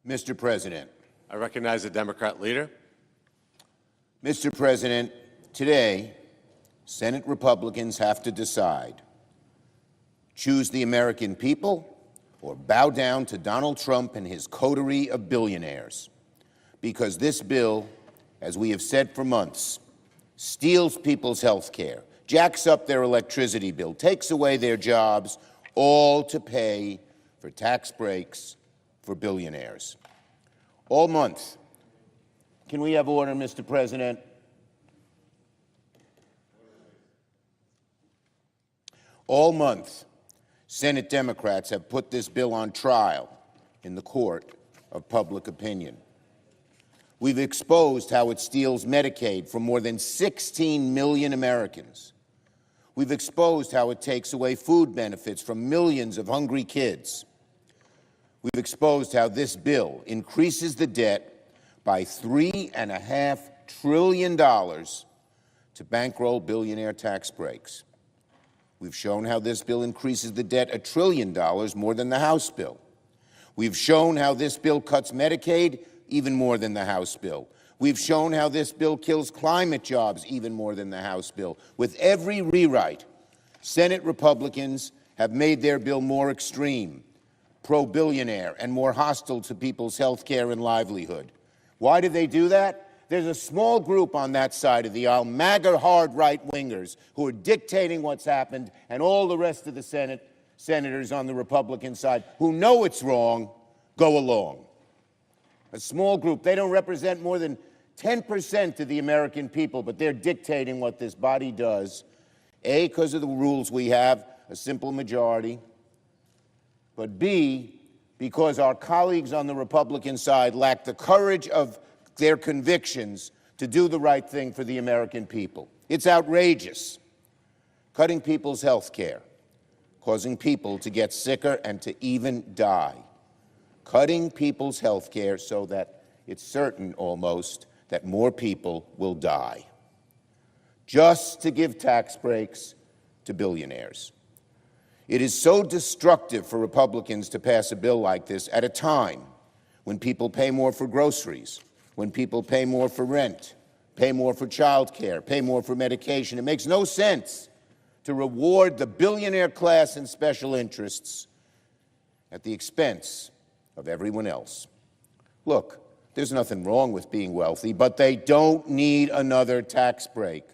Mr. President. I recognize the Democrat leader. Mr. President, today, Senate Republicans have to decide: choose the American people or bow down to Donald Trump and his coterie of billionaires. Because this bill, as we have said for months, steals people's health care, jacks up their electricity bill, takes away their jobs, all to pay for tax breaks for billionaires. All month. Can we have order, Mr. President? All month, Senate Democrats have put this bill on trial in the court of public opinion. We've exposed how it steals Medicaid from more than 16 million Americans. We've exposed how it takes away food benefits from millions of hungry kids. We've exposed how this bill increases the debt by $3.5 trillion to bankroll billionaire tax breaks. We've shown how this bill increases the debt $1 trillion more than the House bill. We've shown how this bill cuts Medicaid even more than the House bill. We've shown how this bill kills climate jobs even more than the House bill. With every rewrite, Senate Republicans have made their bill more extreme, pro-billionaire, and more hostile to people's health care and livelihood. Why do they do that? There's a small group on that side of the aisle, MAGA hard right-wingers, who are dictating what's happened, and all the rest of the senators on the Republican side who know it's wrong go along. A small group. They don't represent more than 10% of the American people, but they're dictating what this body does. A, because of the rules we have, a simple majority, but B, because our colleagues on the Republican side lack the courage of their convictions to do the right thing for the American people. It's outrageous. Cutting people's health care, causing people to get sicker and to even die. Cutting people's health care so that it's certain almost that more people will die. Just to give tax breaks to billionaires. It is so destructive for Republicans to pass a bill like this at a time when people pay more for groceries, when people pay more for rent, pay more for child care, pay more for medication. It makes no sense to reward the billionaire class and special interests at the expense of everyone else. Look, there's nothing wrong with being wealthy, but they don't need another tax break.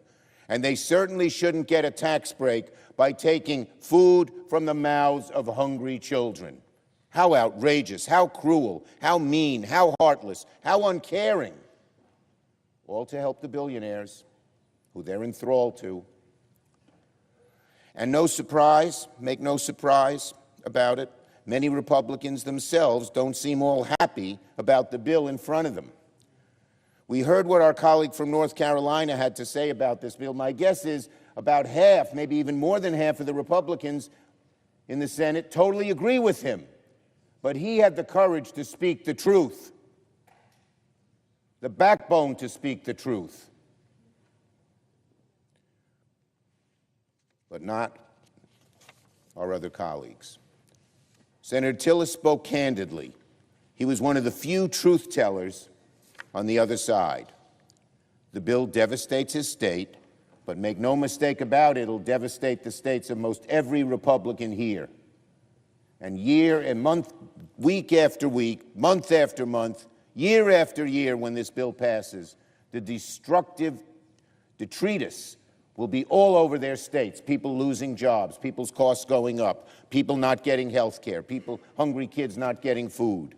And they certainly shouldn't get a tax break by taking food from the mouths of hungry children. How outrageous, how cruel, how mean, how heartless, how uncaring. All to help the billionaires who they're enthralled to. And no surprise, make no surprise about it, many Republicans themselves don't seem all happy about the bill in front of them. We heard what our colleague from North Carolina had to say about this bill. My guess is about half, maybe even more than half of the Republicans in the Senate totally agree with him. But he had the courage to speak the truth, the backbone to speak the truth. But not our other colleagues. Senator Tillis spoke candidly. He was one of the few truth tellers on the other side. The bill devastates his state, but make no mistake about it, it'll devastate the states of most every Republican here. And year and month, week after week, month after month, year after year, when this bill passes, the destructive detritus will be all over their states. People losing jobs, people's costs going up, people not getting health care, hungry kids not getting food.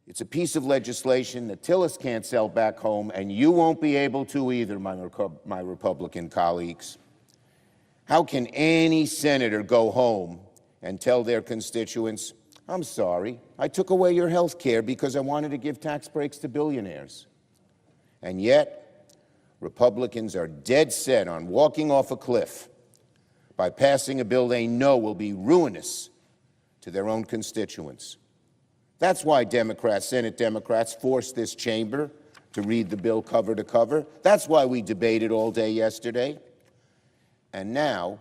It's a piece of legislation that Tillis can't sell back home, and you won't be able to either, my Republican colleagues. How can any senator go home and tell their constituents, I'm sorry, I took away your health care because I wanted to give tax breaks to billionaires? And yet, Republicans are dead set on walking off a cliff by passing a bill they know will be ruinous to their own constituents. That's why Senate Democrats forced this chamber to read the bill cover to cover. That's why we debated all day yesterday. And now,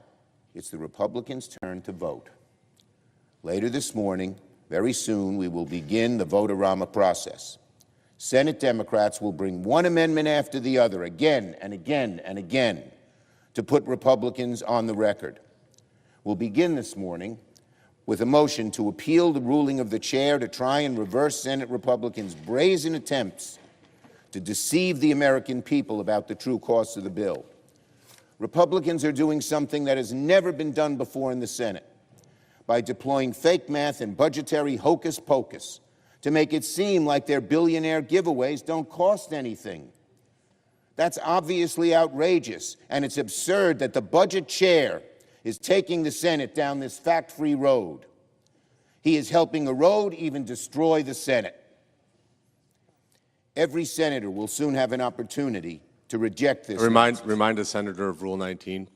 it's the Republicans' turn to vote. Later this morning, Very soon, we will begin the Vote-A-Rama process. Senate Democrats will bring one amendment after the other, again and again and again, to put Republicans on the record. We'll begin this morning with a motion to appeal the ruling of the chair to try and reverse Senate Republicans' brazen attempts to deceive the American people about the true cost of the bill. Republicans are doing something that has never been done before in the Senate by deploying fake math and budgetary hocus pocus to make it seem like their billionaire giveaways don't cost anything. That's obviously outrageous, and it's absurd that the budget chair is taking the Senate down this fact-free road. He is helping erode, even destroy the Senate. Every senator will soon have an opportunity to reject this. Remind the senator of Rule 19.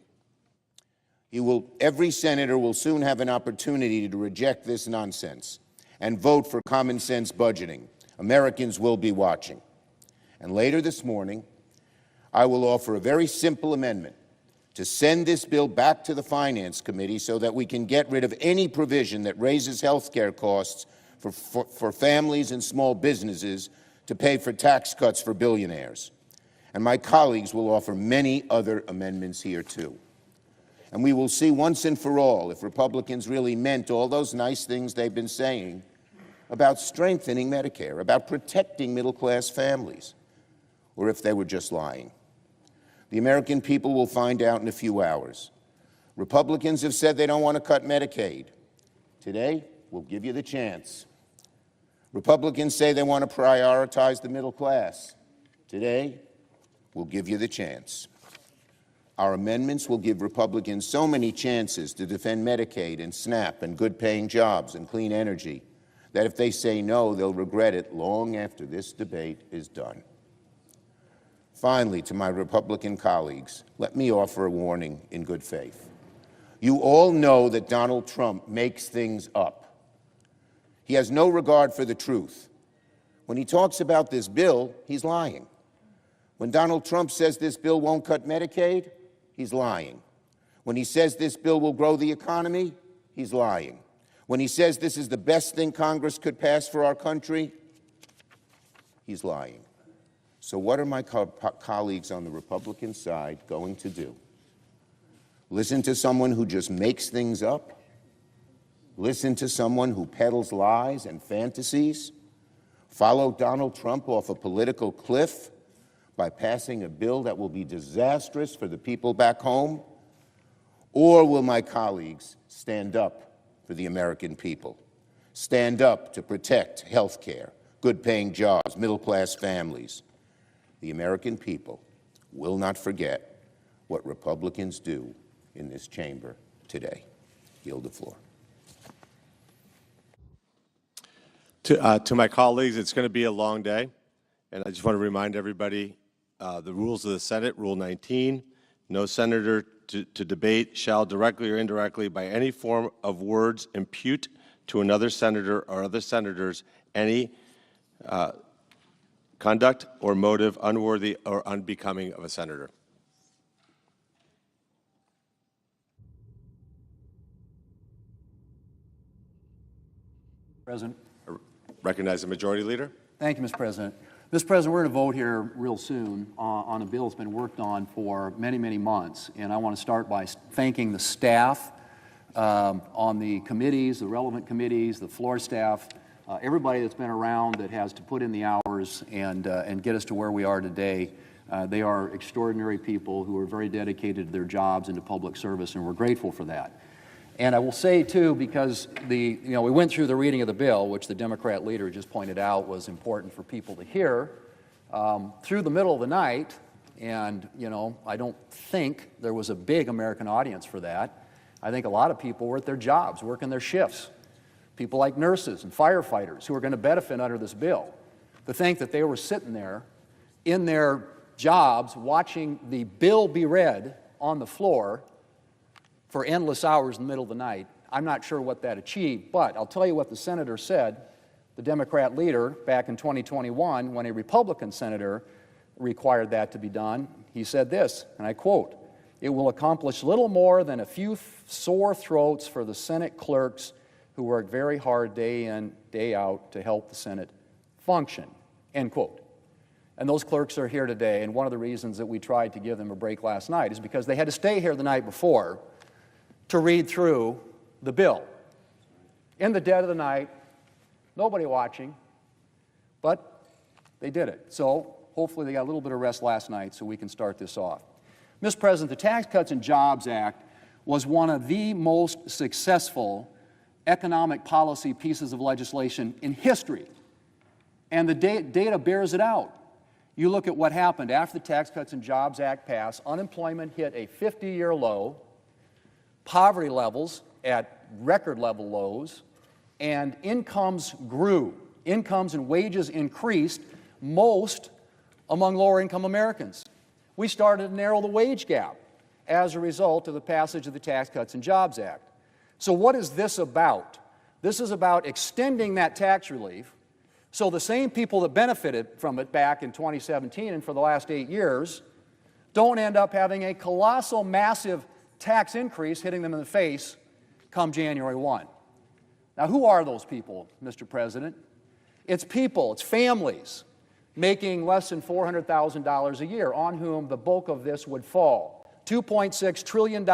Every senator will soon have an opportunity to reject this nonsense and vote for common sense budgeting. Americans will be watching. And later this morning, I will offer a very simple amendment to send this bill back to the Finance Committee so that we can get rid of any provision that raises health care costs for families and small businesses to pay for tax cuts for billionaires. And my colleagues will offer many other amendments here, too. And we will see once and for all if Republicans really meant all those nice things they've been saying about strengthening Medicare, about protecting middle-class families, or if they were just lying. The American people will find out in a few hours. Republicans have said they don't want to cut Medicaid. Today, we'll give you the chance. Republicans say they want to prioritize the middle class. Today, we'll give you the chance. Our amendments will give Republicans so many chances to defend Medicaid and SNAP and good-paying jobs and clean energy that if they say no, they'll regret it long after this debate is done. Finally, to my Republican colleagues, let me offer a warning in good faith. You all know that Donald Trump makes things up. He has no regard for the truth. When he talks about this bill, he's lying. When Donald Trump says this bill won't cut Medicaid, he's lying. When he says this bill will grow the economy, he's lying. When he says this is the best thing Congress could pass for our country, he's lying. So what are my colleagues on the Republican side going to do? Listen to someone who just makes things up? Listen to someone who peddles lies and fantasies? Follow Donald Trump off a political cliff by passing a bill that will be disastrous for the people back home? Or will my colleagues stand up for the American people? Stand up to protect health care, good-paying jobs, middle-class families? The American people will not forget what Republicans do in this chamber today. Yield the floor. To my colleagues, it's going to be a long day, and I just want to remind everybody the rules of the Senate, Rule 19, no senator to debate shall directly or indirectly by any form of words impute to another senator or other senators any conduct or motive unworthy or unbecoming of a senator. President. I recognize the Majority Leader. Thank you, Mr. President. Mr. President, we're going to vote here real soon on a bill that's been worked on for many, many months. And I want to start by thanking the staff on the committees, the relevant committees, the floor staff, everybody that's been around that has to put in the hours and get us to where we are today. They are extraordinary people who are very dedicated to their jobs and to public service, and we're grateful for that. And I will say, too, because we went through the reading of the bill, which the Democrat leader just pointed out was important for people to hear, through the middle of the night, and, I don't think there was a big American audience for that. I think a lot of people were at their jobs, working their shifts. People like nurses and firefighters who are going to benefit under this bill. To think that they were sitting there in their jobs watching the bill be read on the floor for endless hours in the middle of the night, I'm not sure what that achieved, but I'll tell you what the senator said, the Democrat leader, back in 2021, when a Republican senator required that to be done. He said this, and I quote, "It will accomplish little more than a few sore throats for the Senate clerks who worked very hard day in, day out to help the Senate function, end quote. And those clerks are here today, and one of the reasons that we tried to give them a break last night is because they had to stay here the night before to read through the bill. In the dead of the night, nobody watching, but they did it. So hopefully they got a little bit of rest last night so we can start this off. Mr. President, the Tax Cuts and Jobs Act was one of the most successful economic policy pieces of legislation in history, and the data bears it out. You look at what happened after the Tax Cuts and Jobs Act passed, unemployment hit a 50-year low, poverty levels at record level lows, and incomes grew. Incomes and wages increased, most among lower-income Americans. We started to narrow the wage gap as a result of the passage of the Tax Cuts and Jobs Act. So what is this about? This is about extending that tax relief so the same people that benefited from it back in 2017 and for the last 8 years don't end up having a colossal, massive tax increase hitting them in the face come January 1. Now, who are those people, Mr. President? It's people, it's families making less than $400,000 a year on whom the bulk of this would fall. $2.6 trillion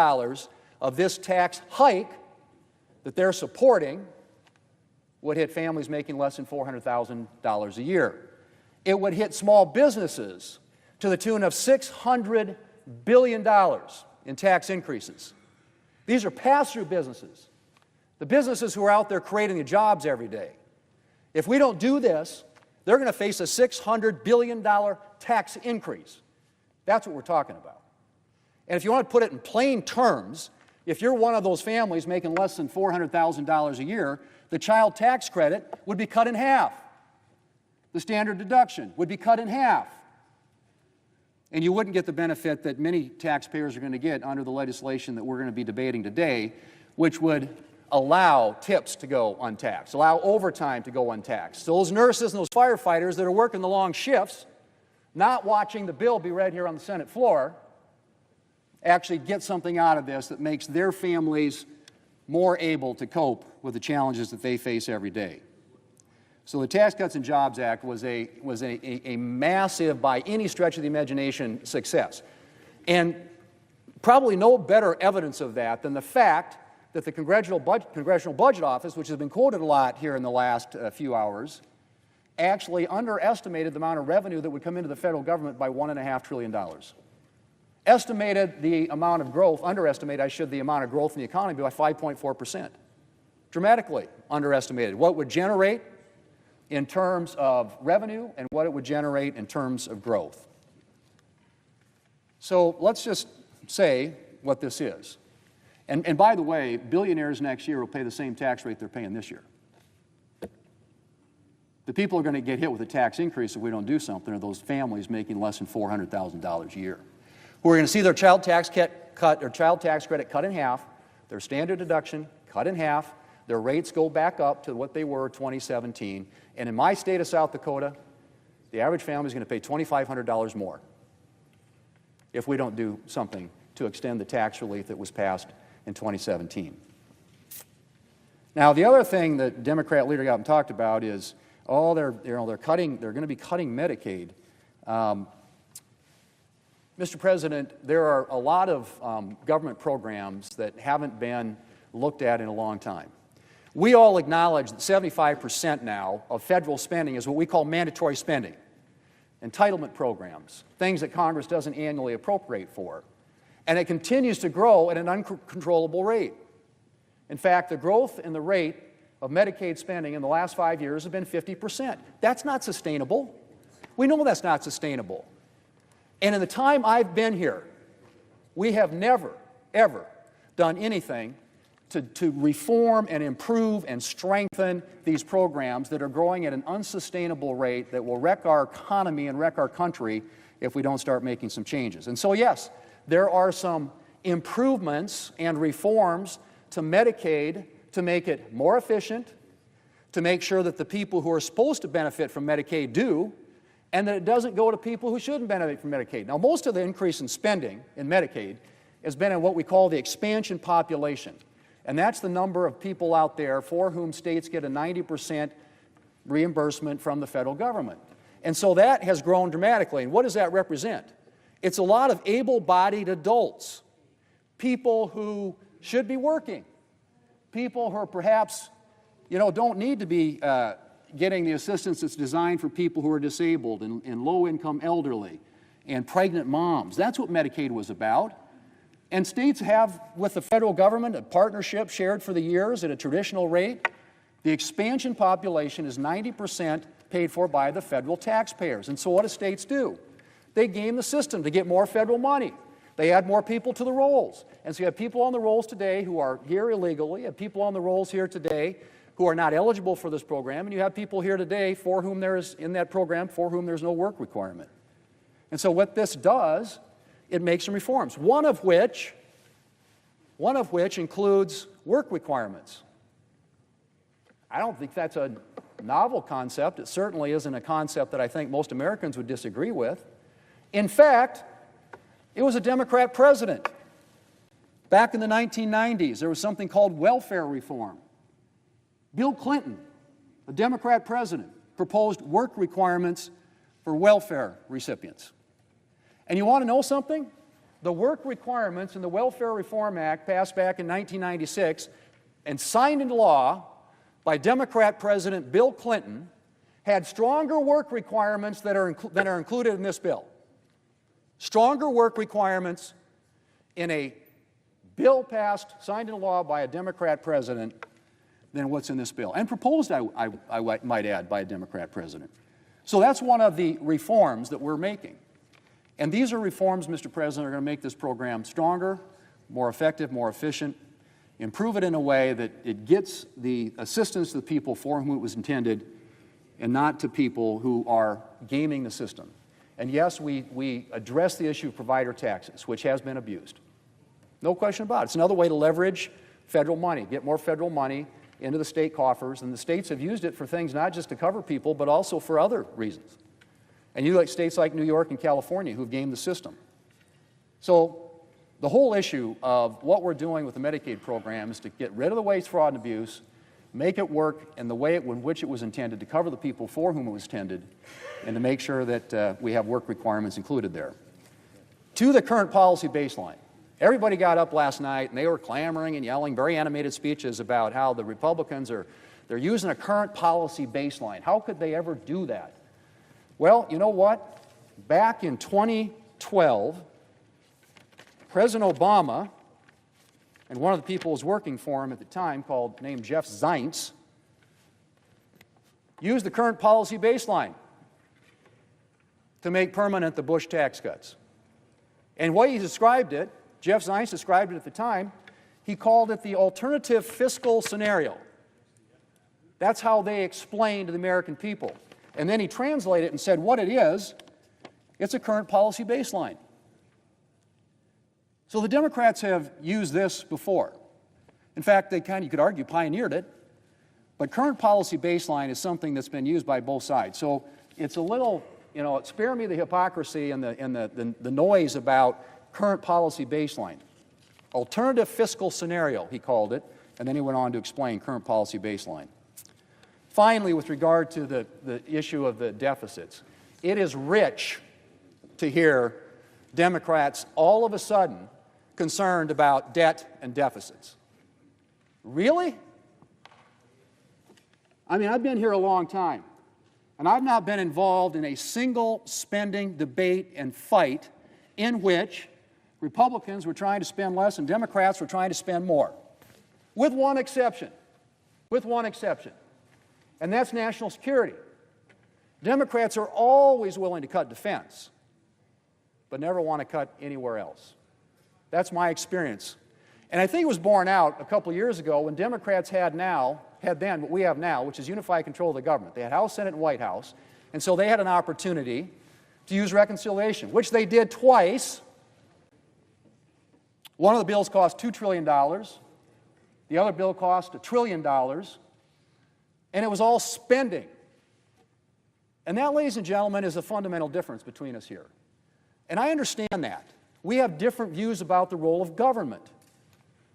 of this tax hike that they're supporting would hit families making less than $400,000 a year. It would hit small businesses to the tune of $600 billion in tax increases. These are pass-through businesses, the businesses who are out there creating the jobs every day. If we don't do this, they're going to face a $600 billion tax increase. That's what we're talking about. And if you want to put it in plain terms, if you're one of those families making less than $400,000 a year, the child tax credit would be cut in half. The standard deduction would be cut in half. And you wouldn't get the benefit that many taxpayers are going to get under the legislation that we're going to be debating today, which would allow tips to go untaxed, allow overtime to go untaxed. So those nurses and those firefighters that are working the long shifts, not watching the bill be read here on the Senate floor, actually get something out of this that makes their families more able to cope with the challenges that they face every day. So the Tax Cuts and Jobs Act was a massive, by any stretch of the imagination, success. And probably no better evidence of that than the fact that the Congressional Budget Office, which has been quoted a lot here in the last few hours, actually underestimated the amount of revenue that would come into the federal government by $1.5 trillion. Estimated the amount of growth, underestimated, the amount of growth in the economy by 5.4%. Dramatically underestimated what it would generate in terms of revenue and what it would generate in terms of growth. So let's just say what this is. And by the way, billionaires next year will pay the same tax rate they're paying this year. The people who are going to get hit with a tax increase if we don't do something are those families making less than $400,000 a year, who are going to see their child tax credit cut in half, their standard deduction cut in half, their rates go back up to what they were in 2017, and in my state of South Dakota, the average family is going to pay $2,500 more if we don't do something to extend the tax relief that was passed in 2017. Now, the other thing that Democrat leader got up and talked about is, they're going to be cutting Medicaid. Mr. President, there are a lot of government programs that haven't been looked at in a long time. We all acknowledge that 75% now of federal spending is what we call mandatory spending, entitlement programs, things that Congress doesn't annually appropriate for. And it continues to grow at an uncontrollable rate. In fact, the growth in the rate of Medicaid spending in the last 5 years has been 50%. That's not sustainable. We know that's not sustainable. And in the time I've been here, we have never, ever done anything to reform and improve and strengthen these programs that are growing at an unsustainable rate that will wreck our economy and wreck our country if we don't start making some changes. And so, yes, there are some improvements and reforms to Medicaid to make it more efficient, to make sure that the people who are supposed to benefit from Medicaid do, and that it doesn't go to people who shouldn't benefit from Medicaid. Now, most of the increase in spending in Medicaid has been in what we call the expansion population. And that's the number of people out there for whom states get a 90% reimbursement from the federal government. And so that has grown dramatically. And what does that represent? It's a lot of able-bodied adults, people who should be working, people who are perhaps, don't need to be getting the assistance that's designed for people who are disabled and low-income elderly and pregnant moms. That's what Medicaid was about. And states have, with the federal government, a partnership shared for the years at a traditional rate. The expansion population is 90% paid for by the federal taxpayers. And so what do states do? They game the system to get more federal money. They add more people to the rolls. And so you have people on the rolls today who are here illegally, you have people on the rolls here today who are not eligible for this program, and you have people here today for whom there is, in that program, for whom there's no work requirement. And so what this does, it makes some reforms, one of which includes work requirements. I don't think that's a novel concept. It certainly isn't a concept that I think most Americans would disagree with. In fact, it was a Democrat president. Back in the 1990s, there was something called welfare reform. Bill Clinton, a Democrat president, proposed work requirements for welfare recipients. And you want to know something? The work requirements in the Welfare Reform Act, passed back in 1996 and signed into law by Democrat President Bill Clinton, had stronger work requirements than are included in this bill. Stronger work requirements in a bill passed, signed into law by a Democrat president than what's in this bill, and proposed, I might add, by a Democrat president. So that's one of the reforms that we're making. And these are reforms, Mr. President, are going to make this program stronger, more effective, more efficient, improve it in a way that it gets the assistance to the people for whom it was intended and not to people who are gaming the system. And yes, we address the issue of provider taxes, which has been abused. No question about it. It's another way to leverage federal money, get more federal money into the state coffers, and the states have used it for things not just to cover people, but also for other reasons. And you like states like New York and California who've gamed the system. So the whole issue of what we're doing with the Medicaid program is to get rid of the waste, fraud, and abuse, make it work in the way in which it was intended, to cover the people for whom it was intended, and to make sure that we have work requirements included there. To the current policy baseline. Everybody got up last night and they were clamoring and yelling very animated speeches about how the Republicans they're using a current policy baseline. How could they ever do that? Well, you know what? Back in 2012, President Obama, and one of the people who was working for him at the time, named Jeff Zients, used the current policy baseline to make permanent the Bush tax cuts. And what he described it, Jeff Zients described it at the time, he called it the alternative fiscal scenario. That's how they explained to the American people. And then he translated it and said what it is, it's a current policy baseline. So the Democrats have used this before. In fact, they you could argue, pioneered it. But current policy baseline is something that's been used by both sides. So it's a little, spare me the hypocrisy and the noise about current policy baseline. Alternative fiscal scenario, he called it, and then he went on to explain current policy baseline. Finally, with regard to the issue of the deficits, it is rich to hear Democrats all of a sudden concerned about debt and deficits. Really? I mean, I've been here a long time, and I've not been involved in a single spending debate and fight in which Republicans were trying to spend less and Democrats were trying to spend more, with one exception, and that's national security. Democrats are always willing to cut defense, but never want to cut anywhere else. That's my experience. And I think it was borne out a couple of years ago when Democrats had then what we have now, which is unified control of the government. They had House, Senate, and White House, and so they had an opportunity to use reconciliation, which they did twice. One of the bills cost $2 trillion. The other bill cost $1 trillion. And it was all spending. And that, ladies and gentlemen, is a fundamental difference between us here. And I understand that. We have different views about the role of government.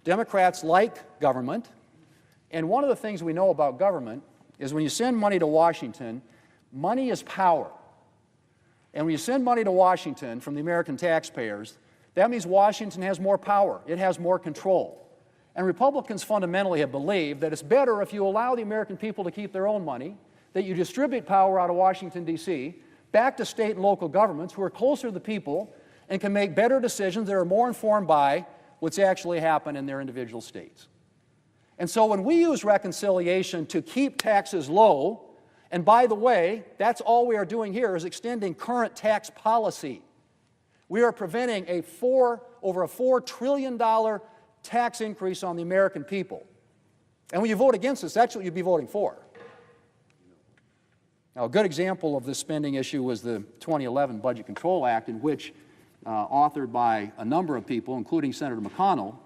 Democrats like government, and one of the things we know about government is when you send money to Washington, money is power. And when you send money to Washington from the American taxpayers, that means Washington has more power. It has more control. And Republicans fundamentally have believed that it's better if you allow the American people to keep their own money, that you distribute power out of Washington, D.C., back to state and local governments who are closer to the people and can make better decisions that are more informed by what's actually happened in their individual states. And so when we use reconciliation to keep taxes low, and by the way, that's all we are doing here is extending current tax policy. We are preventing over a $4 trillion tax increase on the American people. And when you vote against this, that's what you'd be voting for. Now, a good example of this spending issue was the 2011 Budget Control Act, in which, authored by a number of people, including Senator McConnell,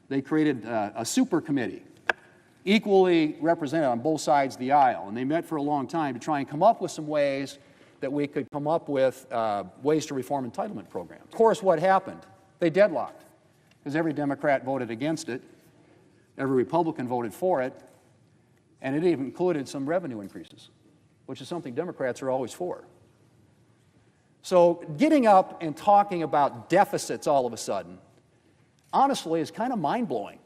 they created a super committee, equally represented on both sides of the aisle. And they met for a long time to try and come up with some ways that we could come up with ways to reform entitlement programs. Of course, what happened? They deadlocked, because every Democrat voted against it, every Republican voted for it, and it even included some revenue increases, which is something Democrats are always for. So getting up and talking about deficits all of a sudden, honestly, is kind of mind-blowing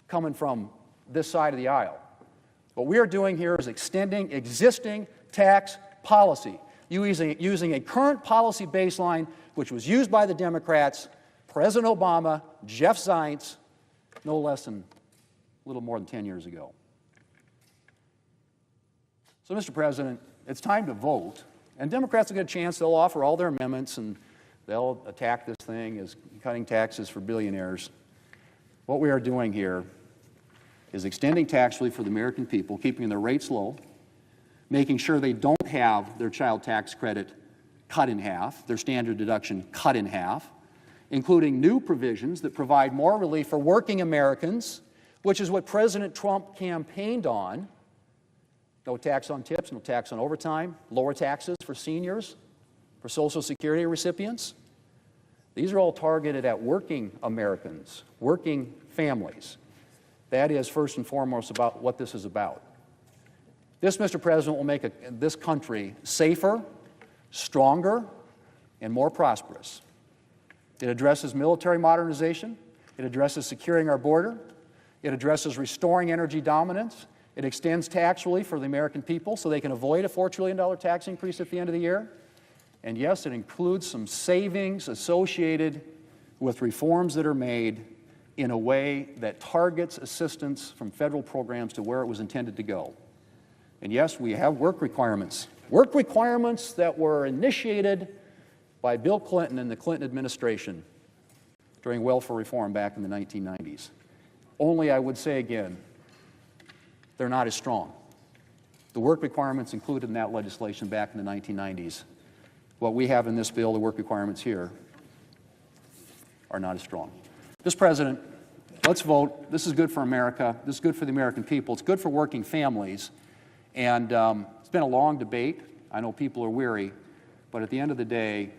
coming from this side of the aisle. What we are doing here is extending existing tax policy, using a current policy baseline which was used by the Democrats, President Obama, Jeff Zients, no less than a little more than 10 years ago. So, Mr. President, it's time to vote, and Democrats will get a chance. They'll offer all their amendments, and they'll attack this thing as cutting taxes for billionaires. What we are doing here is extending tax relief for the American people, keeping their rates low, making sure they don't have their child tax credit cut in half, their standard deduction cut in half, including new provisions that provide more relief for working Americans, which is what President Trump campaigned on. No tax on tips, no tax on overtime, lower taxes for seniors, for Social Security recipients. These are all targeted at working Americans, working families. That is, first and foremost, about what this is about. This, Mr. President, will make this country safer, stronger, and more prosperous. It addresses military modernization. It addresses securing our border. It addresses restoring energy dominance. It extends tax relief for the American people so they can avoid a $4 trillion tax increase at the end of the year. And yes, it includes some savings associated with reforms that are made in a way that targets assistance from federal programs to where it was intended to go. And yes, we have work requirements that were initiated by Bill Clinton and the Clinton administration during welfare reform back in the 1990s. Only, I would say again, they're not as strong. The work requirements included in that legislation back in the 1990s, what we have in this bill, the work requirements here, are not as strong. Mr. President, let's vote. This is good for America. This is good for the American people. It's good for working families. And it's been a long debate. I know people are weary. But at the end of the day,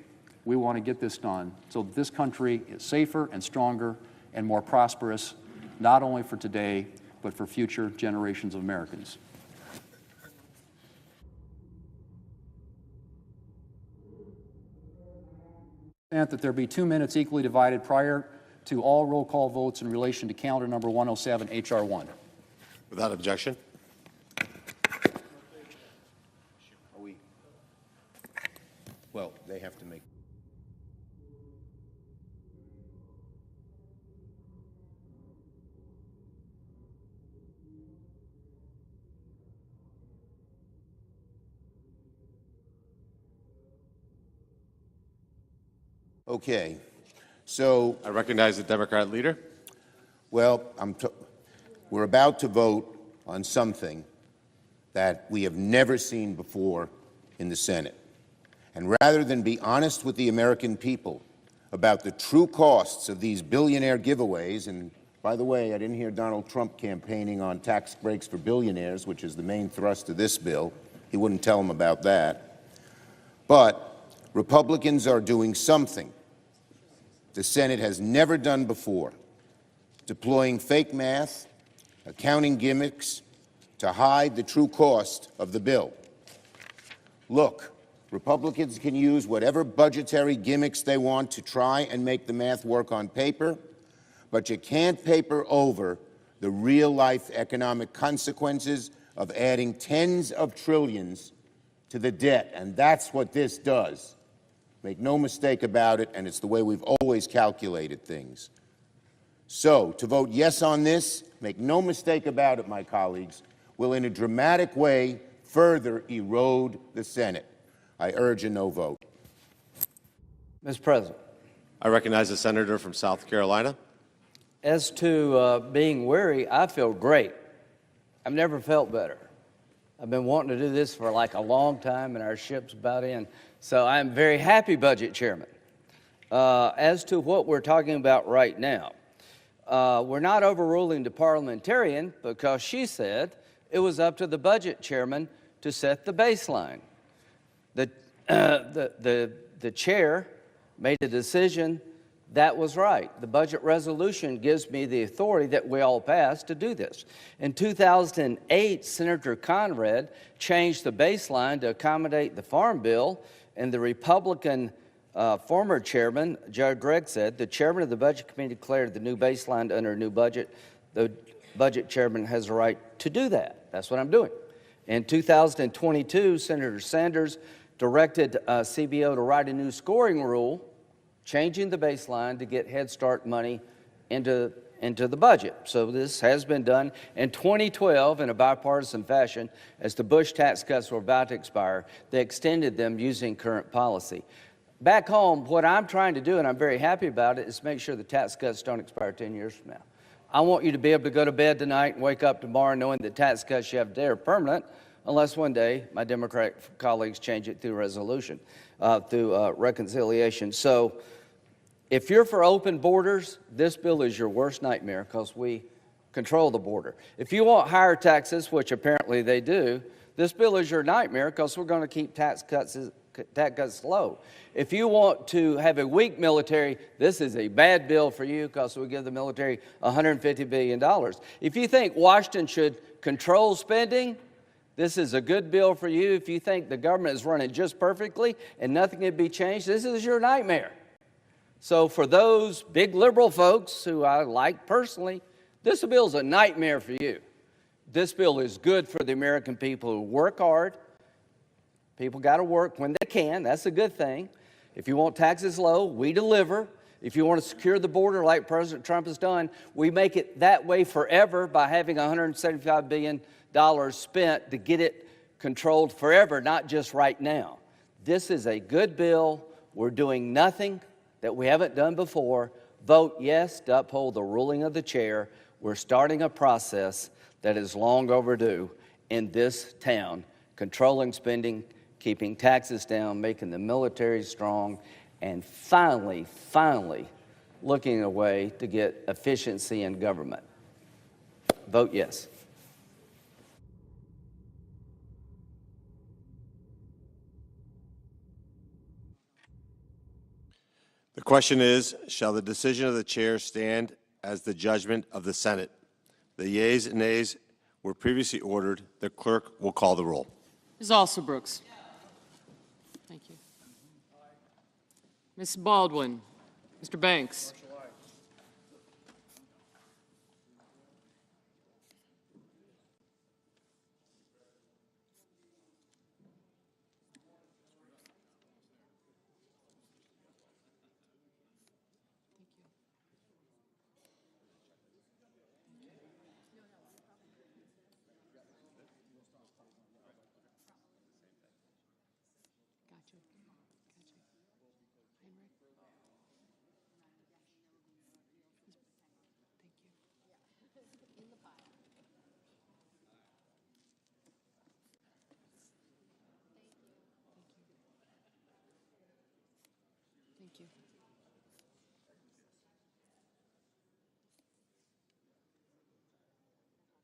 we want to get this done so that this country is safer and stronger and more prosperous, not only for today, but for future generations of Americans. That there be 2 minutes equally divided prior to all roll call votes in relation to calendar number 107, H.R. 1. Without objection. Well, they have to make. Okay, so I recognize the Democrat leader. well, we're about to vote on something that we have never seen before in the Senate. And rather than be honest with the American people about the true costs of these billionaire giveaways, and by the way, I didn't hear Donald Trump campaigning on tax breaks for billionaires, which is the main thrust of this bill. He wouldn't tell them about that. But Republicans are doing something the Senate has never done before. deploying fake math, accounting gimmicks to hide the true cost of the bill. Look, Republicans can use whatever budgetary gimmicks they want to try and make the math work on paper, but you can't paper over the real-life economic consequences of adding tens of trillions to the debt, and that's what this does. Make no mistake about it, and it's the way we've always calculated things. So, to vote yes on this, make no mistake about it, my colleagues, will in a dramatic way further erode the Senate. I urge a no vote. Mr. President. I recognize the senator from South Carolina. As to being weary, I feel great. I've never felt better. I've been wanting to do this for like a long time, and our ship's about in. So I'm very happy, Budget Chairman. As to what we're talking about right now, we're not overruling the parliamentarian because she said it was up to the Budget Chairman to set the baseline. The chair made a decision that was right. The budget resolution gives me the authority that we all passed to do this. In 2008, Senator Conrad changed the baseline to accommodate the Farm Bill, and the Republican former chairman, Jared Gregg, said the chairman of the Budget Committee declared the new baseline under a new budget. The budget chairman has a right to do that. That's what I'm doing. In 2022, Senator Sanders directed CBO to write a new scoring rule, changing the baseline to get Head Start money into the budget. So this has been done. In 2012, in a bipartisan fashion, as the Bush tax cuts were about to expire, they extended them using current policy. Back home, what I'm trying to do, and I'm very happy about it, is make sure the tax cuts don't expire 10 years from now. I want you to be able to go to bed tonight and wake up tomorrow knowing the tax cuts you have today are permanent, unless one day my Democratic colleagues change it through resolution, through reconciliation. So if you're for open borders, this bill is your worst nightmare because we control the border. If you want higher taxes, which apparently they do, this bill is your nightmare because we're going to keep tax cuts low. If you want to have a weak military, this is a bad bill for you because we give the military $150 billion. If you think Washington should control spending, this is a good bill for you. If you think the government is running just perfectly and nothing can be changed, this is your nightmare. So for those big liberal folks who I like personally, this bill is a nightmare for you. This bill is good for the American people who work hard. People got to work when they can. That's a good thing. If you want taxes low, we deliver. If you want to secure the border like President Trump has done, we make it that way forever by having $175 billion spent to get it controlled forever, not just right now. This is a good bill. We're doing nothing that we haven't done before. Vote yes to uphold the ruling of the chair. We're starting a process that is long overdue in this town, controlling spending, keeping taxes down, making the military strong, and finally looking at a way to get efficiency in government. Vote yes. The question is, shall the decision of the chair stand as the judgment of the Senate? The yeas and nays were previously ordered. The clerk will call the roll. Ms. Alsobrooks. Thank you. Ms. Baldwin. Mr. Banks. Thank you.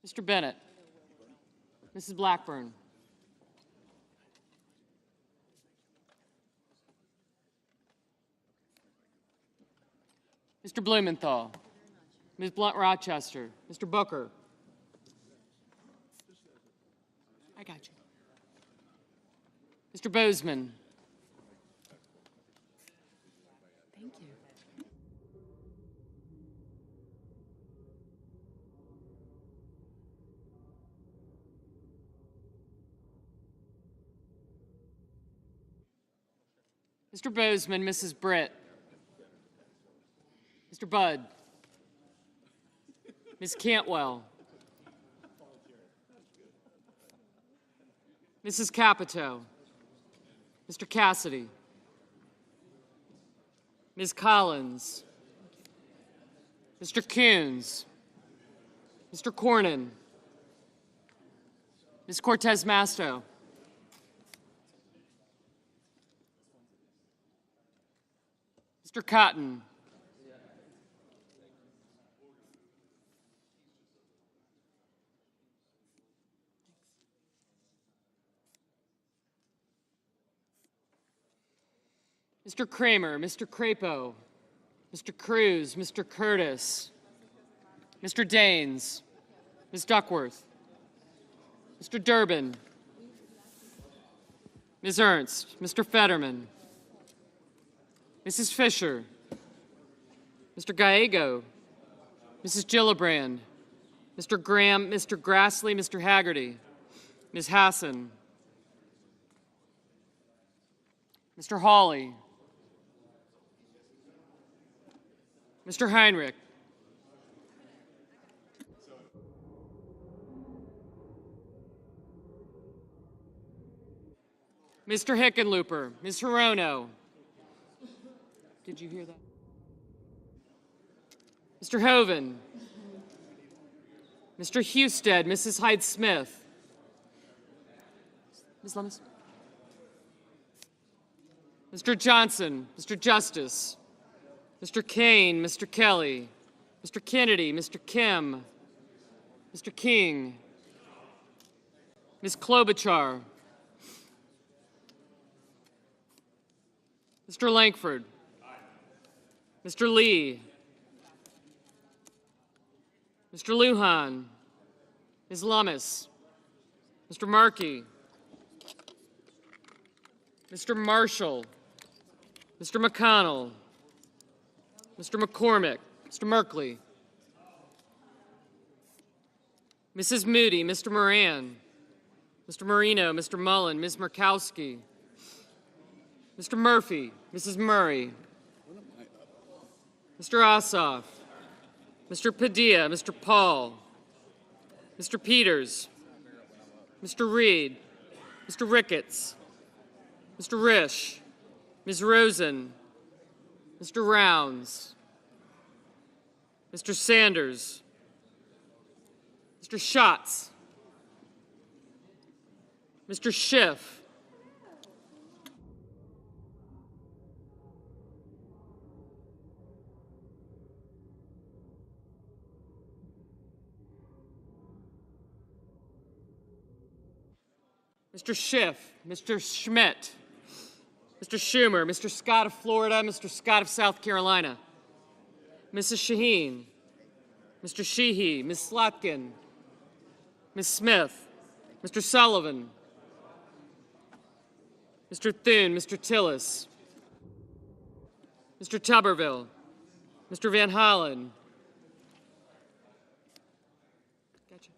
Mr. Bennett. Mrs. Blackburn. Mr. Blumenthal. Ms. Blunt Rochester. Mr. Booker. I got you. Mr. Bozeman. Thank you. Mr. Bozeman, Mrs. Britt. Mr. Budd. Ms. Cantwell. Mrs. Capito. Mr. Cassidy. Ms. Collins. Mr. Coons. Mr. Cornyn. Ms. Cortez Masto. Mr. Cotton. Mr. Kramer, Mr. Crapo, Mr. Cruz, Mr. Curtis, Mr. Daines, Ms. Duckworth, Mr. Durbin, Ms. Ernst, Mr. Fetterman, Mrs. Fisher, Mr. Gallego, Mrs. Gillibrand, Mr. Graham, Mr. Grassley, Mr. Haggerty, Ms. Hassan, Mr. Hawley, Mr. Heinrich, Mr. Hickenlooper, Ms. Hirono. Did you hear that? Mr. Hoven, Mr. Husted, Mrs. Hyde-Smith, Ms. Lummis, Mr. Johnson, Mr. Justice, Mr. Kane, Mr. Kelly, Mr. Kennedy, Mr. Kim, Mr. King, Ms. Klobuchar, Mr. Lankford, Mr. Lee, Mr. Lujan, Ms. Lummis, Mr. Markey, Mr. Marshall, Mr. McConnell, Mr. McCormick, Mr. Merkley, Mrs. Moody, Mr. Moran, Mr. Marino, Mr. Mullen, Ms. Murkowski, Mr. Murphy, Mrs. Murray, Mr. Ossoff, Mr. Padilla, Mr. Paul, Mr. Peters, Mr. Reed, Mr. Ricketts, Mr. Risch, Ms. Rosen, Mr. Rounds, Mr. Sanders, Mr. Schatz, Mr. Schiff, Mr. Schiff, Mr. Schmidt, Mr. Schumer, Mr. Scott of Florida, Mr. Scott of South Carolina, Mrs. Shaheen, Mr. Sheehy, Ms. Slotkin, Ms. Smith, Mr. Sullivan, Mr. Thune, Mr. Tillis, Mr. Tuberville, Mr. Van Hollen. Gotcha.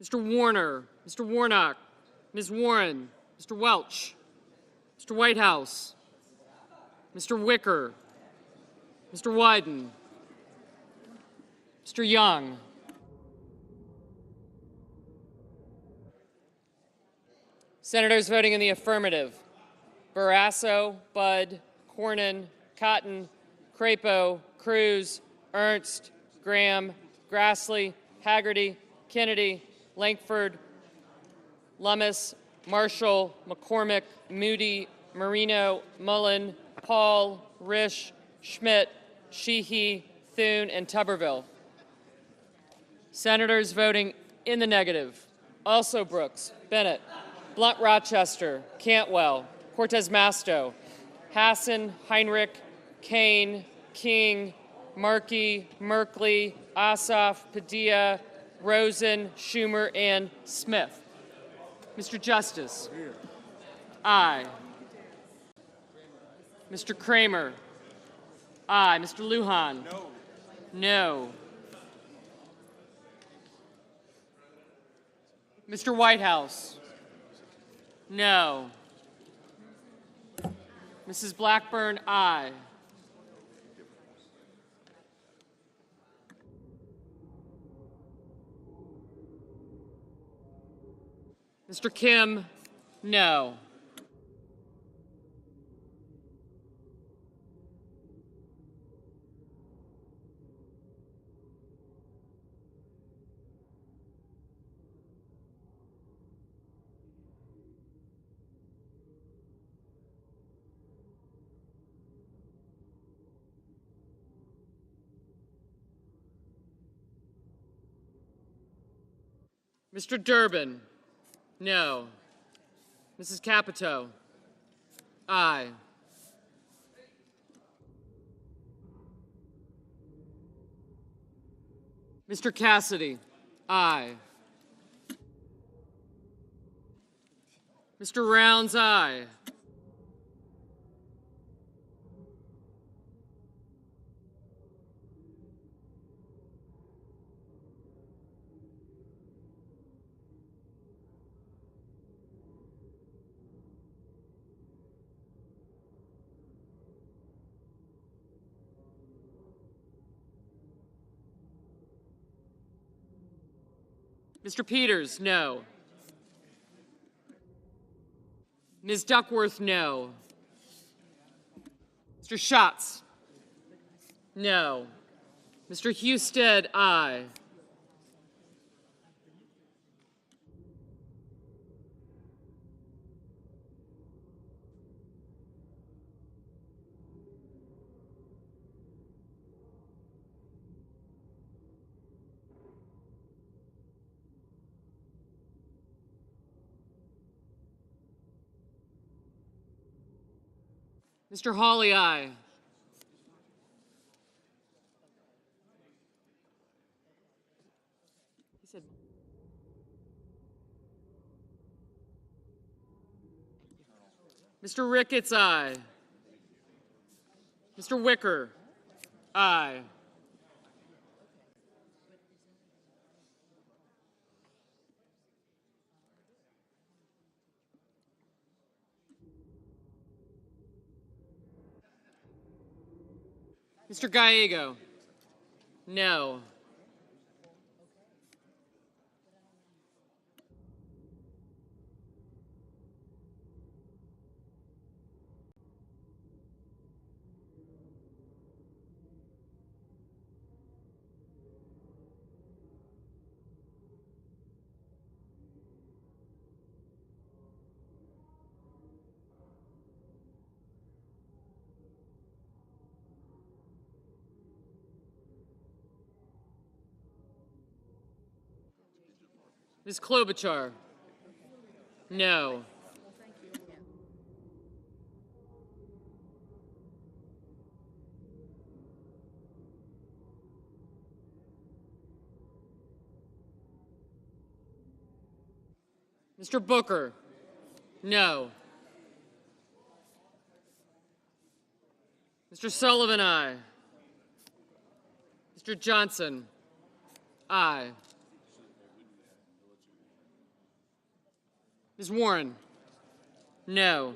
Mr. Warner, Mr. Warnock, Ms. Warren, Mr. Welch, Mr. Whitehouse, Mr. Wicker, Mr. Wyden, Mr. Young, Senators voting in the affirmative: Barrasso, Budd, Cornyn, Cotton, Crapo, Cruz, Ernst, Graham, Grassley, Haggerty, Kennedy, Lankford, Lummis, Marshall, McCormick, Moody, Marino, Mullen, Paul, Risch, Schmidt, Sheehy, Thune, and Tuberville. Senators voting in the negative: also Brooks, Bennett, Blunt Rochester, Cantwell, Cortez Masto, Hassan, Heinrich, Kane, King, Markey, Merkley, Ossoff, Padilla, Rosen, Schumer, and Smith. Mr. Justice? Aye. Mr. Kramer? Aye. Mr. Lujan? No. No. Mr. Whitehouse? No. Mrs. Blackburn? Aye. Mr. Kim? No. Mr. Durbin? No. Mrs. Capito? Aye. Mr. Cassidy? Aye. Mr. Rounds? Aye. Mr. Peters? No. Ms. Duckworth? No. Mr. Schatz? No. Mr. Husted? Aye. Mr. Hawley? Aye. He said, Mr. Ricketts? Aye. Mr. Wicker? Aye. Mr. Gallego? No. Ms. Klobuchar? No. Mr. Booker? No. Mr. Sullivan? Aye. Mr. Johnson? Aye. Ms. Warren? No.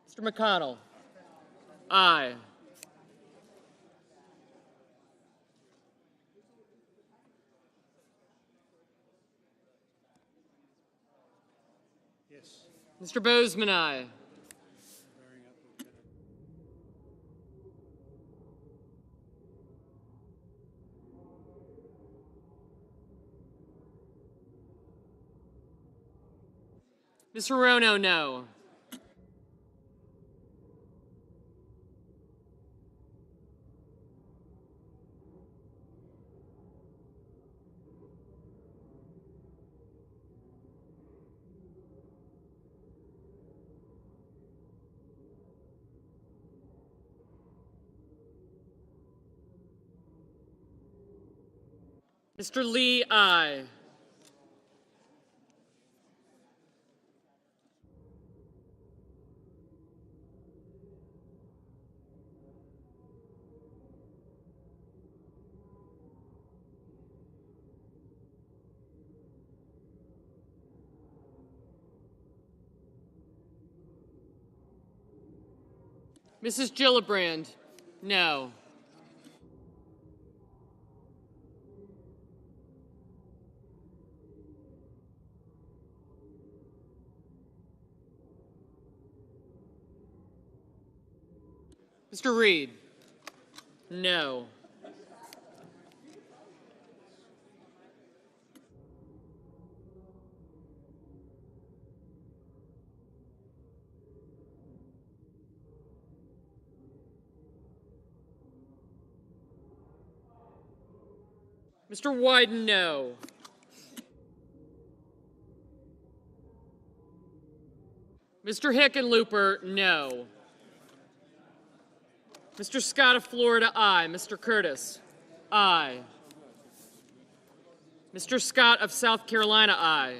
Mr. McConnell? Aye. Yes. Mr. Bozeman? Aye. Ms. Hirono? No. Mr. Lee, aye. Mrs. Gillibrand, no. Mr. Reed, no. Mr. Wyden, no. Mr. Hickenlooper, no. Mr. Scott of Florida, aye. Mr. Curtis, aye. Mr. Scott of South Carolina, aye.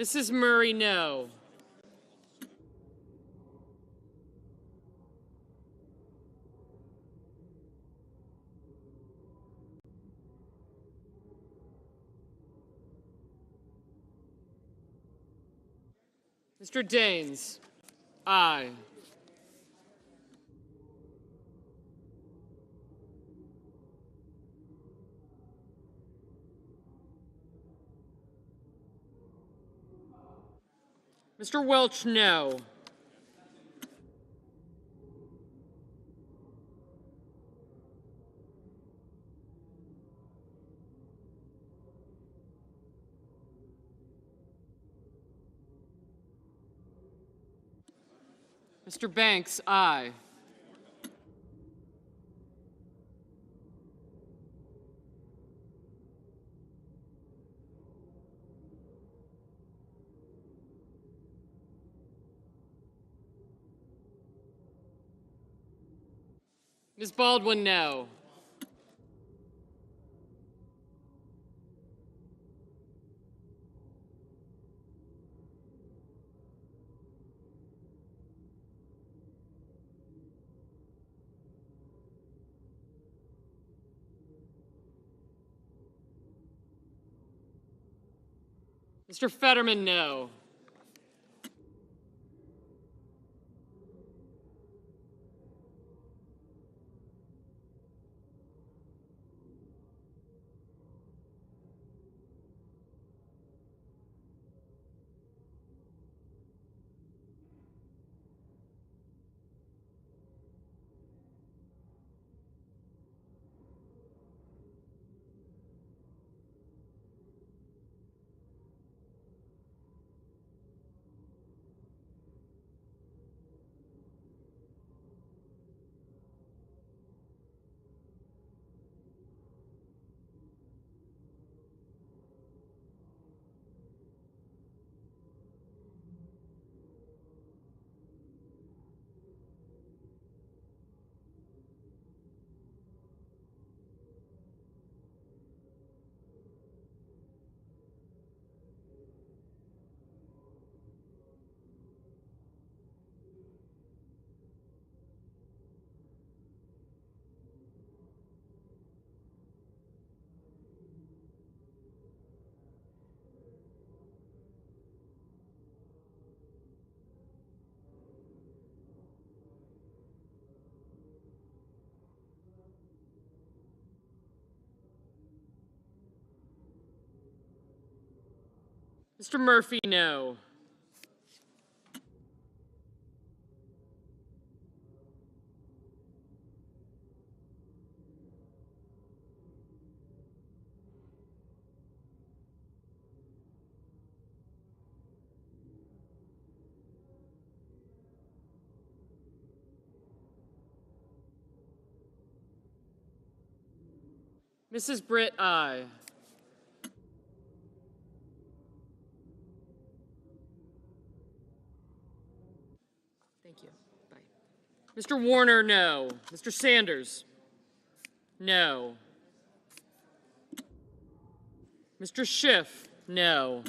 Mrs. Murray, no. Mr. Daines, aye. Mr. Welch, no. Mr. Banks, aye. Ms. Baldwin, no. Mr. Fetterman, no. Mr. Murphy, no. Mrs. Britt, aye. Thank you. Bye. Mr. Warner, no. Mr. Sanders, no. Mr. Schiff, no.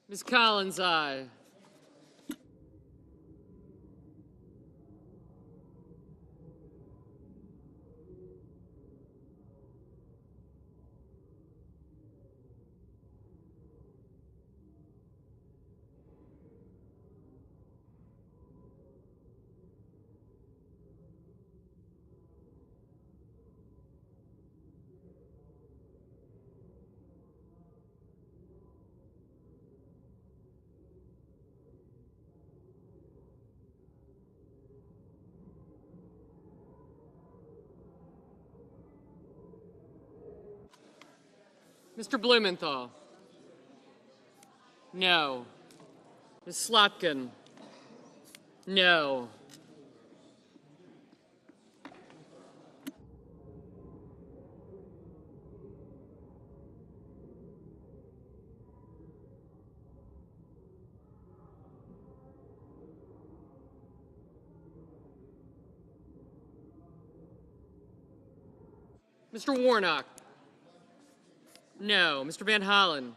Ms. Collins, aye. Mr. Blumenthal, no. Ms. Slotkin, no. Mr. Warnock, no. Mr. Van Hollen,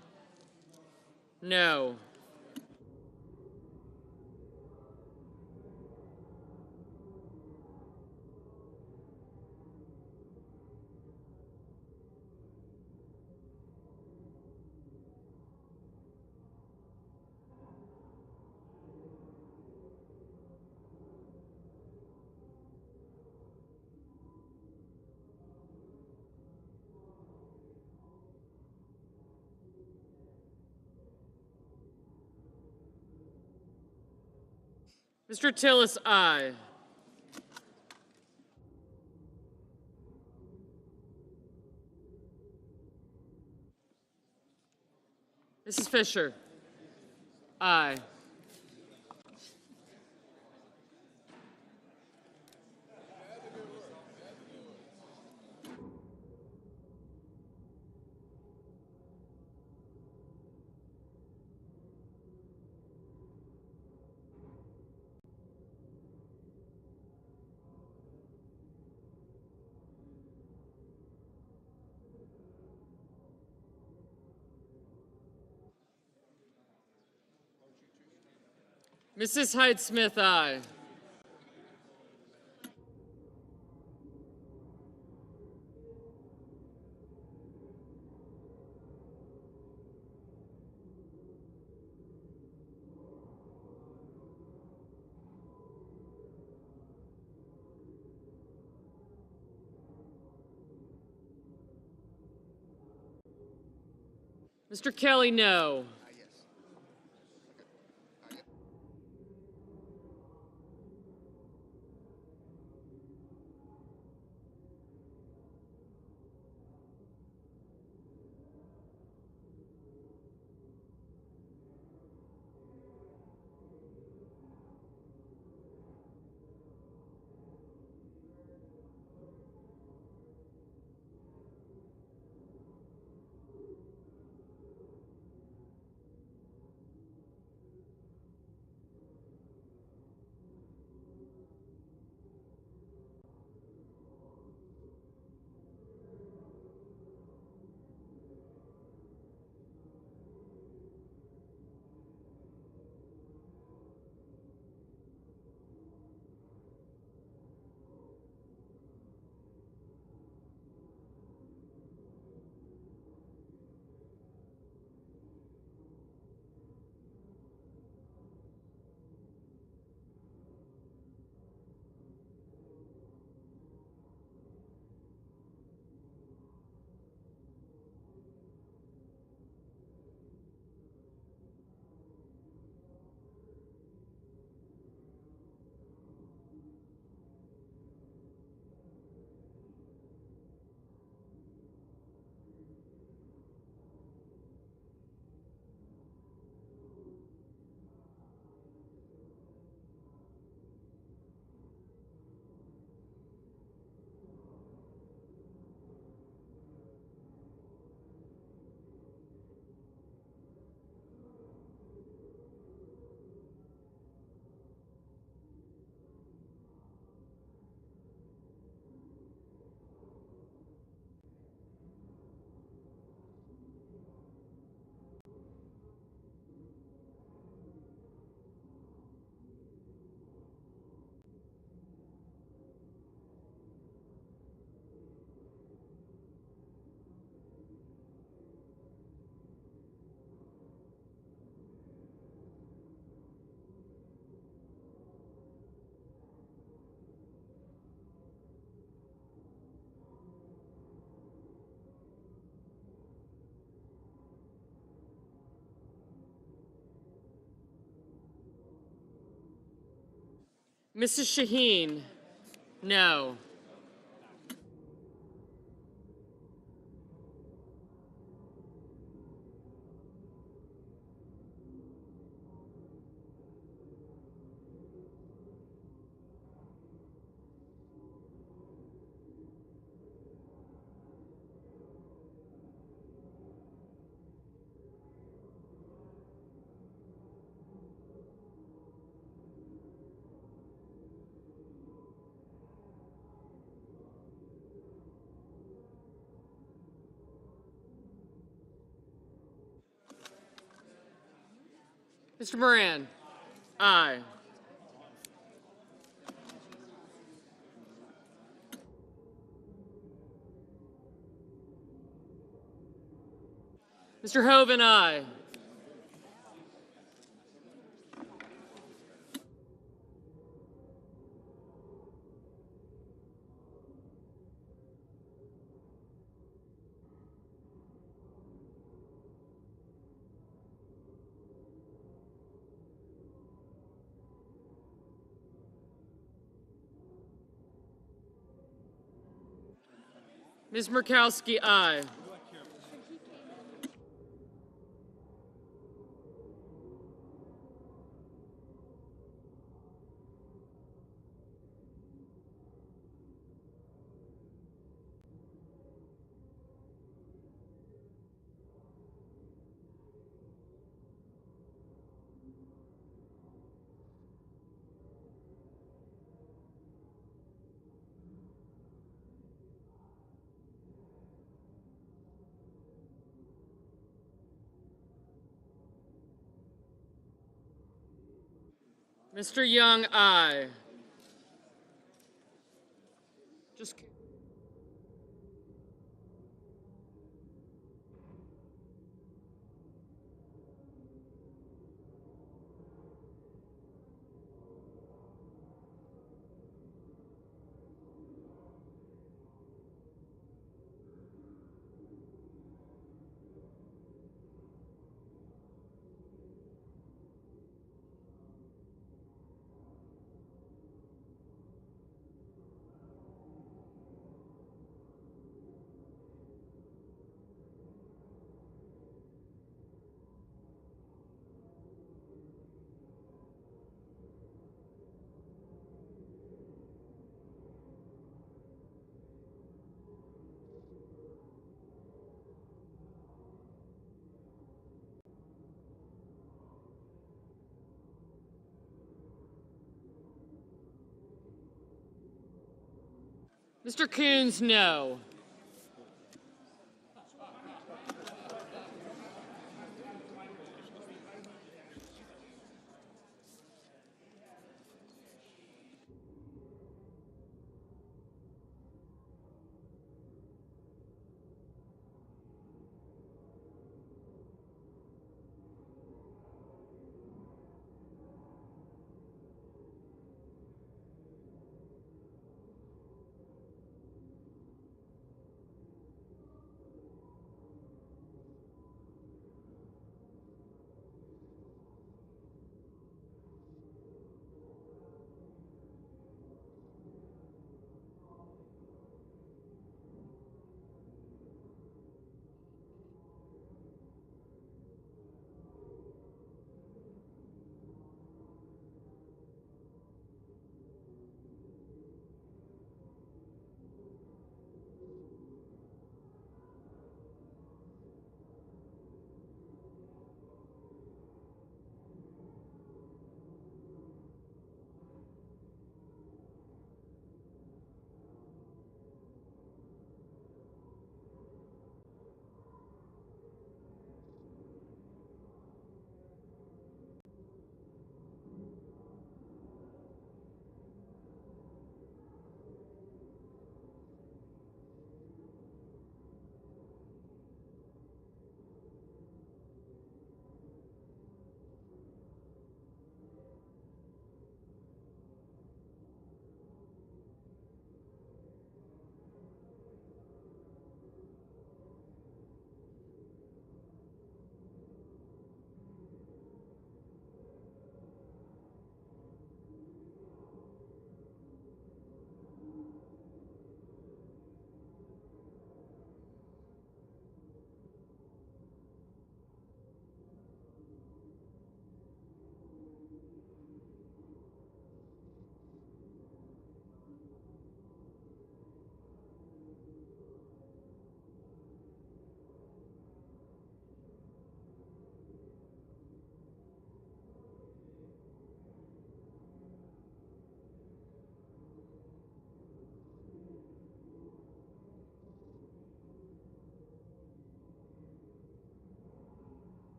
no. Mr. Tillis, aye. Mrs. Fisher, aye. Mrs. Hyde-Smith, aye. Mr. Kelly, no. Mrs. Shaheen, no. Mr. Moran, aye. Mr. Hoven, aye. Ms. Murkowski, aye. Mr. Young, aye. Just Mr. Coons, no.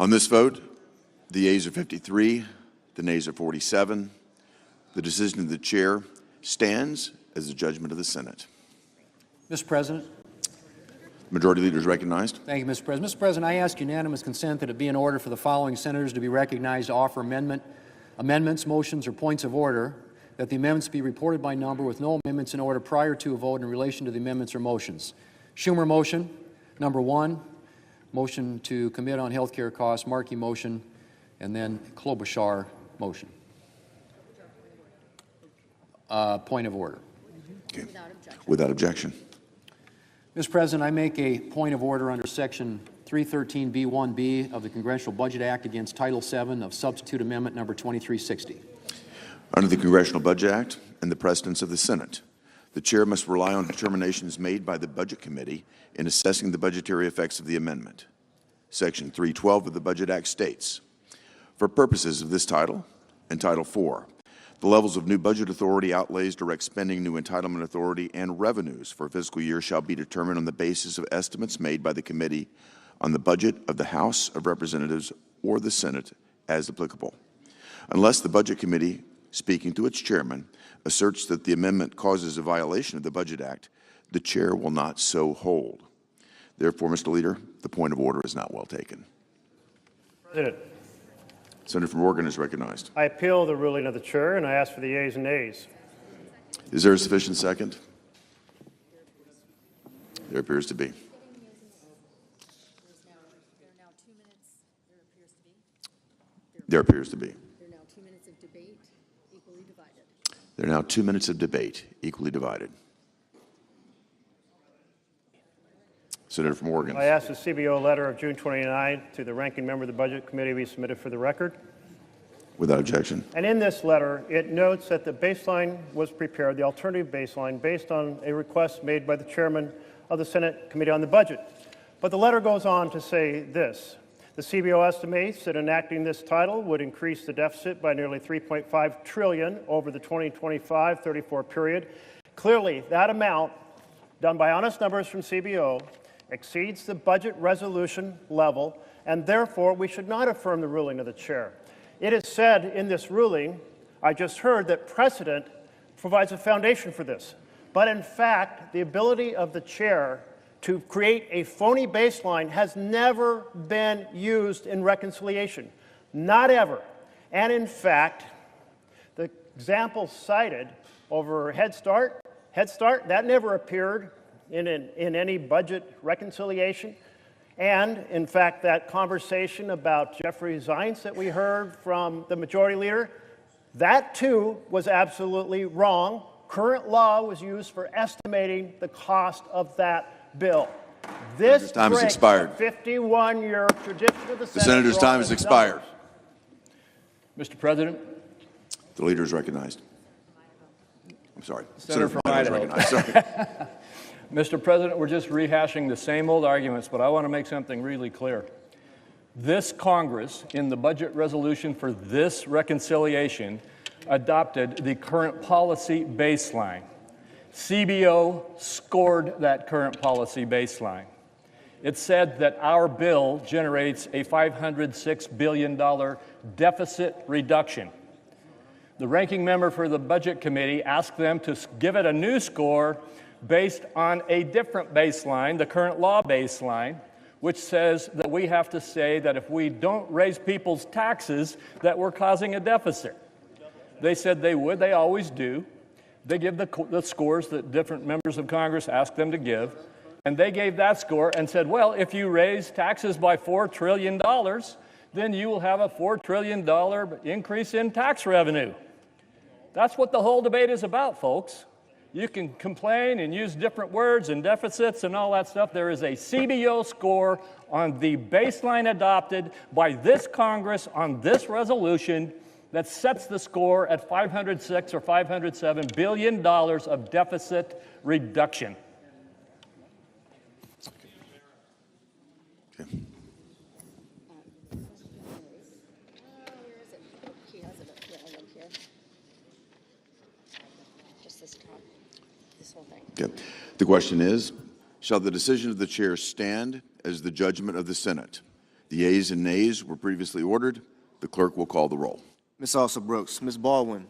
On this vote, the yeas are 53, the nays are 47. The decision of the chair stands as the judgment of the Senate. Mr. President. Majority Leader is recognized. Thank you, Mr. President. Mr. President, I ask unanimous consent that it be in order for the following senators to be recognized to offer amendments, motions, or points of order, that the amendments be reported by number with no amendments in order prior to a vote in relation to the amendments or motions. Schumer motion, number 1. Motion to commit on health care costs, Markey motion, and then Klobuchar motion. Point of order. Okay. Without objection. Mr. President, I make a point of order under Section 313B1B of the Congressional Budget Act against Title VII of Substitute Amendment Number 2360. Under the Congressional Budget Act and the precedents of the Senate, the chair must rely on determinations made by the Budget Committee in assessing the budgetary effects of the amendment. Section 312 of the Budget Act states, for purposes of this title and Title IV, the levels of new budget authority, outlays, direct spending, new entitlement authority, and revenues for a fiscal year shall be determined on the basis of estimates made by the Committee on the Budget of the House of Representatives or the Senate as applicable. Unless the Budget Committee, speaking to its chairman, asserts that the amendment causes a violation of the Budget Act, the chair will not so hold. Therefore, Mr. Leader, the point of order is not well taken. President, Senator from Oregon is recognized. I appeal the ruling of the chair, and I ask for the yeas and nays. Is there a sufficient second? There appears to be. There appears to be. There are now 2 minutes of debate, equally divided. There are now 2 minutes of debate, equally divided. Senator from Oregon. I ask the CBO letter of June 29 to the ranking member of the Budget Committee be submitted for the record. Without objection. And in this letter, it notes that the baseline was prepared, the alternative baseline, based on a request made by the chairman of the Senate Committee on the Budget. But the letter goes on to say this. The CBO estimates that enacting this title would increase the deficit by nearly $3.5 trillion over the 2025-34 period. Clearly, that amount, done by honest numbers from CBO, exceeds the budget resolution level, and therefore we should not affirm the ruling of the chair. It is said in this ruling, I just heard, that precedent provides a foundation for this. But in fact, the ability of the chair to create a phony baseline has never been used in reconciliation. Not ever. And in fact, the example cited over Head Start, that never appeared in any budget reconciliation. And in fact, that conversation about Jeffrey Zients that we heard from the Majority Leader, that too was absolutely wrong. Current law was used for estimating the cost of that bill. This time has breaks expired. the 51-year tradition of the Senate. The senator's time has expired. Mr. President. The leader is recognized. I'm sorry. Senator from Idaho is Idaho. recognized. Sorry. Mr. President, we're just rehashing the same old arguments, but I want to make something really clear. This Congress, in the budget resolution for this reconciliation, adopted the current policy baseline. CBO scored that current policy baseline. It said that our bill generates a $506 billion deficit reduction. The ranking member for the Budget Committee asked them to give it a new score based on a different baseline, the current law baseline, which says that we have to say that if we don't raise people's taxes, that we're causing a deficit. They said they would. They always do. They give the scores that different members of Congress ask them to give, and they gave that score and said, well, if you raise taxes by $4 trillion, then you will have a $4 trillion increase in tax revenue. That's what the whole debate is about, folks. You can complain and use different words and deficits and all that stuff. There is a CBO score on the baseline adopted by this Congress on this resolution that sets the score at $506 or $507 billion of deficit reduction. Okay. Where is it? He has it up here. I look here. Just this top, this whole thing. Okay. The question is, shall the decision of the chair stand as the judgment of the Senate? The yeas and nays were previously ordered. The clerk will call the roll. Ms. Alsop-Brooks, Ms. Baldwin,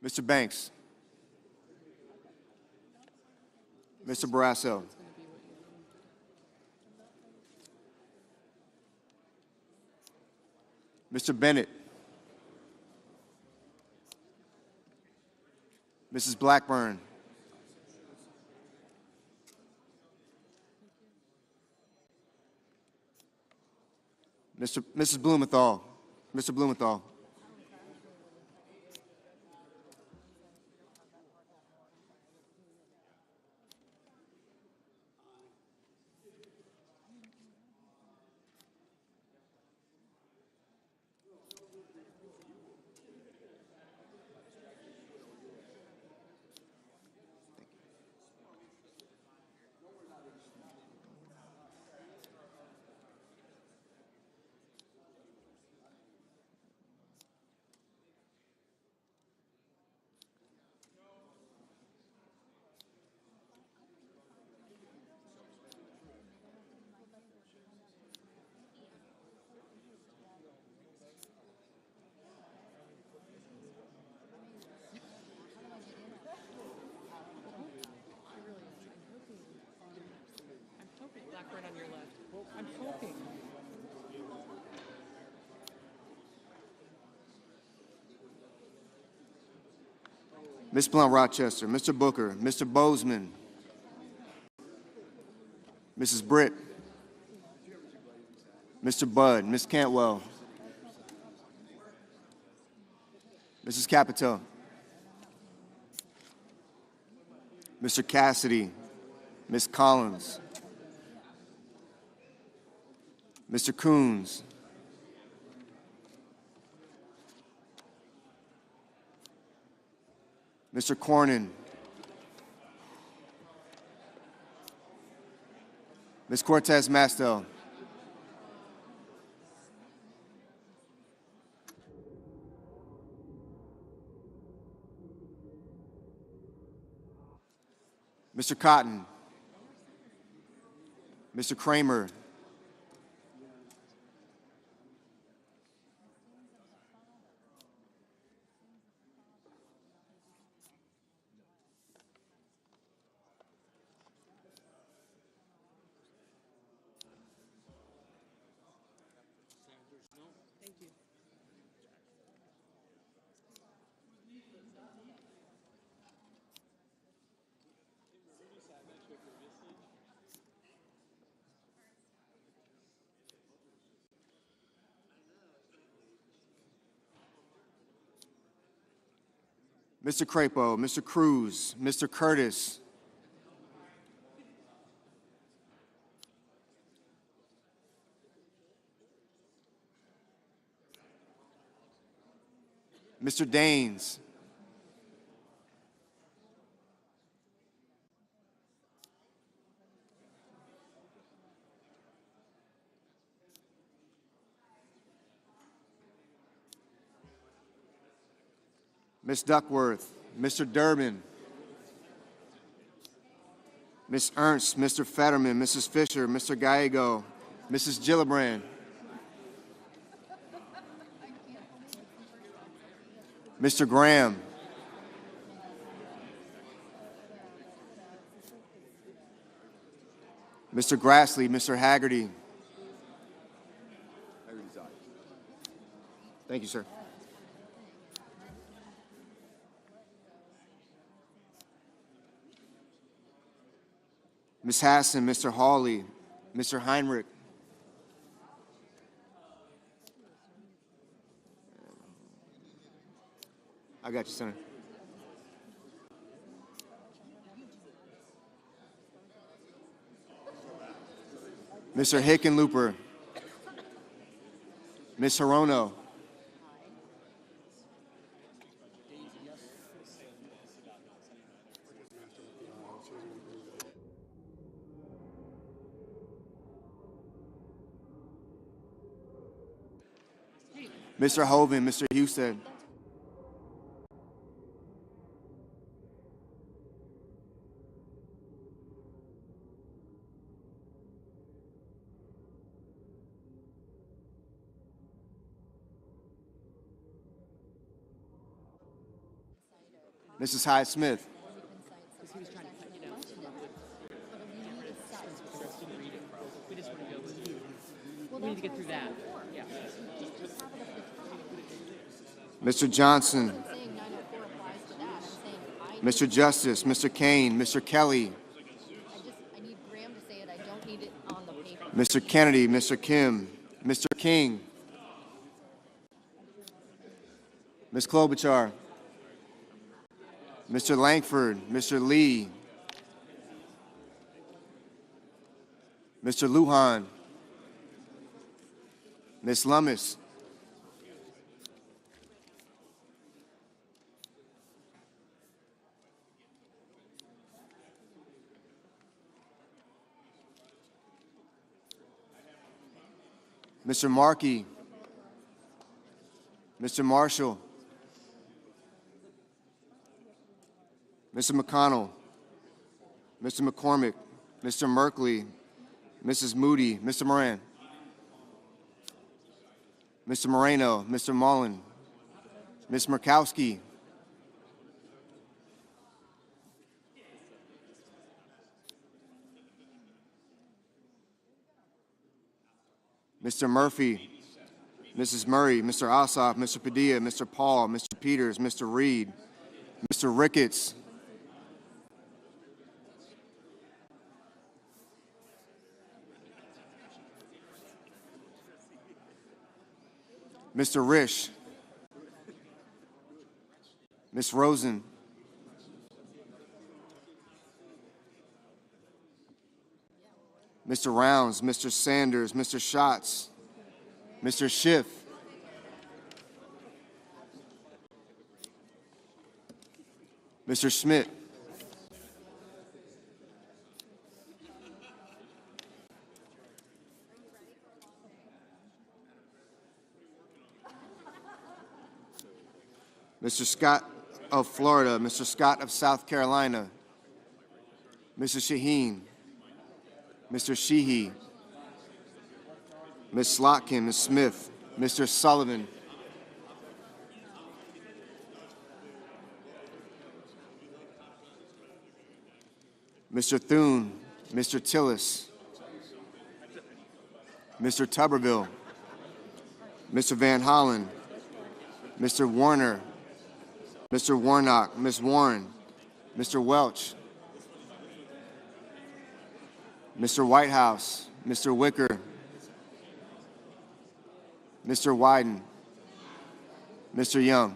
Mr. Banks, Mr. Barrasso, Mr. Bennett, Mrs. Blackburn, Mrs. Blumenthal, Mr. Blumenthal, Blackburn on your left. I'm hoping. Ms. Blunt Rochester, Mr. Booker, Mr. Bozeman, Mrs. Britt, Mr. Budd, Ms. Cantwell, Mrs. Capito, Mr. Cassidy, Ms. Collins, Mr. Coons, Mr. Cornyn, Ms. Cortez Mastel, Mr. Cotton, Mr. Kramer, Mr. Crapo, Mr. Cruz, Mr. Curtis, Mr. Daines, Ms. Duckworth, Mr. Durbin, Ms. Ernst, Mr. Fetterman, Mrs. Fisher, Mr. Gallego, Mrs. Gillibrand, Mr. Graham, Mr. Grassley, Mr. Haggerty. Thank you, sir. Ms. Hassan, Mr. Hawley, Mr. Heinrich, I got you, Senator. Mr. Hickenlooper, Ms. Hirono, Mr. Hoven, Mr. Houston, Mrs. Hyde-Smith, We need to get through that. Yeah. Mr. Johnson, I'm saying 904 applies to that. I'm saying Mr. Justice, Mr. Kane, Mr. Kelly, I need Graham to say it. I don't need it on the paper. Mr. Kennedy, Mr. Kim, Mr. King, Ms. Klobuchar, Mr. Langford, Mr. Lee, Mr. Lujan, Ms. Lummis, Mr. Markey, Mr. Marshall, Mr. McConnell, Mr. McCormick, Mr. Merkley, Mrs. Moody, Mr. Moran, Mr. Moreno, Mr. Mullen, Ms. Murkowski, Mr. Murphy, Mrs. Murray, Mr. Ossoff, Mr. Padilla, Mr. Paul, Mr. Peters, Mr. Reed, Mr. Ricketts, Mr. Risch, Ms. Rosen, Mr. Rounds, Mr. Sanders, Mr. Schatz, Mr. Schiff, Mr. Schmidt, Mr. Scott of Florida, Mr. Scott of South Carolina, Mr. Shaheen, Mr. Sheehy, Ms. Slotkin, Ms. Smith, Mr. Sullivan, Mr. Thune, Mr. Tillis, Mr. Tuberville, Mr. Van Hollen, Mr. Warner, Mr. Warnock, Ms. Warren, Mr. Welch, Mr. Whitehouse, Mr. Wicker, Mr. Wyden, Mr. Young.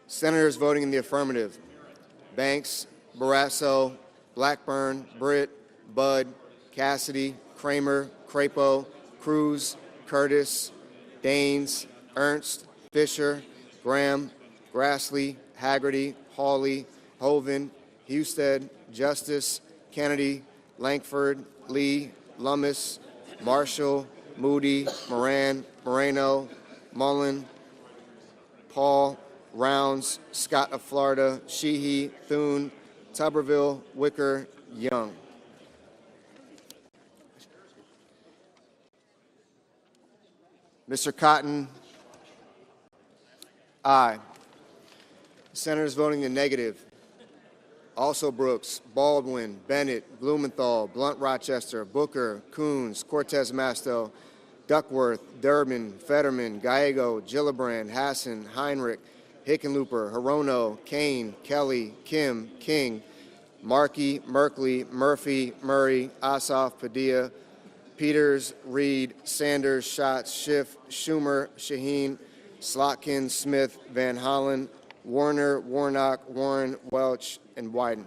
Senators voting in the affirmative: Banks, Barrasso, Blackburn, Britt, Budd, Cassidy, Kramer, Crapo, Cruz, Curtis, Daines, Ernst, Fisher, Graham, Grassley, Haggerty, Hawley, Hoven, Husted, Justice, Kennedy, Langford, Lee, Lummis, Marshall, Moody, Moran, Moreno, Mullen, Paul, Rounds, Scott of Florida, Sheehy, Thune, Tuberville, Wicker, Young. Mr. Cotton, aye. Senators voting in the negative: also Brooks, Baldwin, Bennett, Blumenthal, Blunt Rochester, Booker, Coons, Cortez Masto, Duckworth, Durbin, Fetterman, Gallego, Gillibrand, Hassan, Heinrich, Hickenlooper, Hirono, Kane, Kelly, Kim, King, Markey, Merkley, Murphy, Murray, Ossoff, Padilla, Peters, Reed, Sanders, Schatz, Schiff, Schumer, Shaheen, Slotkin, Smith, Van Hollen, Warner, Warnock, Warren, Welch, and Wyden.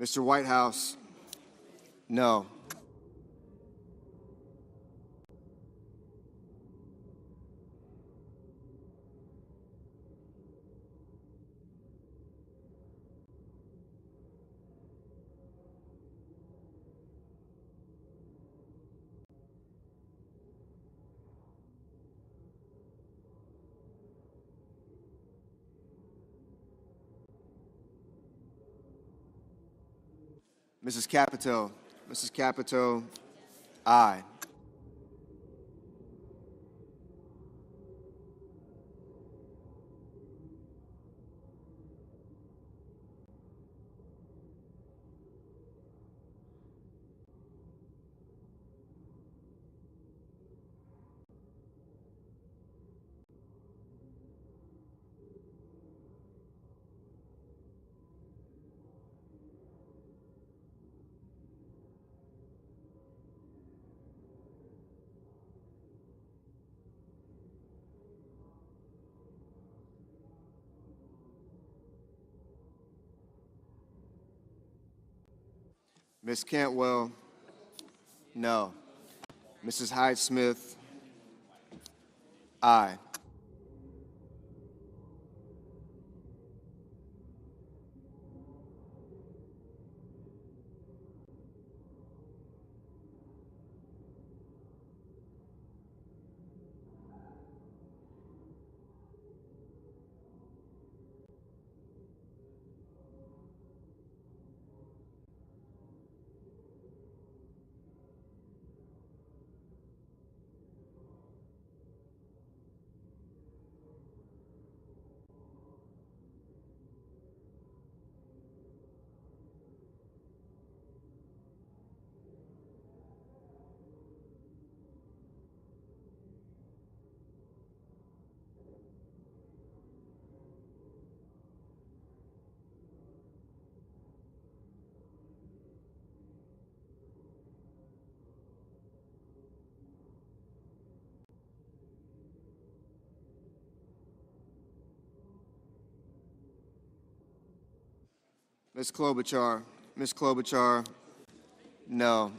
Mr. Whitehouse, no. Mrs. Capito, Mrs. Capito, aye. Ms. Cantwell, no. Mrs. Hyde-Smith, aye. Ms. Klobuchar, Ms. Klobuchar, no.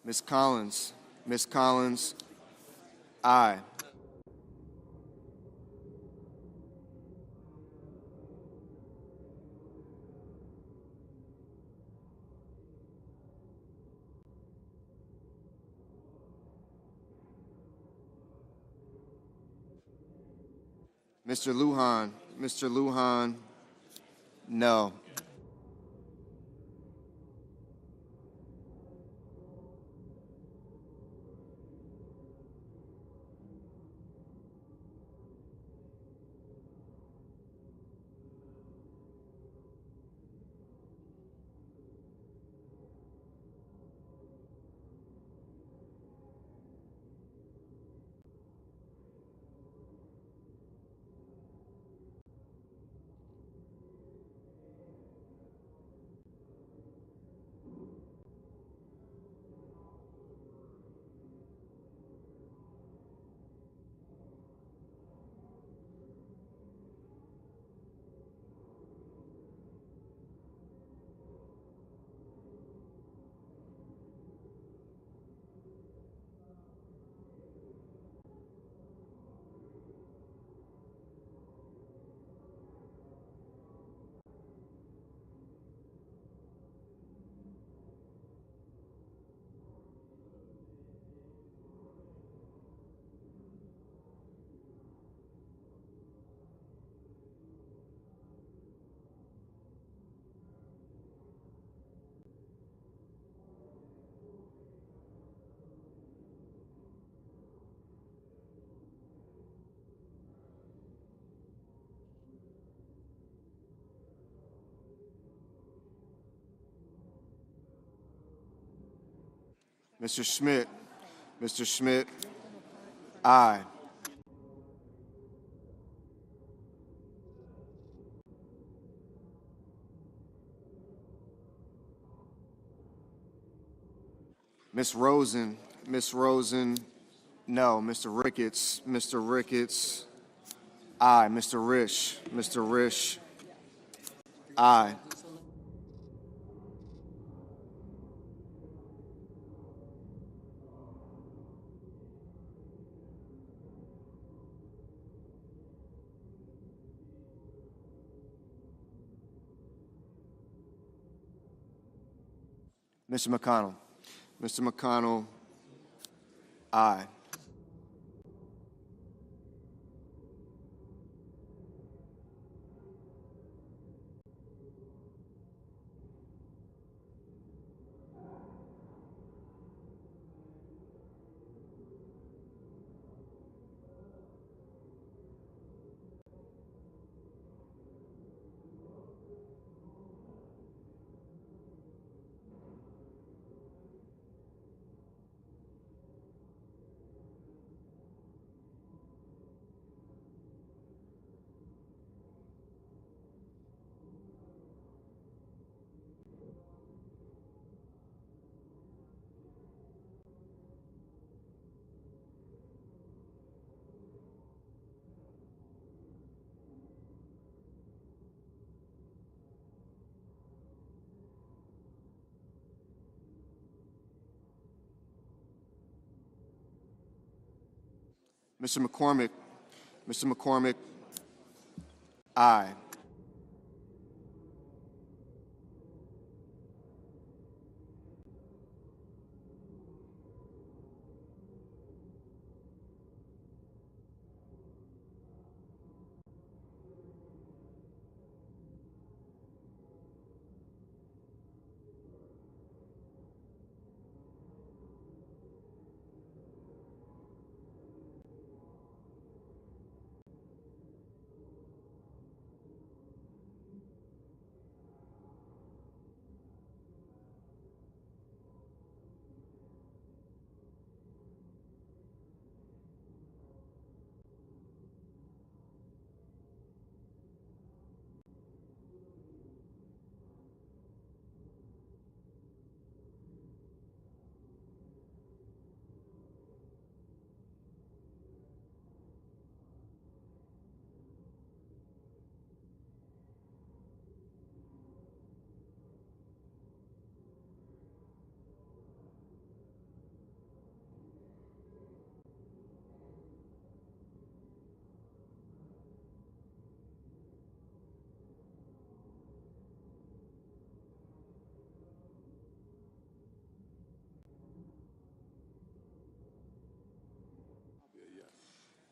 Ms. Collins, Ms. Collins, aye. Mr. Lujan, no. Mr. Schmidt, aye. Miss Rosen, no. Mr. Ricketts, aye. Mr. Risch, aye. Mr. McConnell, aye. Mr. McCormick, aye.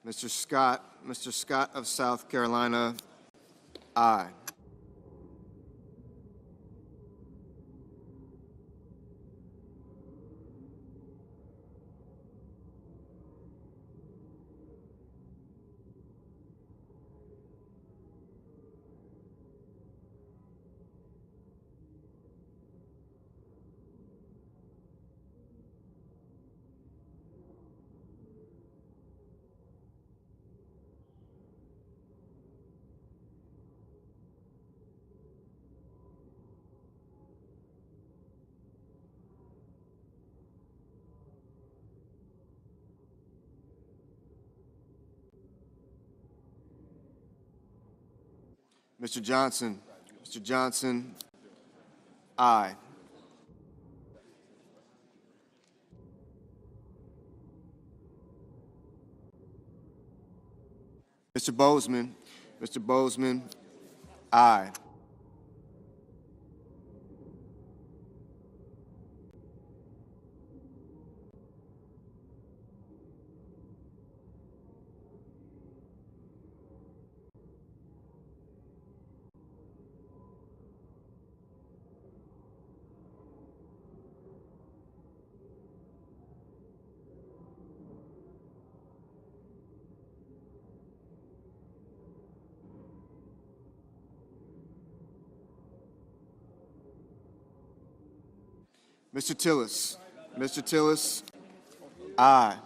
Mr. Scott of South Carolina, aye. Mr. Johnson, aye. Mr. Bozeman, aye. Mr. Tillis, aye.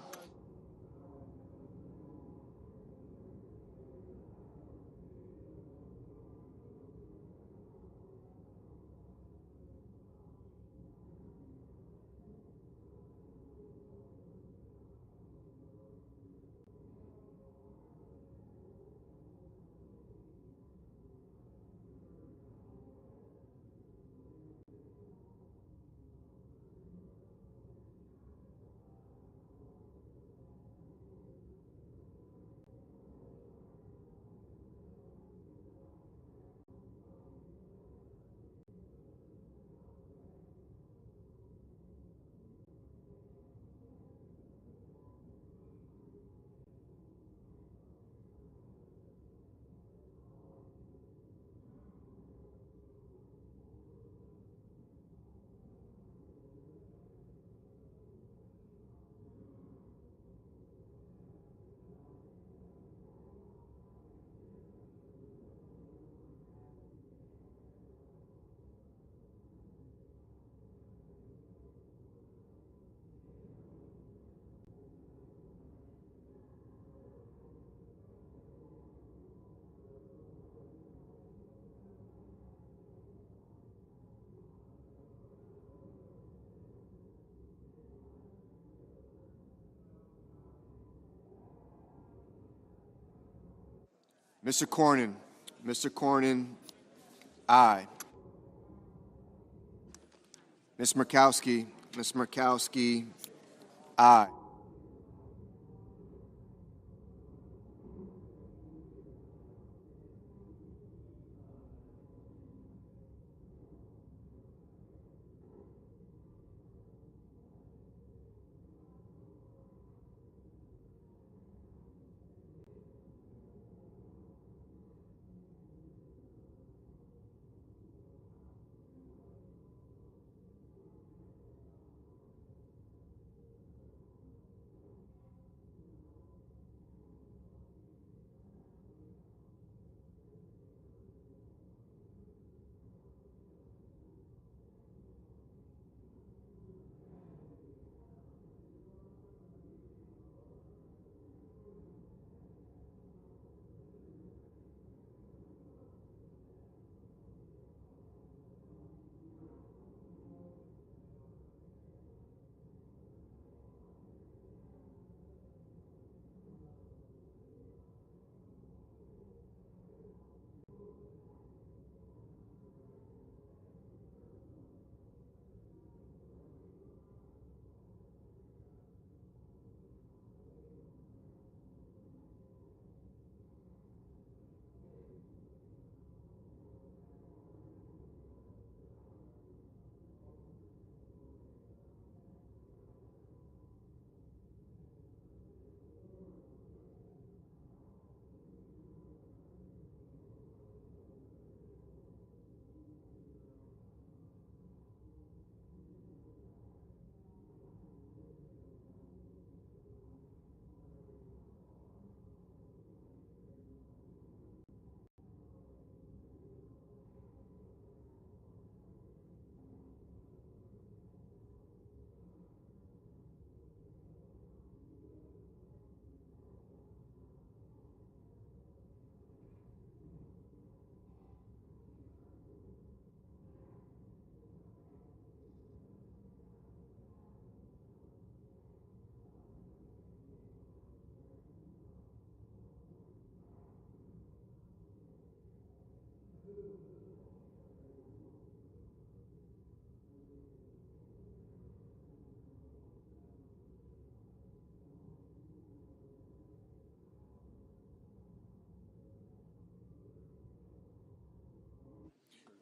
Mr. Cornyn. Mr. Cornyn, aye. Ms. Murkowski. Ms. Murkowski, aye.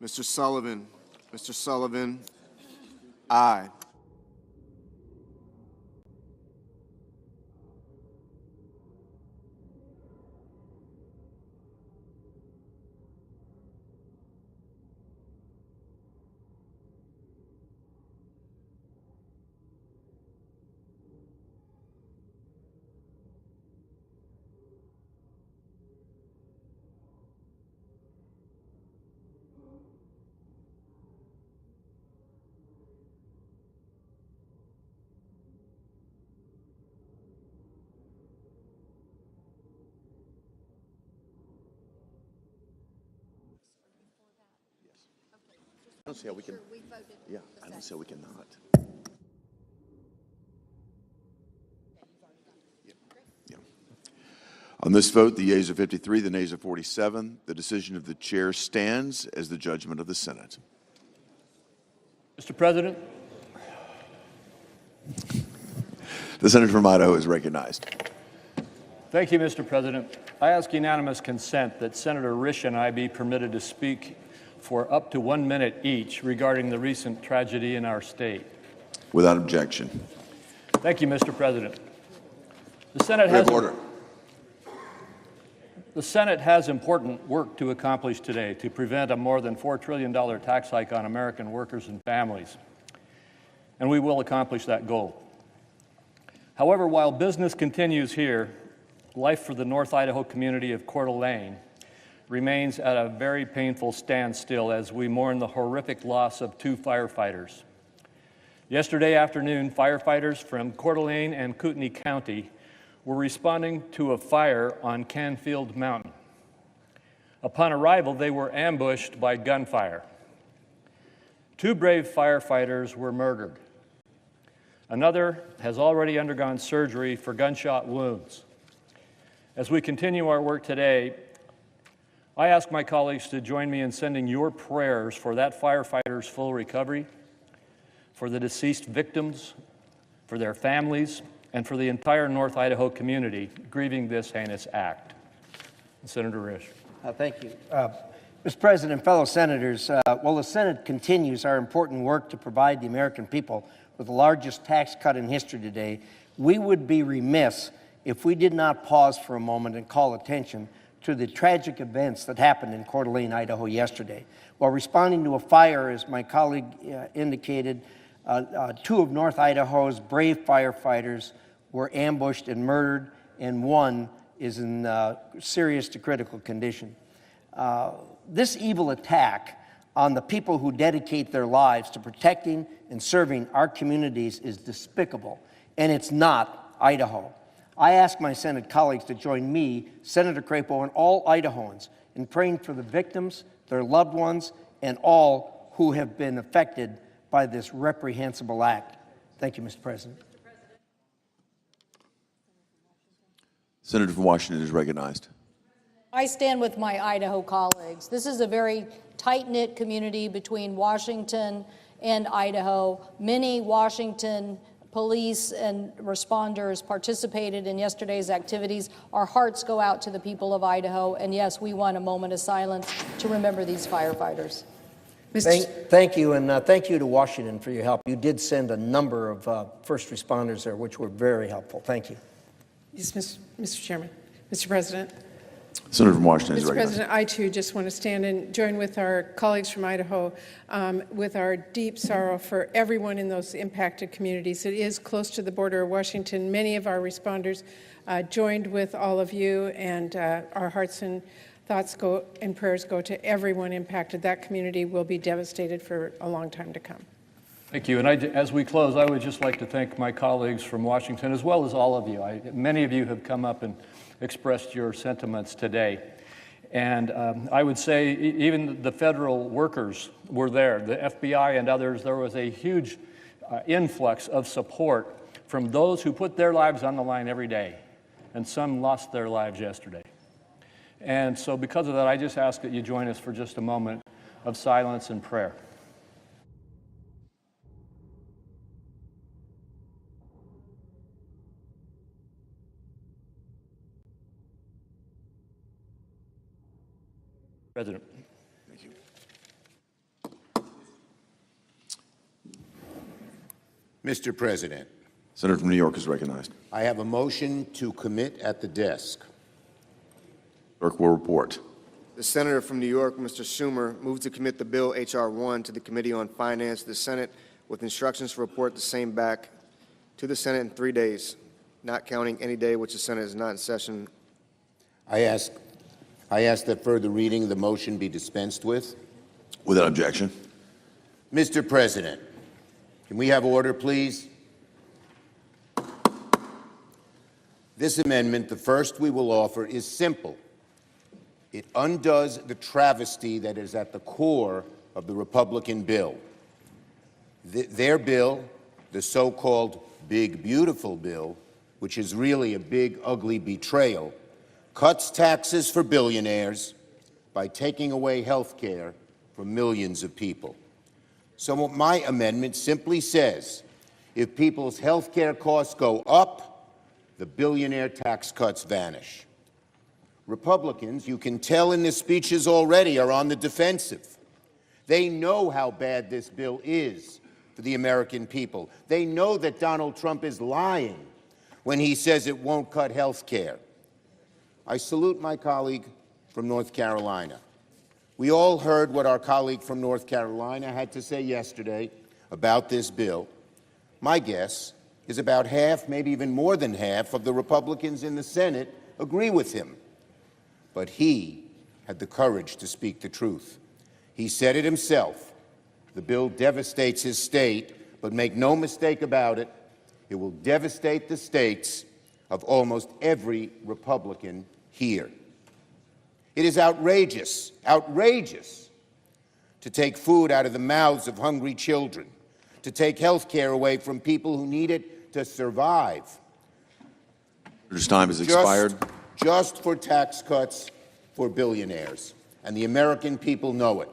Mr. Sullivan. Mr. Sullivan, aye. I don't see how we can, yeah, I don't see how we cannot. Yeah. On this vote, the yeas are 53, the nays are 47. The decision of the chair stands as the judgment of the Senate. Mr. President, The senator from Idaho is recognized. thank you, Mr. President. I ask unanimous consent that Senator Risch and I be permitted to speak for up to 1 minute each regarding the recent tragedy in our state. Without objection. Thank you, Mr. President. The Senate has important work to accomplish today to prevent a more than $4 trillion tax hike on American workers and families, and we will accomplish that goal. However, while business continues here, life for the North Idaho community of Coeur d'Alene remains at a very painful standstill as we mourn the horrific loss of 2 firefighters. Yesterday afternoon, firefighters from Coeur d'Alene and Kootenai County were responding to a fire on Canfield Mountain. Upon arrival, they were ambushed by gunfire. 2 brave firefighters were murdered. Another has already undergone surgery for gunshot wounds. As we continue our work today, I ask my colleagues to join me in sending your prayers for that firefighter's full recovery, for the deceased victims, for their families, and for the entire North Idaho community grieving this heinous act. Senator Risch. Thank you. Mr. President, fellow senators, while the Senate continues our important work to provide the American people with the largest tax cut in history today, we would be remiss if we did not pause for a moment and call attention to the tragic events that happened in Coeur d'Alene, Idaho yesterday. While responding to a fire, as my colleague indicated, two of North Idaho's brave firefighters were ambushed and murdered, and one is in serious to critical condition. This evil attack on the people who dedicate their lives to protecting and serving our communities is despicable, and it's not Idaho. I ask my Senate colleagues to join me, Senator Crapo, and all Idahoans in praying for the victims, their loved ones, and all who have been affected by this reprehensible act. Thank you, Mr. President. Senator from Washington is recognized. I stand with my Idaho colleagues. This is a very tight-knit community between Washington and Idaho. Many Washington police and responders participated in yesterday's activities. Our hearts go out to the people of Idaho, and yes, we want a moment of silence to remember these firefighters. Thank you, and thank you to Washington for your help. You did send a number of first responders there, which were very helpful. Thank you. Yes, Mr. Chairman. Mr. President. Senator from Washington is Mr. recognized. President, I too just want to stand and join with our colleagues from Idaho with our deep sorrow for everyone in those impacted communities. It is close to the border of Washington. Many of our responders joined with all of you, and our hearts and thoughts and prayers go to everyone impacted. That community will be devastated for a long time to come. Thank you. And as we close, I would just like to thank my colleagues from Washington, as well as all of you. Many of you have come up and expressed your sentiments today. And I would say even the federal workers were there, the FBI and others. There was a huge influx of support from those who put their lives on the line every day, and some lost their lives yesterday. And so because of that, I just ask that you join us for just a moment of silence and prayer. President. Thank you. Mr. President, Senator from New York is recognized. I have a motion to commit at the desk. Clerk will report. The Senator from New York, Mr. Schumer, moves to commit the bill H.R. 1 to the Committee on Finance, the Senate, with instructions to report the same back to the Senate in 3 days, not counting any day which the Senate is not in session. I ask that further reading of the motion be dispensed with. Without objection. Mr. President, can we have order, please? This amendment, the first we will offer, is simple. It undoes the travesty that is at the core of the Republican bill. Their bill, the so-called Big Beautiful Bill, which is really a big, ugly betrayal, cuts taxes for billionaires by taking away health care from millions of people. So my amendment simply says, if people's health care costs go up, the billionaire tax cuts vanish. Republicans, you can tell in their speeches already, are on the defensive. They know how bad this bill is for the American people. They know that Donald Trump is lying when he says it won't cut health care. I salute my colleague from North Carolina. We all heard what our colleague from North Carolina had to say yesterday about this bill. My guess is about half, maybe even more than half, of the Republicans in the Senate agree with him. But he had the courage to speak the truth. He said it himself. The bill devastates his state, but make no mistake about it, it will devastate the states of almost every Republican here. It is outrageous, outrageous to take food out of the mouths of hungry children, to take health care away from people who need it to survive. Senator's time has expired. Just for tax cuts for billionaires. and the American people know it.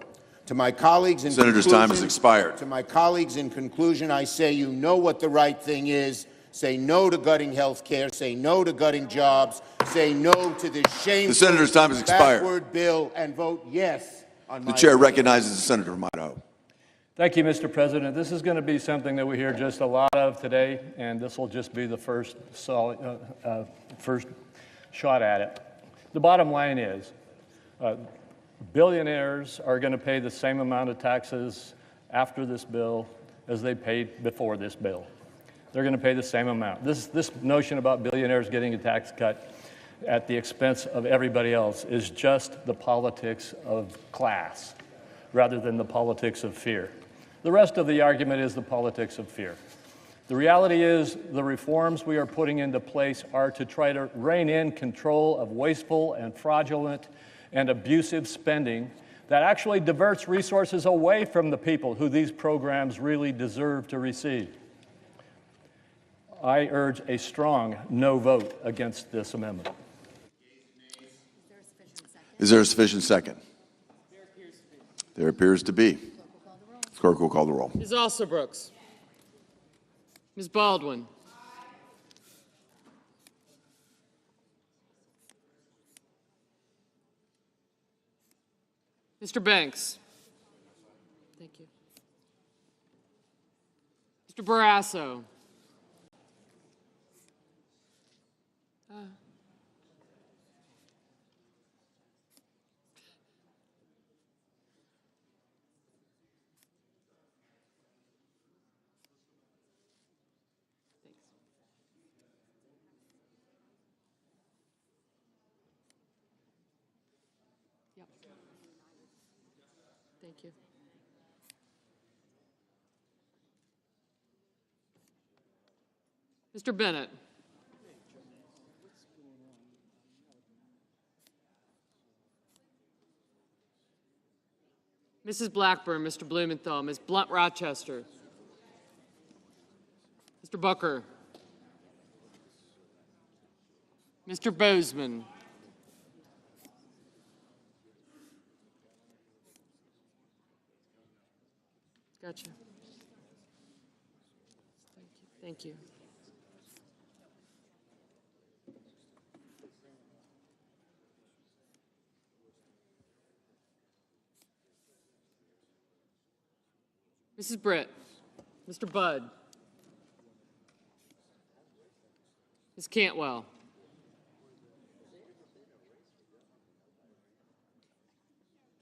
To my colleagues in Senator's conclusion, time has expired. To my colleagues in conclusion, I say you know what the right thing is. Say no to gutting health care. Say no to gutting jobs. Say no to this shameful, The senator's time has expired. backward bill, and vote yes on my The chair bill. recognizes the senator from Idaho. Thank you, Mr. President. This is going to be something that we hear just a lot of today, and this will just be the first shot at it. The bottom line is, billionaires are going to pay the same amount of taxes after this bill as they paid before this bill. They're going to pay the same amount. This notion about billionaires getting a tax cut at the expense of everybody else is just the politics of class rather than the politics of fear. The rest of the argument is the politics of fear. The reality is the reforms we are putting into place are to try to rein in control of wasteful and fraudulent and abusive spending that actually diverts resources away from the people who these programs really deserve to receive. I urge a strong no vote against this amendment. Is there a sufficient second? There appears to be. Clerk will call the roll. Ms. Alsobrooks. Ms. Baldwin. Mr. Banks. Thank you. Mr. Barrasso. Thank you. Mr. Bennett. Mrs. Blackburn, Mr. Blumenthal, Ms. Blunt Rochester. Mr. Booker. Mr. Bozeman. Gotcha. Thank you. Mrs. Britt. Mr. Budd. Ms. Cantwell.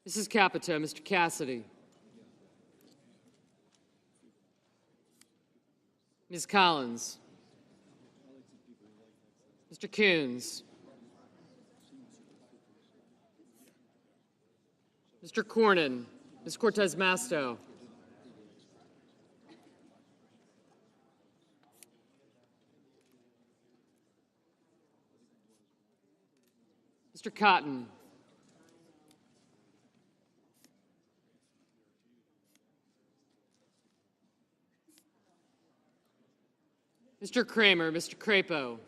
Mrs. Capito. Mr. Cassidy. Ms. Collins. Mr. Coons. Mr. Cornyn. Ms. Cortez Masto. Mr. Cotton. Mr. Kramer, Mr. Crapo.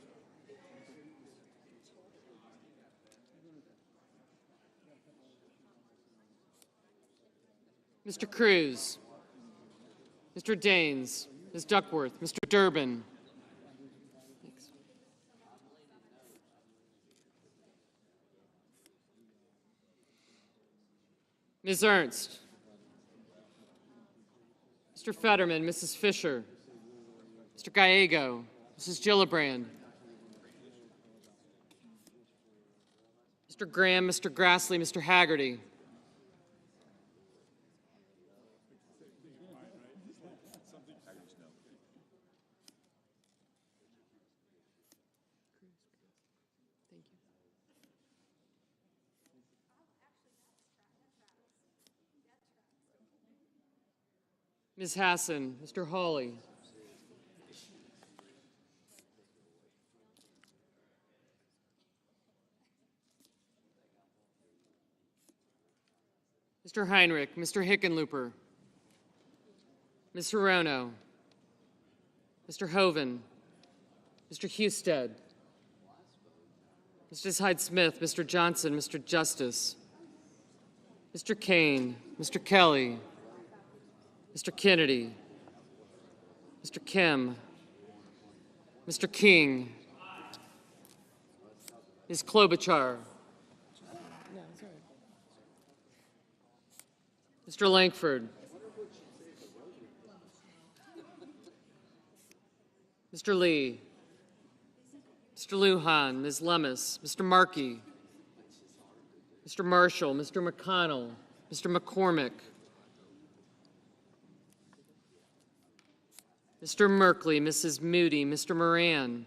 Mr. Cruz. Mr. Daines. Ms. Duckworth. Mr. Durbin. Thanks. Ms. Ernst. Mr. Fetterman, Mrs. Fisher. Mr. Gallego, Mrs. Gillibrand. Mr. Graham, Mr. Grassley, Mr. Haggerty. Ms. Hassan, Mr. Hawley. Mr. Heinrich, Mr. Hickenlooper, Ms. Hirono, Mr. Hoven, Mr. Husted, Mrs. Hyde-Smith, Mr. Johnson, Mr. Justice, Mr. Kane, Mr. Kelly, Mr. Kennedy, Mr. Kim, Mr. King, Ms. Klobuchar, Mr. Langford, Mr. Lee, Mr. Lujan, Ms. Lemus, Mr. Markey, Mr. Marshall, Mr. McConnell, Mr. McCormick, Mr. Merkley, Mrs. Moody, Mr. Moran,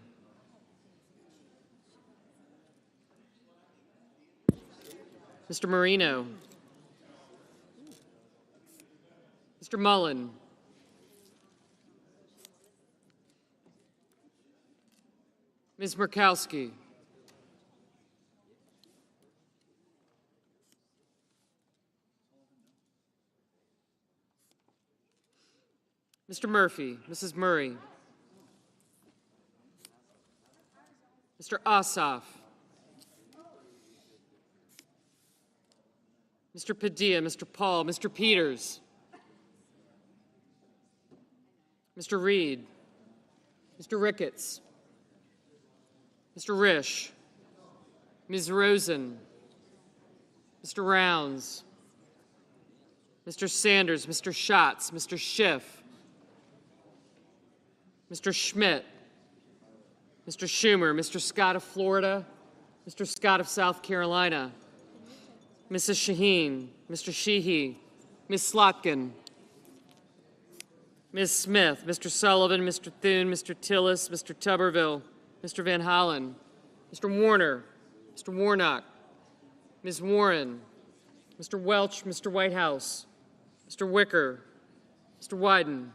Mr. Marino, Mr. Mullen, Ms. Murkowski, Mr. Murphy, Mrs. Murray, Mr. Ossoff, Mr. Padilla, Mr. Paul, Mr. Peters, Mr. Reed, Mr. Ricketts, Mr. Risch, Ms. Rosen, Mr. Rounds, Mr. Sanders, Mr. Schatz, Mr. Schiff, Mr. Schmidt, Mr. Schumer, Mr. Scott of Florida, Mr. Scott of South Carolina, Mrs. Shaheen, Mr. Sheehy, Ms. Slotkin, Ms. Smith, Mr. Sullivan, Mr. Thune, Mr. Tillis, Mr. Tuberville, Mr. Van Hollen, Mr. Warner, Mr. Warnock, Ms. Warren, Mr. Welch, Mr. Whitehouse, Mr. Wicker, Mr. Wyden,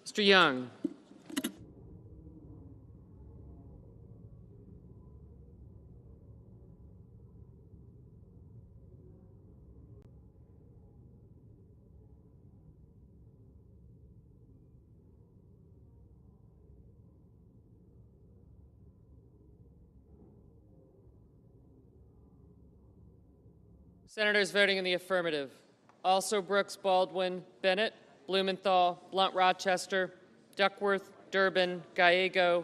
Mr. Young, Senators voting in the affirmative. Also Brooks, Baldwin, Bennett, Blumenthal, Blunt Rochester, Duckworth, Durbin, Gallego,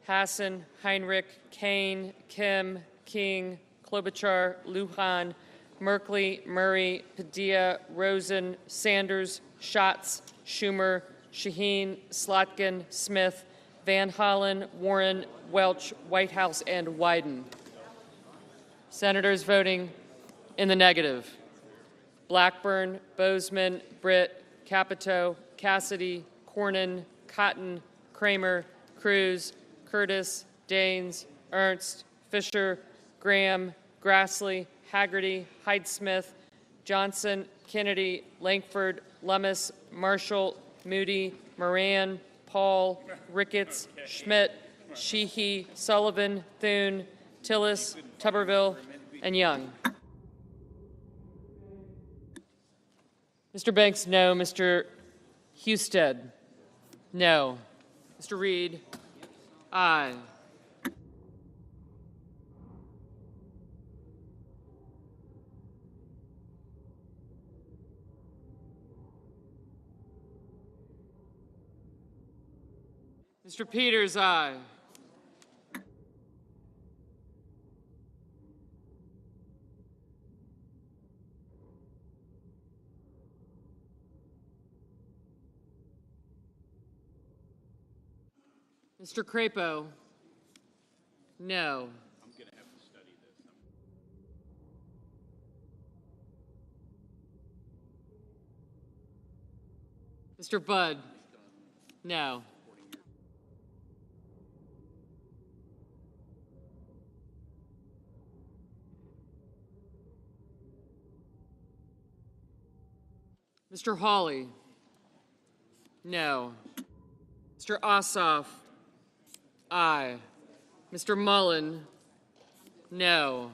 Hassan, Heinrich, Kane, Kim, King, Klobuchar, Lujan, Merkley, Murray, Padilla, Rosen, Sanders, Schatz, Schumer, Shaheen, Slotkin, Smith, Van Hollen, Warren, Welch, Whitehouse, and Wyden. Senators voting in the negative. Blackburn, Bozeman, Britt, Capito, Cassidy, Cornyn, Cotton, Kramer, Cruz, Curtis, Daines, Ernst, Fisher, Graham, Grassley, Haggerty, Hyde-Smith, Johnson, Kennedy, Langford, Lummis, Marshall, Moody, Moran, Paul, Ricketts, Schmidt, Sheehy, Sullivan, Thune, Tillis, Tuberville, and Young. Mr. Banks, no. Mr. Husted, no. Mr. Reed, aye. Mr. Peters, aye. Mr. Crapo, no. I'm going to have to study this. Mr. Budd, no. Mr. Hawley, no. Mr. Ossoff, aye. Mr. Mullen, no.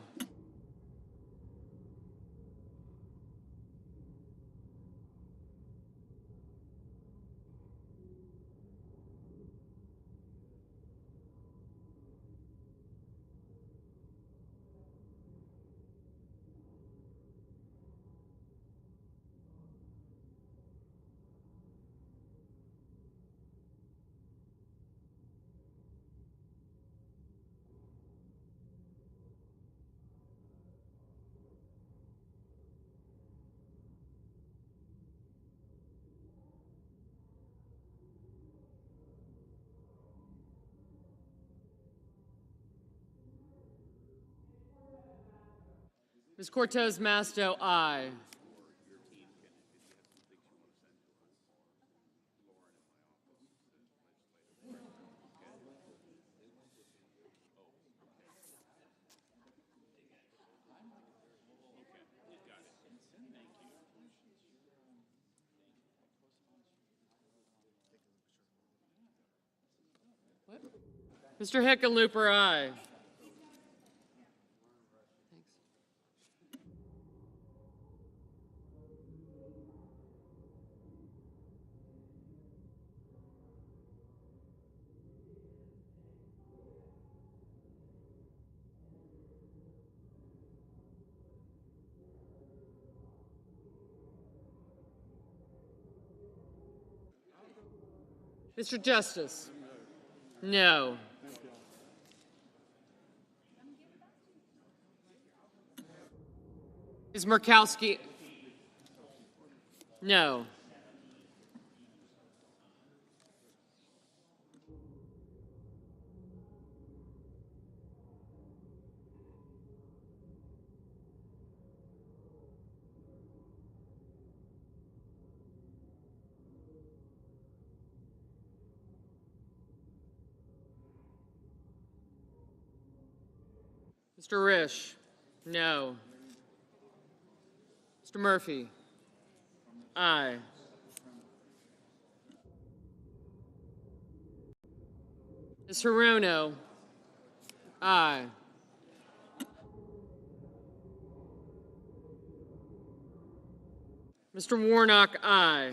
Ms. Cortez Masto, aye. Mr. Hickenlooper, aye. Mr. Justice? No. Ms. Murkowski? No. Mr. Risch? No. Mr. Murphy? Aye. Ms. Hirono? Aye. Mr. Warnock, aye.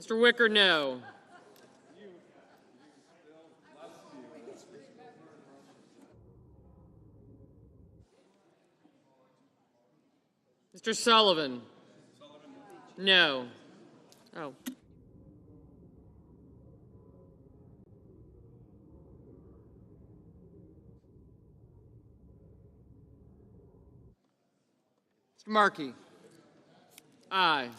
Mr. Wicker, no. Mr. Sullivan? No. Oh. Mr. Markey? Aye.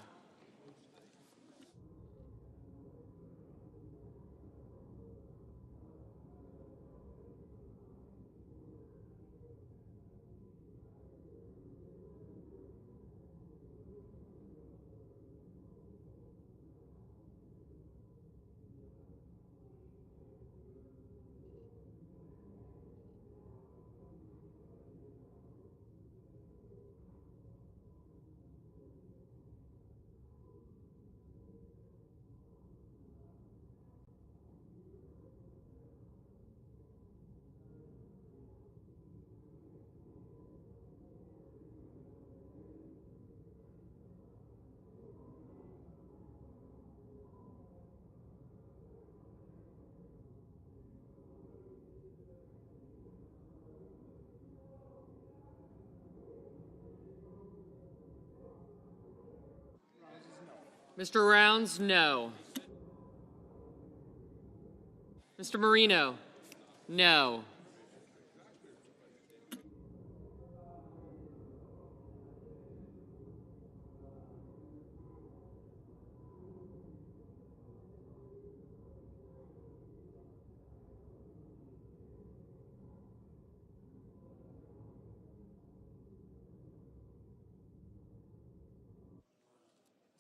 Mr. Rounds, no. Mr. Marino? No.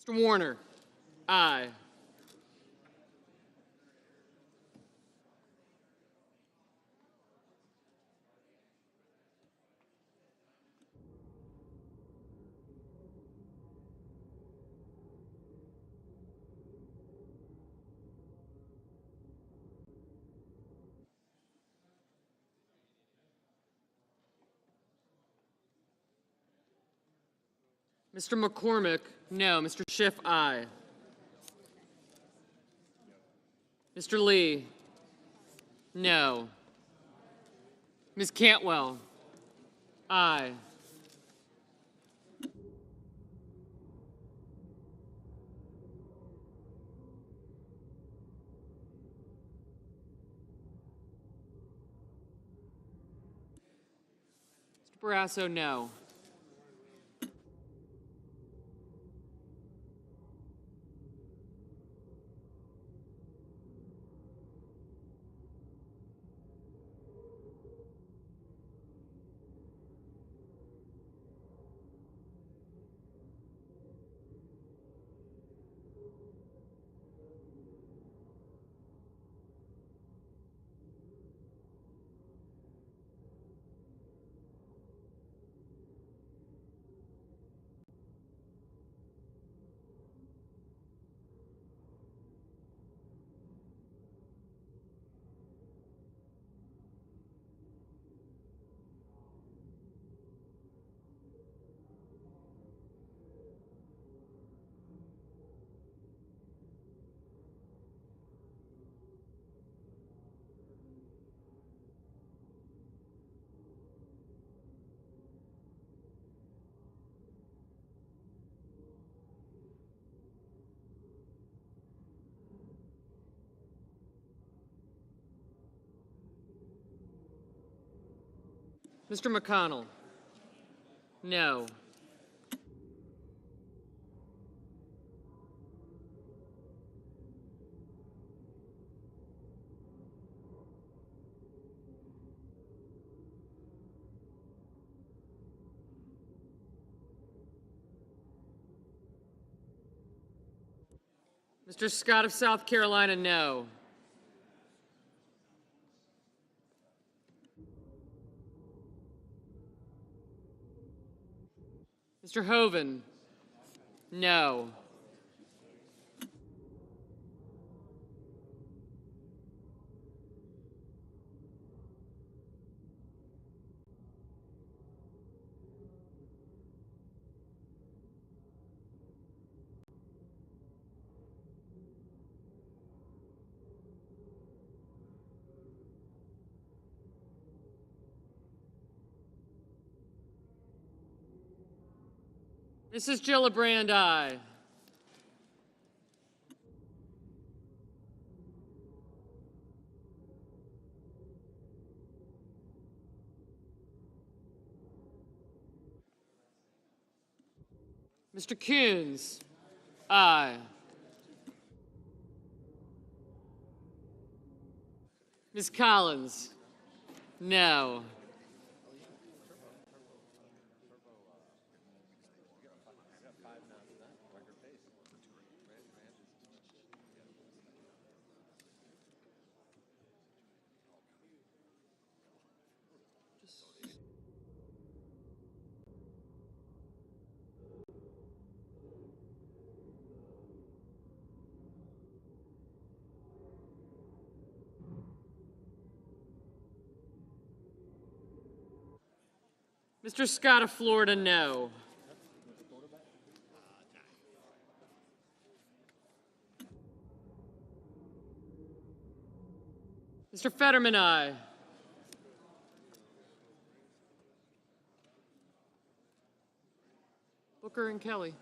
Mr. Warner? Aye. Mr. McCormick? No. Mr. Schiff, aye. Mr. Lee? No. Ms. Cantwell? Aye. Mr. Barrasso, no. Mr. McConnell? No. Mr. Scott of South Carolina, no. Mr. Hoeven, no. Mrs. Gillibrand, aye. Mr. Coons, aye. Ms. Collins, no. Mr. Scott of Florida, no. Mr. Fetterman, aye. Booker and Kelly.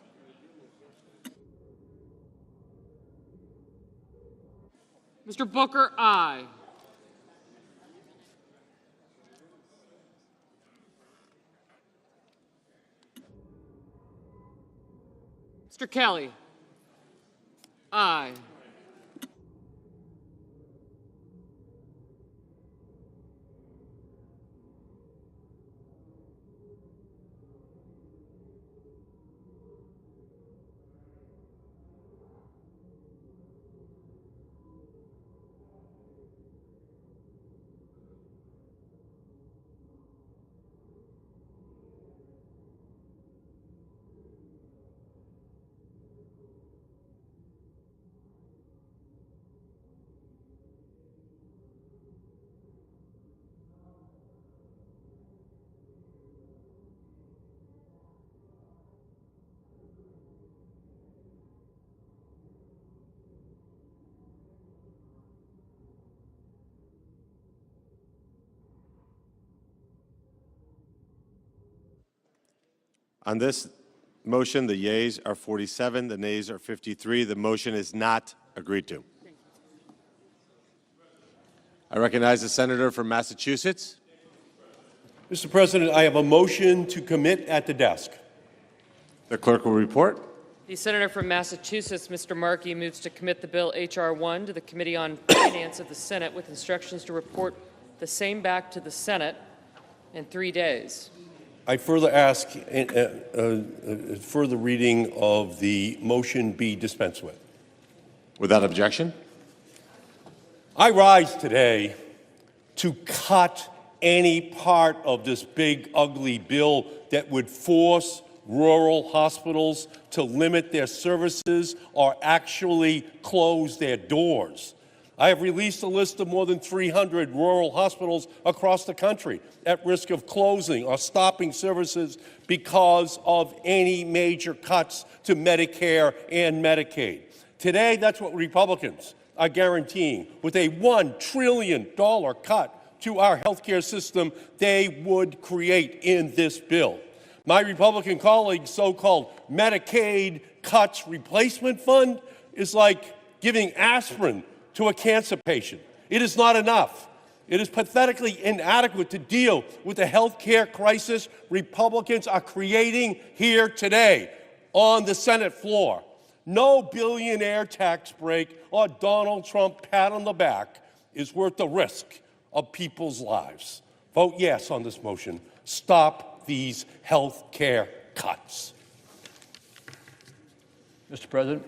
Mr. Booker, aye. Mr. Kelly, aye. On this motion, the yeas are 47, the nays are 53. The motion is not agreed to. I recognize the senator from Massachusetts. Mr. President, I have a motion to commit at the desk. The clerk will report. The senator from Massachusetts, Mr. Markey, moves to commit the bill H.R. 1 to the Committee on Finance of the Senate with instructions to report the same back to the Senate in 3 days. I further ask further reading of the motion be dispensed with. Without objection. I rise today to cut any part of this big, ugly bill that would force rural hospitals to limit their services or actually close their doors. I have released a list of more than 300 rural hospitals across the country at risk of closing or stopping services because of any major cuts to Medicare and Medicaid. Today, that's what Republicans are guaranteeing. With a $1 trillion cut to our healthcare system, they would create in this bill. My Republican colleagues' so-called Medicaid Cuts Replacement Fund is like giving aspirin to a cancer patient. It is not enough. It is pathetically inadequate to deal with the health care crisis Republicans are creating here today on the Senate floor. No billionaire tax break or Donald Trump pat on the back is worth the risk of people's lives. Vote yes on this motion. Stop these health care cuts. Mr. President.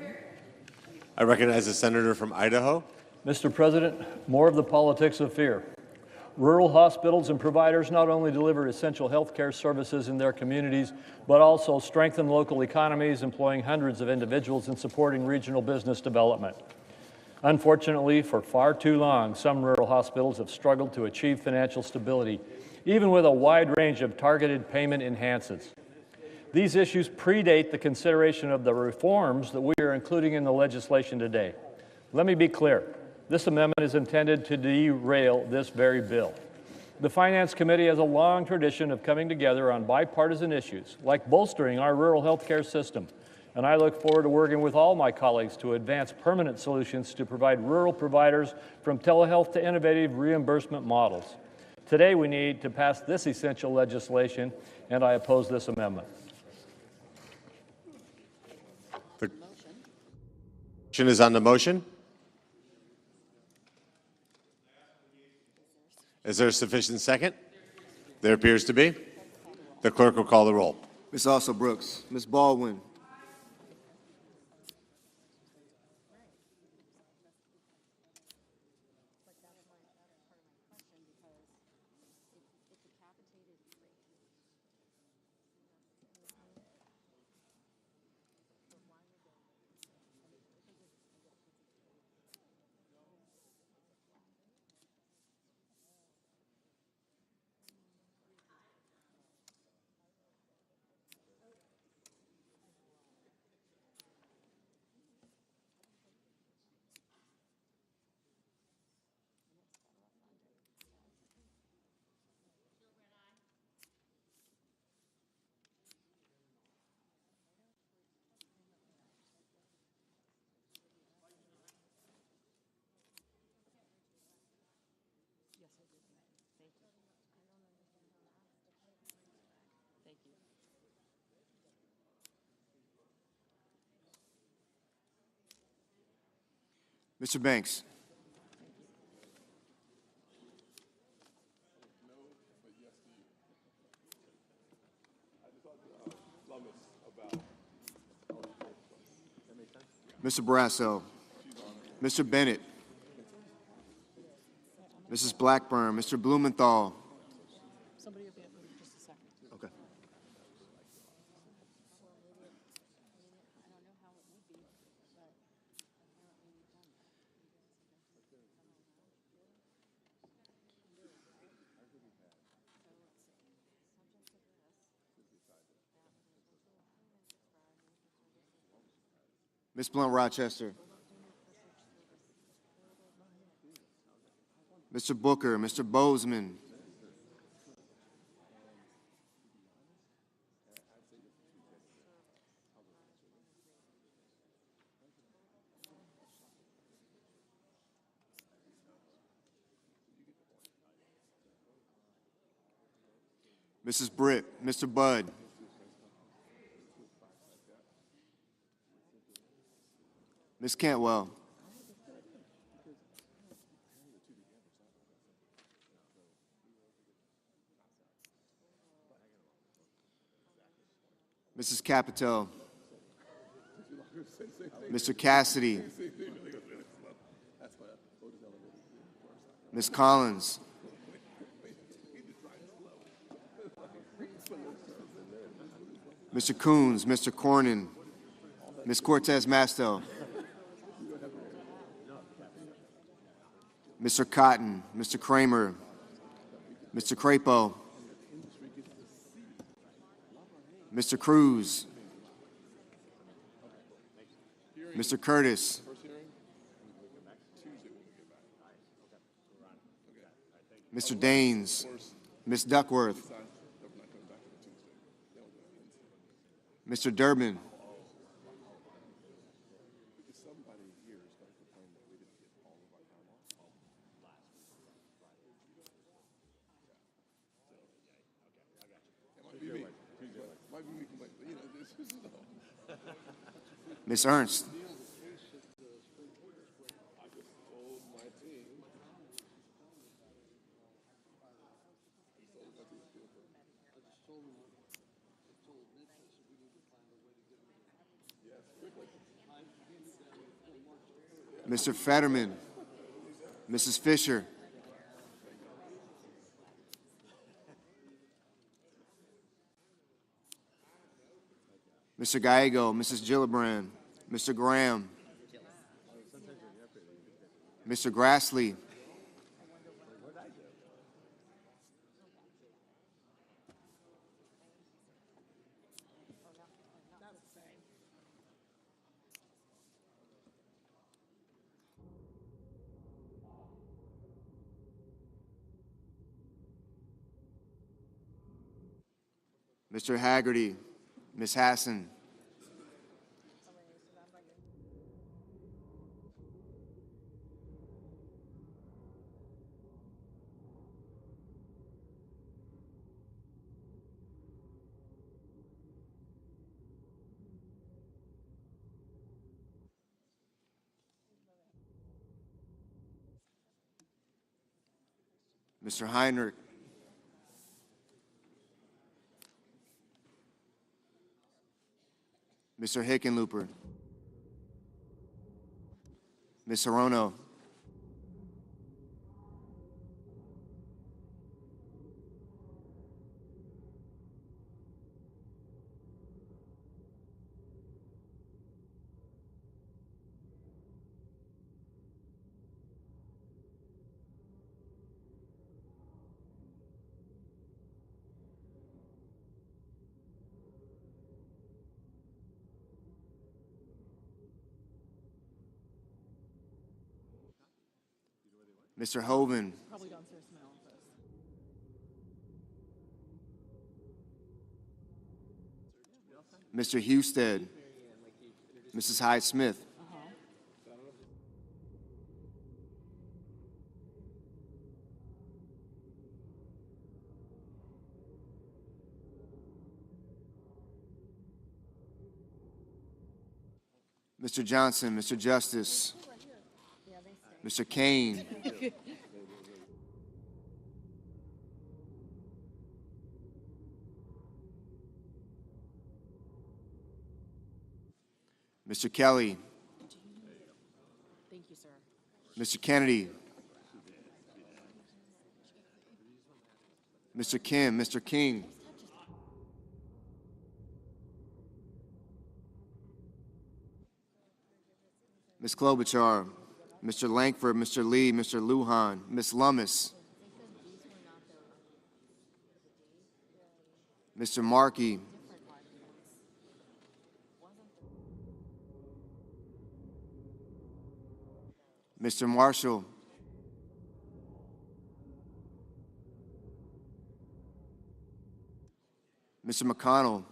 I recognize the senator from Idaho. Mr. President, more of the politics of fear. Rural hospitals and providers not only deliver essential health care services in their communities, but also strengthen local economies, employing hundreds of individuals and supporting regional business development. Unfortunately, for far too long, some rural hospitals have struggled to achieve financial stability, even with a wide range of targeted payment enhances. These issues predate the consideration of the reforms that we are including in the legislation today. Let me be clear. This amendment is intended to derail this very bill. The Finance Committee has a long tradition of coming together on bipartisan issues, like bolstering our rural health care system, and I look forward to working with all my colleagues to advance permanent solutions to provide rural providers from telehealth to innovative reimbursement models. Today, we need to pass this essential legislation, and I oppose this amendment. The motion is on the motion. Is there a sufficient second? There appears to be. The clerk will call the roll. Ms. Also Brooks. Ms. Baldwin. Mr. Banks. Mr. Barrasso. Mr. Bennett. Mrs. Blackburn. Mr. Blumenthal. Okay. Ms. Blunt Rochester. Mr. Booker, Mr. Bozeman. Mrs. Britt, Mr. Budd. Ms. Cantwell. Mrs. Capito. Mr. Cassidy. Ms. Collins. Mr. Coons, Mr. Cornyn, Ms. Cortez Masto. Mr. Cotton, Mr. Kramer, Mr. Crapo, Mr. Cruz, Mr. Curtis, Mr. Daines, Ms. Duckworth, Mr. Durbin, Ms. Ernst. Mr. Fetterman. Mrs. Fisher. Mr. Gallego, Mrs. Gillibrand, Mr. Graham, Mr. Grassley, Mr. Haggerty, Ms. Hassan, Mr. Heinrich, Mr. Hickenlooper, Ms. Hirono, Mr. Hoven, Mr. Husted, Mrs. Hyde-Smith, Mr. Johnson, Mr. Justice, Mr. Kane, Mr. Kelly, Mr. Kennedy, Mr. Kim, Mr. King, Ms. Klobuchar, Mr. Lankford, Mr. Lee, Mr. Lujan, Ms. Lummis, Mr. Markey, Mr. Marshall, Mr. McConnell,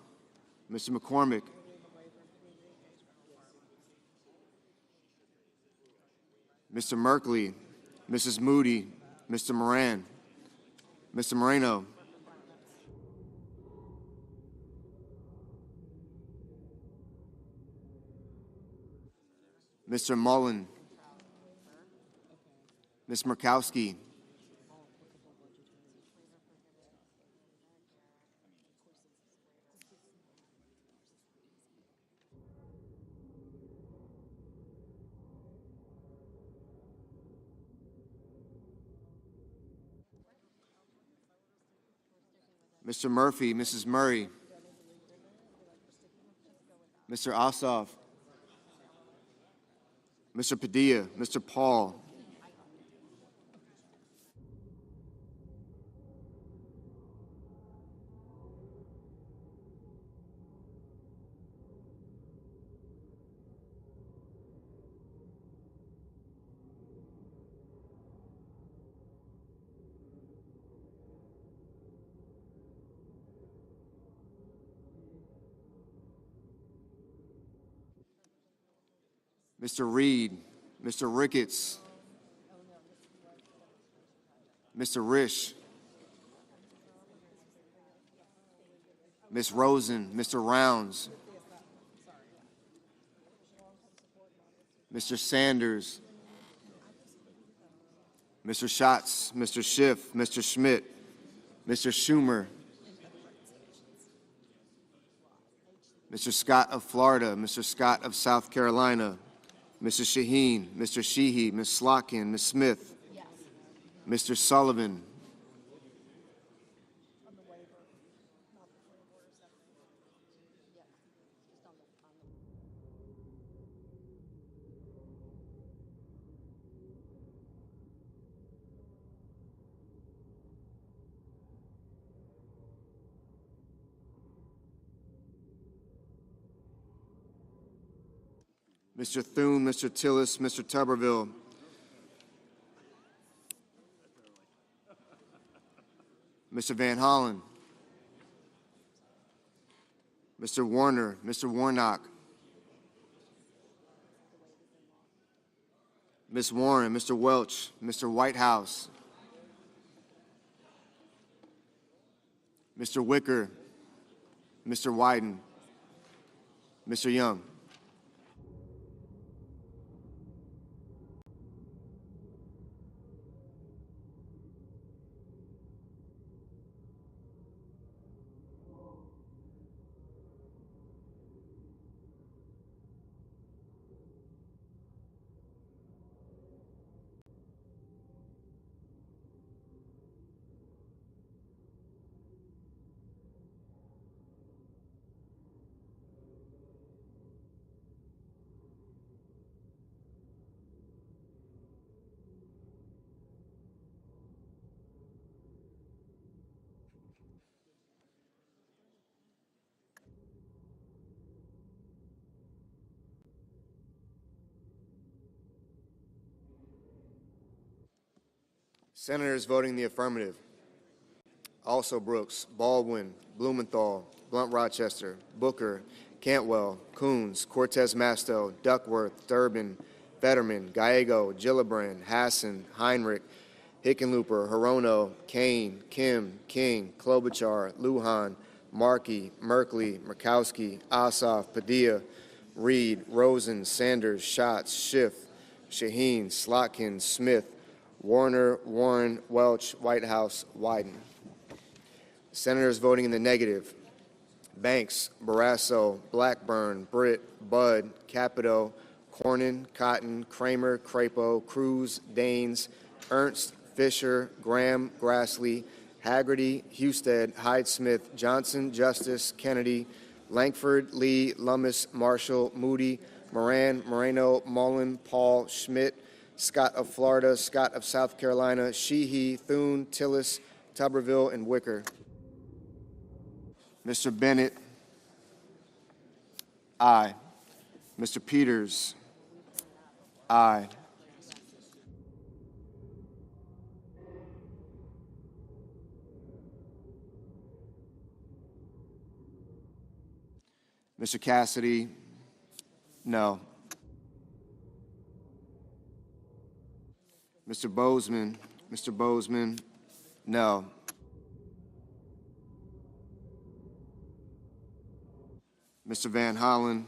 Mr. McCormick, Mr. Merkley, Mrs. Moody, Mr. Moran, Mr. Moreno, Mr. Mullen, Ms. Murkowski, Mr. Murphy, Mrs. Murray, Mr. Ossoff, Mr. Padilla, Mr. Paul, Mr. Reed, Mr. Ricketts, Mr. Risch, Ms. Rosen, Mr. Rounds, Mr. Sanders, Mr. Schatz, Mr. Schiff, Mr. Schmidt, Mr. Schumer, Mr. Scott of Florida, Mr. Scott of South Carolina, Mrs. Shaheen, Mr. Sheehy, Ms. Slotkin, Ms. Smith, Mr. Sullivan, Mr. Thune, Mr. Tillis, Mr. Tuberville, Mr. Van Hollen, Mr. Warner, Mr. Warnock, Ms. Warren, Mr. Welch, Mr. Whitehouse, Mr. Wicker, Mr. Wyden, Mr. Young. Senators voting the affirmative: Also Brooks, Baldwin, Blumenthal, Blunt-Rochester, Booker, Cantwell, Coons, Cortez Masto, Duckworth, Durbin, Fetterman, Gallego, Gillibrand, Hassan, Heinrich, Hickenlooper, Hirono, Kane, Kim, King, Klobuchar, Lujan, Markey, Merkley, Murkowski, Ossoff, Padilla, Reed, Rosen, Sanders, Schatz, Schiff, Shaheen, Slotkin, Smith, Warner, Warren, Welch, Whitehouse, Wyden. Senators voting in the negative: Banks, Barrasso, Blackburn, Britt, Budd, Capito, Cornyn, Cotton, Kramer, Crapo, Cruz, Daines, Ernst, Fisher, Graham, Grassley, Haggerty, Husted, Hyde-Smith, Johnson, Justice, Kennedy, Lankford, Lee, Lummis, Marshall, Moody, Moran, Moreno, Mullen, Paul, Schmidt, Scott of Florida, Scott of South Carolina, Sheehy, Thune, Tillis, Tuberville, and Wicker. Mr. Bennett, aye. Mr. Peters, aye. Mr. Cassidy, no. Mr. Bozeman, no. Mr. Van Hollen,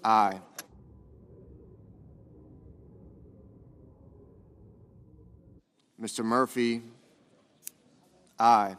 aye. Mr. Murphy, aye.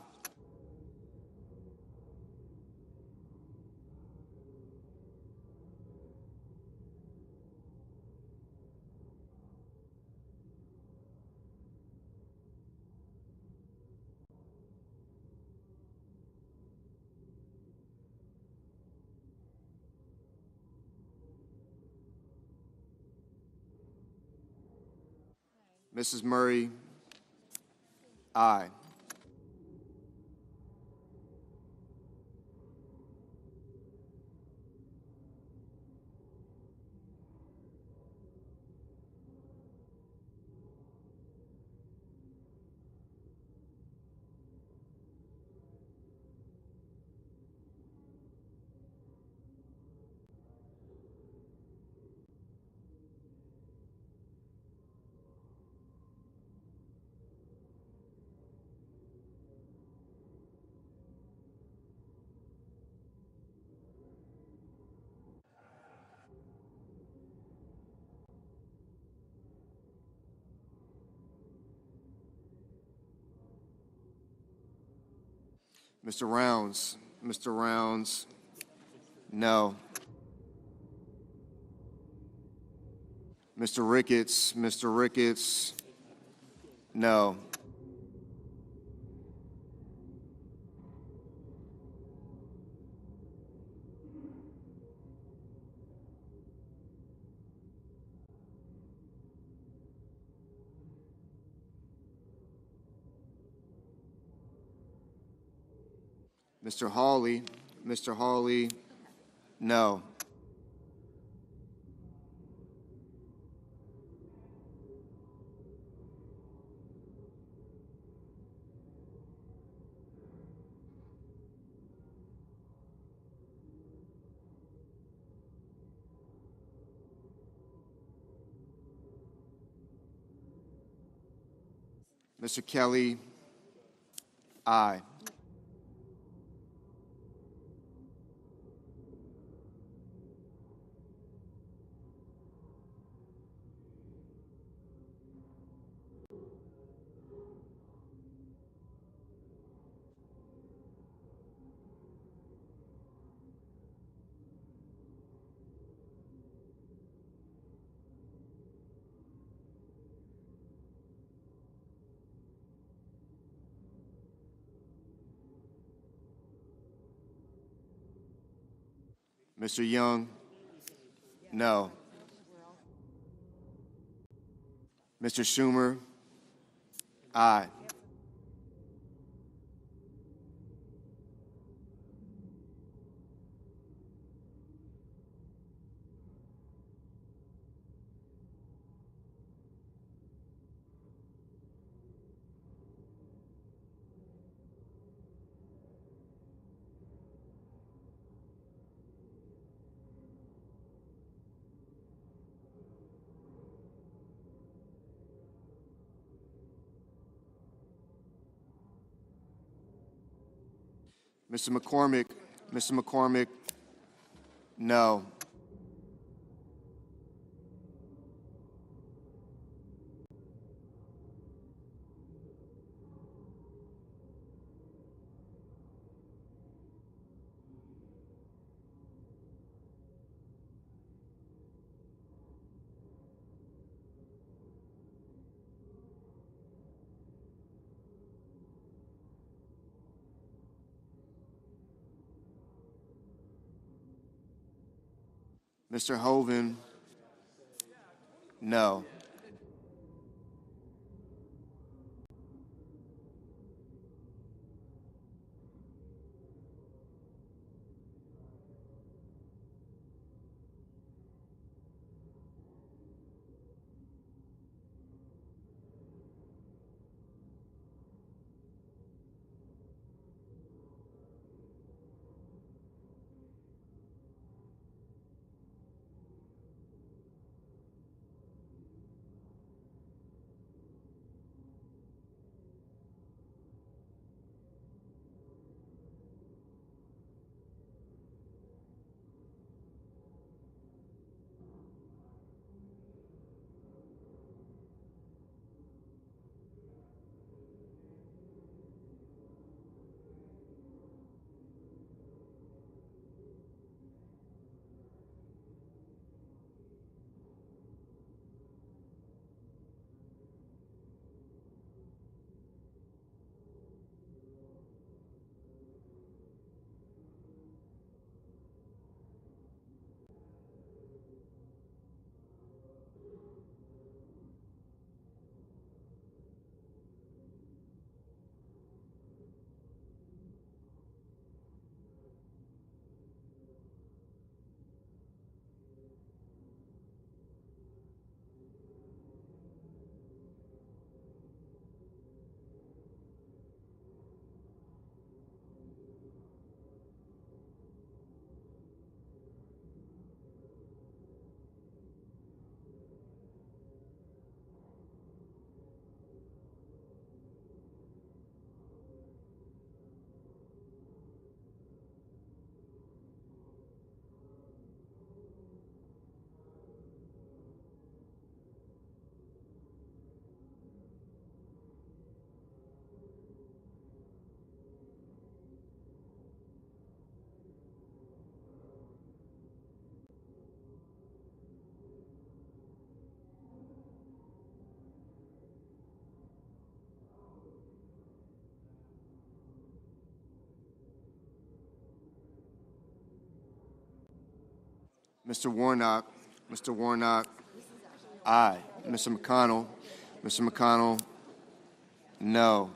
Mrs. Murray, aye. Mr. Rounds. Mr. Rounds, no. Mr. Ricketts. Mr. Ricketts, no. Mr. Hawley. Mr. Hawley, no. Mr. Kelly, aye. Mr. Young, no. Mr. Schumer, aye. Mr. McCormick, Mr. McCormick, no. Mr. Hoven, no. Mr. Warnock. Mr. Warnock. Aye. Mr. McConnell. Mr. McConnell. No.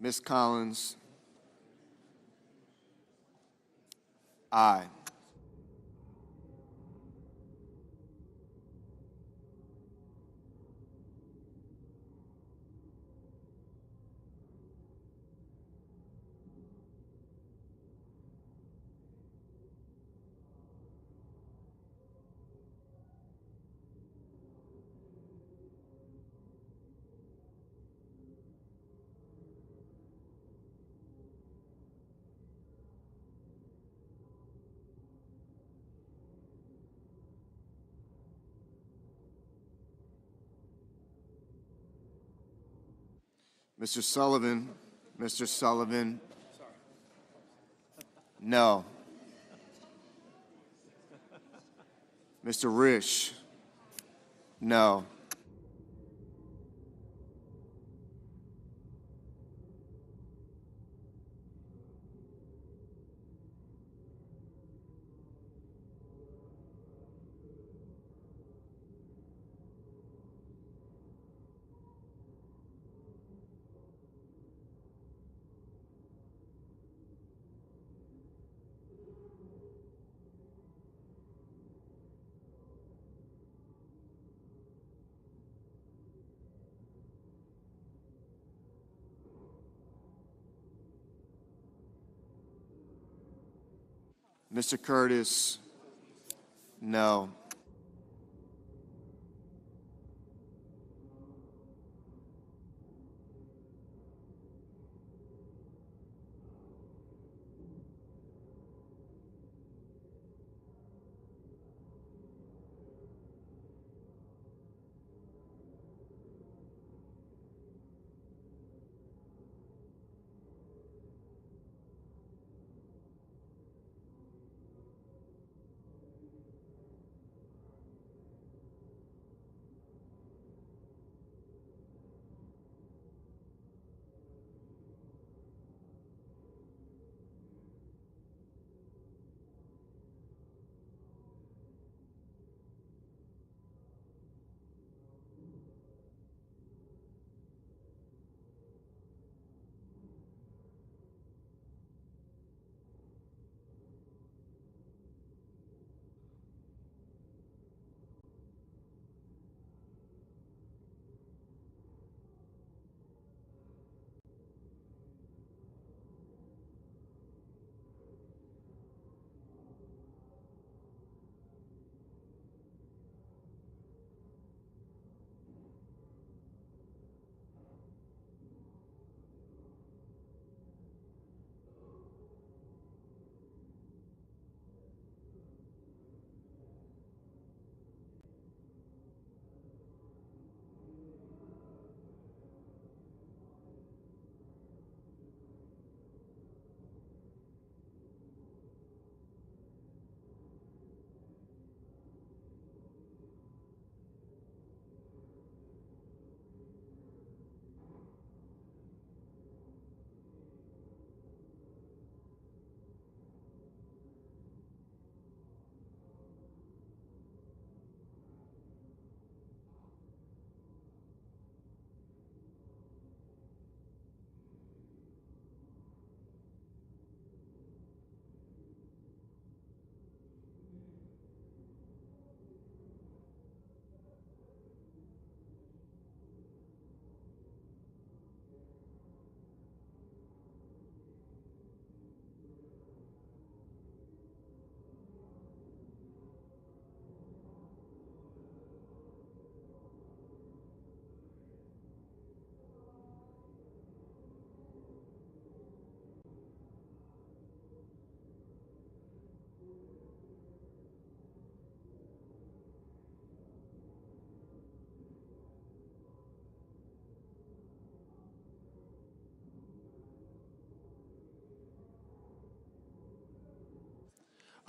Ms. Collins. Aye. Mr. Sullivan. Mr. Sullivan. No. Mr. Risch. No. Mr. Curtis. No.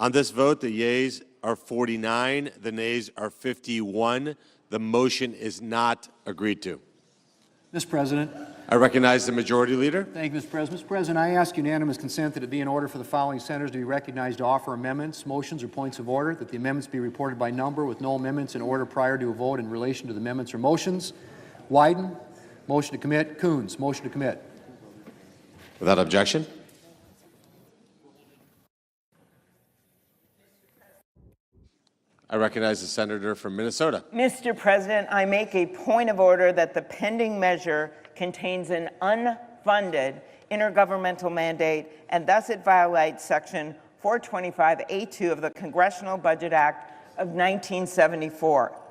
On this vote, the yeas are 49, the nays are 51. The motion is not agreed to. Mr. President. I recognize the Majority Leader. Thank you, Mr. President. Mr. President, I ask unanimous consent that it be in order for the following senators to be recognized to offer amendments, motions, or points of order, that the amendments be reported by number with no amendments in order prior to a vote in relation to the amendments or motions. Wyden, motion to commit. Coons, motion to commit. Without objection. I recognize the senator from Minnesota. Mr. President, I make a point of order that the pending measure contains an unfunded intergovernmental mandate, and thus it violates Section 425A2 of the Congressional Budget Act of 1974.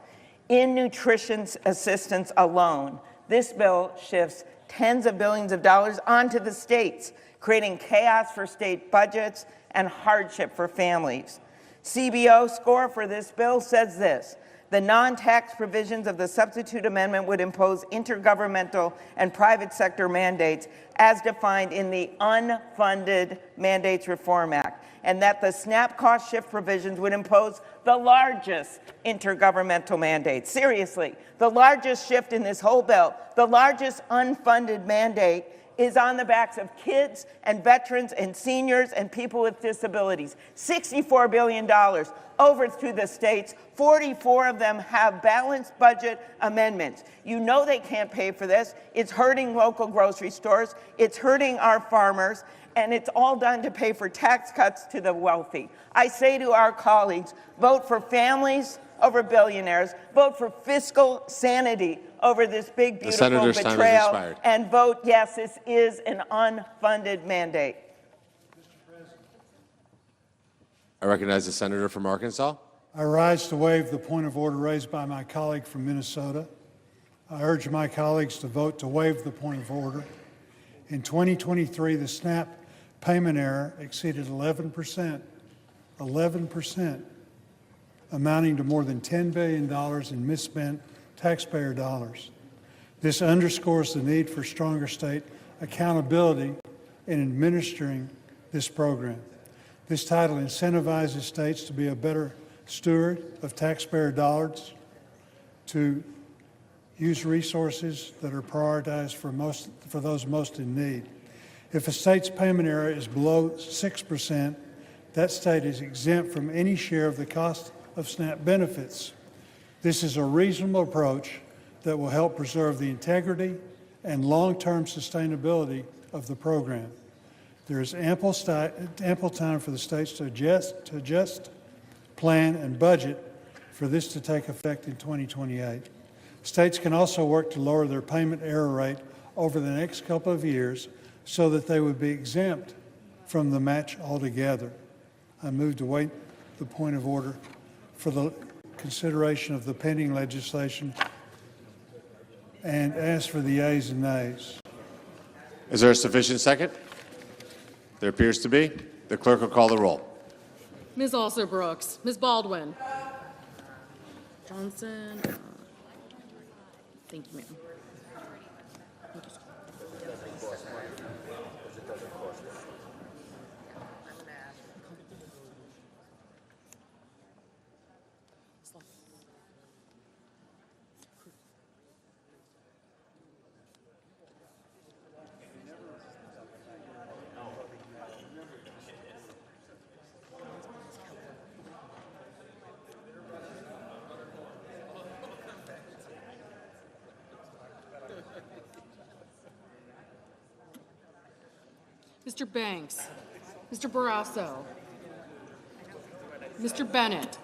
In nutrition assistance alone, this bill shifts tens of billions of dollars onto the states, creating chaos for state budgets and hardship for families. CBO score for this bill says this: the non-tax provisions of the substitute amendment would impose intergovernmental and private sector mandates as defined in the Unfunded Mandates Reform Act, and that the SNAP cost shift provisions would impose the largest intergovernmental mandate. Seriously, the largest shift in this whole bill, the largest unfunded mandate, is on the backs of kids and veterans and seniors and people with disabilities. $64 billion over to the states. 44 of them have balanced budget amendments. You know they can't pay for this. It's hurting local grocery stores. It's hurting our farmers. And it's all done to pay for tax cuts to the wealthy. I say to our colleagues, vote for families over billionaires, vote for fiscal sanity over this big, beautiful betrayal, and vote yes, this is an unfunded mandate. I recognize the senator from Arkansas. I rise to waive the point of order raised by my colleague from Minnesota. I urge my colleagues to vote to waive the point of order. In 2023, the SNAP payment error exceeded 11%, amounting to more than $10 billion in misspent taxpayer dollars. This underscores the need for stronger state accountability in administering this program. This title incentivizes states to be a better steward of taxpayer dollars, to use resources that are prioritized for those most in need. If a state's payment error is below 6%, that state is exempt from any share of the cost of SNAP benefits. This is a reasonable approach that will help preserve the integrity and long-term sustainability of the program. There is ample time for the states to adjust, plan, and budget for this to take effect in 2028. States can also work to lower their payment error rate over the next couple of years so that they would be exempt from the match altogether. I move to waive the point of order for the consideration of the pending legislation and ask for the yeas and nays. Is there a sufficient second? There appears to be. The clerk will call the roll. Ms. Alsor-Brooks, Ms. Baldwin. Johnson. Thank you, ma'am. Mr. Banks, Mr. Barrasso, Mr. Bennett,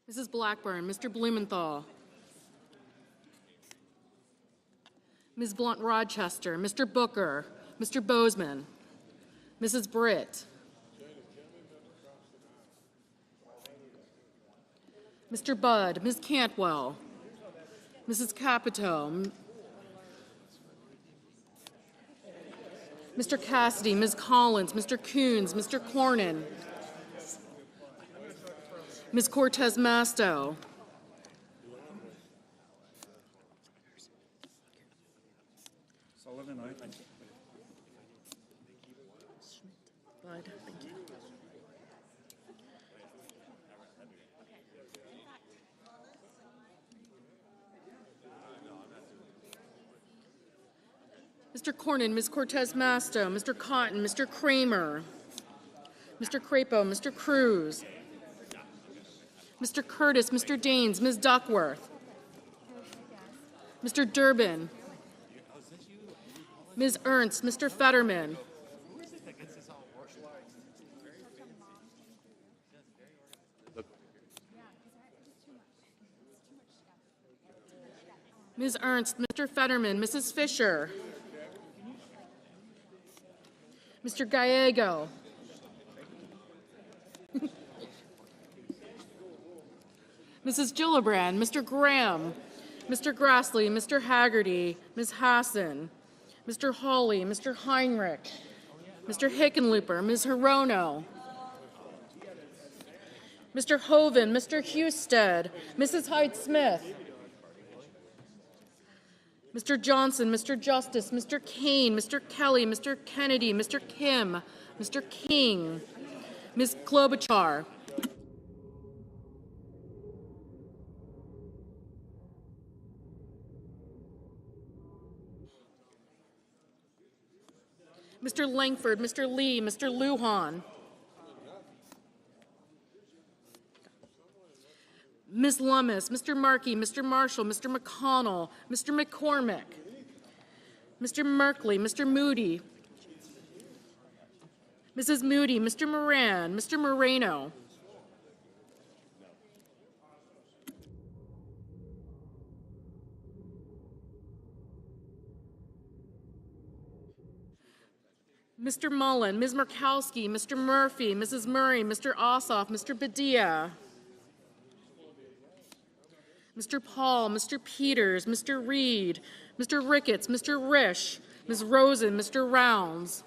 Mrs. Blackburn, Mr. Blumenthal, Ms. Blunt Rochester, Mr. Booker, Mr. Bozeman, Mrs. Britt, Mr. Budd, Ms. Cantwell, Mrs. Capito, Mr. Cassidy, Ms. Collins, Mr. Coons, Mr. Cornyn, Ms. Cortez Masto, Sullivan, aye. Bud, thank you. Mr. Cornyn, Ms. Cortez Masto, Mr. Cotton, Mr. Kramer, Mr. Crapo, Mr. Cruz, Mr. Curtis, Mr. Daines, Ms. Duckworth, Mr. Durbin, Ms. Ernst, Mr. Fetterman, Ms. Ernst, Mr. Fetterman, Mrs. Fisher, Mr. Gallego, Mrs. Gillibrand, Mr. Graham, Mr. Grassley, Mr. Haggerty, Ms. Hassan, Mr. Hawley, Mr. Heinrich, Mr. Hickenlooper, Ms. Hirono, Mr. Hoven, Mr. Husted, Mrs. Hyde-Smith, Mr. Johnson, Mr. Justice, Mr. Kane, Mr. Kelly, Mr. Kennedy, Mr. Kim, Mr. King, Ms. Klobuchar, Mr. Langford, Mr. Lee, Mr. Lujan, Ms. Lummis, Mr. Markey, Mr. Marshall, Mr. McConnell, Mr. McCormick, Mr. Merkley, Mr. Moody, Mrs. Moody, Mr. Moran, Mr. Moreno, Mr. Mullen, Ms. Murkowski, Mr. Murphy, Mrs. Murray, Mr. Ossoff, Mr. Padilla, Mr. Paul, Mr. Peters, Mr. Reed, Mr. Ricketts, Mr. Risch, Ms. Rosen, Mr. Rounds,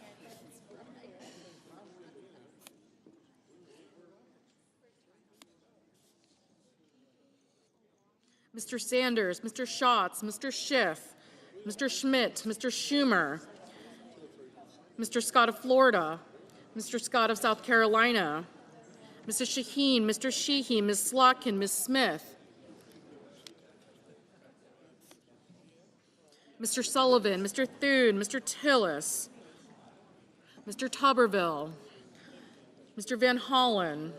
Mr. Sanders, Mr. Schatz, Mr. Schiff, Mr. Schmidt, Mr. Schumer, Mr. Scott of Florida, Mr. Scott of South Carolina, Mrs. Shaheen, Mr. Sheehy, Ms. Slotkin, Ms. Smith, Mr. Sullivan, Mr. Thune, Mr. Tillis, Mr. Tuberville, Mr. Van Hollen,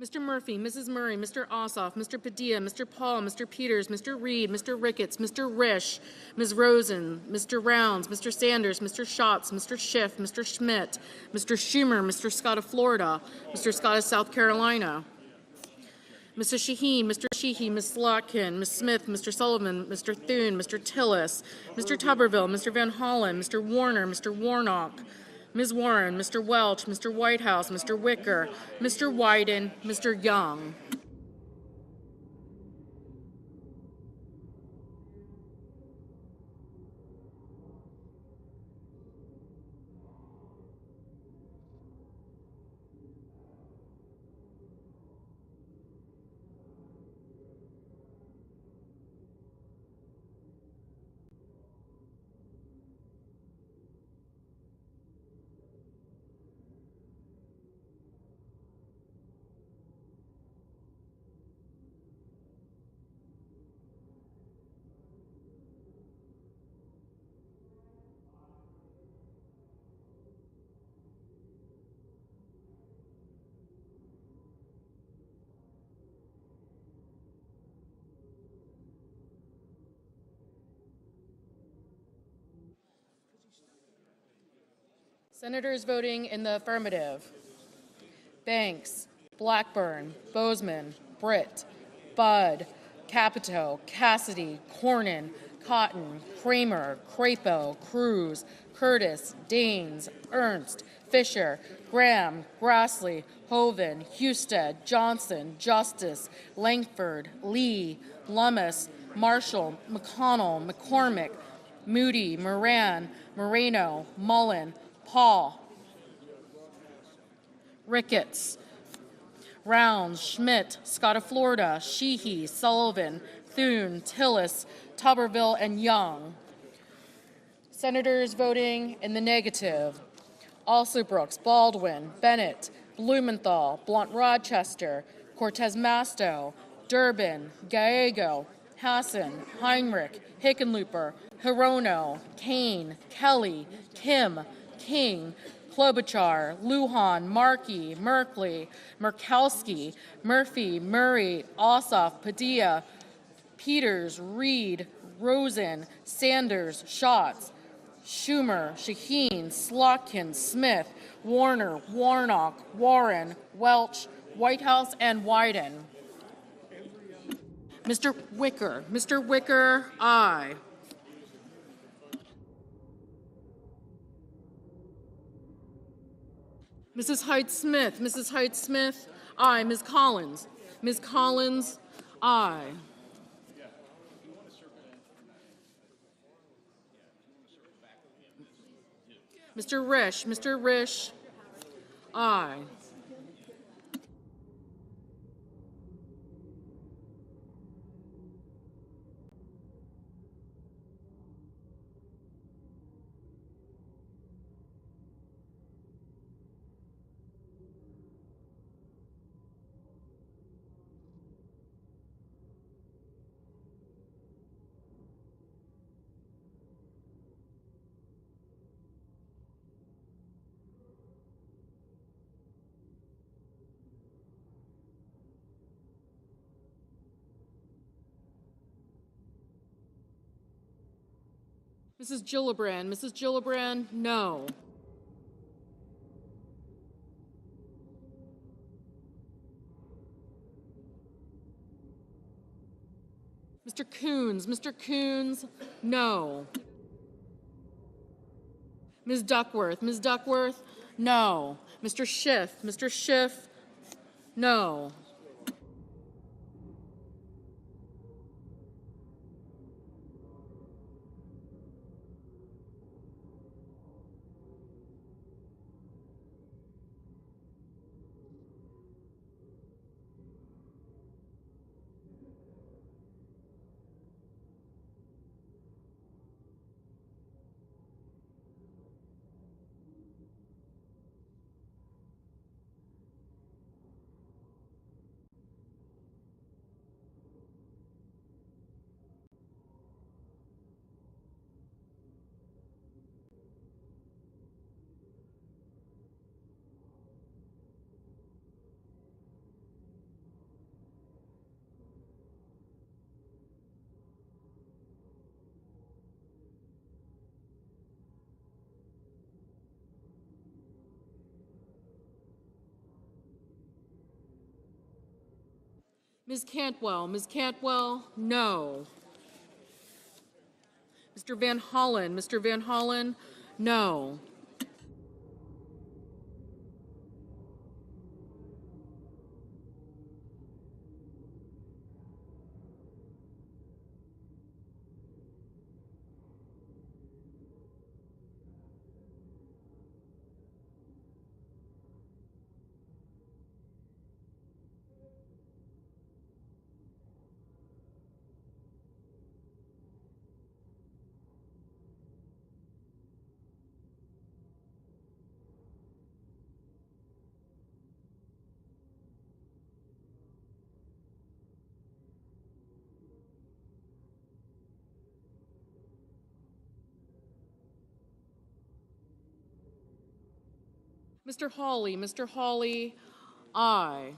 Mr. Murphy, Mrs. Murray, Mr. Ossoff, Mr. Padilla, Mr. Paul, Mr. Peters, Mr. Reed, Mr. Ricketts, Mr. Risch, Ms. Rosen, Mr. Rounds, Mr. Sanders, Mr. Schatz, Mr. Schiff, Mr. Schmidt, Mr. Schumer, Mr. Scott of Florida, Mr. Scott of South Carolina, Mrs. Shaheen, Mr. Sheehy, Ms. Slotkin, Ms. Smith, Mr. Sullivan, Mr. Thune, Mr. Tillis, Mr. Tuberville, Mr. Van Hollen, Mr. Warner, Mr. Warnock, Ms. Warren, Mr. Welch, Mr. Whitehouse, Mr. Wicker, Mr. Wyden, Mr. Young. Senators voting in the affirmative: Banks, Blackburn, Bozeman, Britt, Budd, Capito, Cassidy, Cornyn, Cotton, Kramer, Crapo, Cruz, Curtis, Daines, Ernst, Fisher, Graham, Grassley, Hoven, Husted, Johnson, Justice, Langford, Lee, Lummis, Marshall, McConnell, McCormick, Moody, Moran, Moreno, Mullen, Paul, Ricketts, Rounds, Schmidt, Scott of Florida, Sheehy, Sullivan, Thune, Tillis, Tuberville, and Young. Senators voting in the negative: Alsobrooks, Baldwin, Bennett, Blumenthal, Blunt-Rochester, Cortez Masto, Durbin, Gallego, Hassan, Heinrich, Hickenlooper, Hirono, Kane, Kelly, Kim, King, Klobuchar, Lujan, Markey, Merkley, Murkowski, Murphy, Murray, Ossoff, Padilla, Peters, Reed, Rosen, Sanders, Schatz, Schumer, Shaheen, Slotkin, Smith, Warner, Warnock, Warren, Welch, Whitehouse, and Wyden. Mr. Wicker, aye. Mrs. Height-Smith, aye. Ms. Collins, aye. Mr. Risch, aye. Mrs. Gillibrand, no. Mr. Coons, no. Ms. Duckworth, no. Mr. Schiff, no. Ms. Cantwell, no. Mr. Van Hollen, no. Mr. Hawley, aye.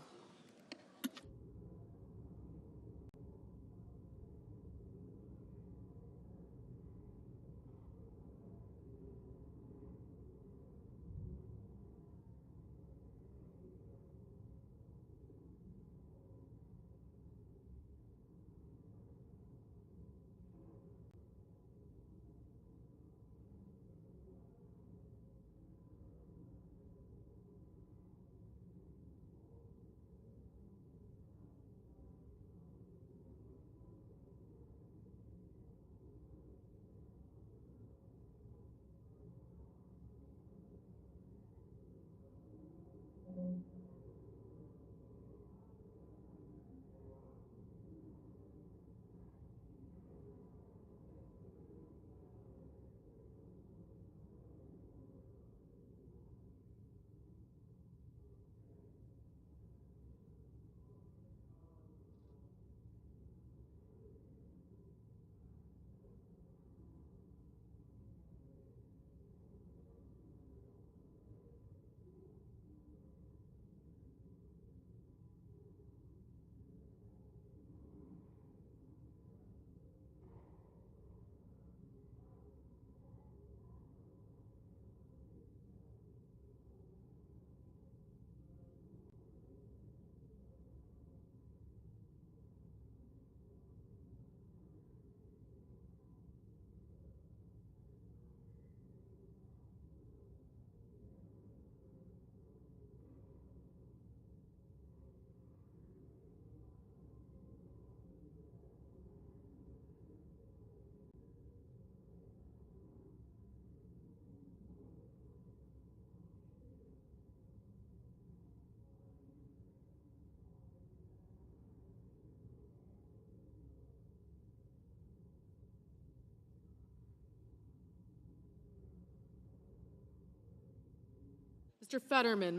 Mr. Fetterman,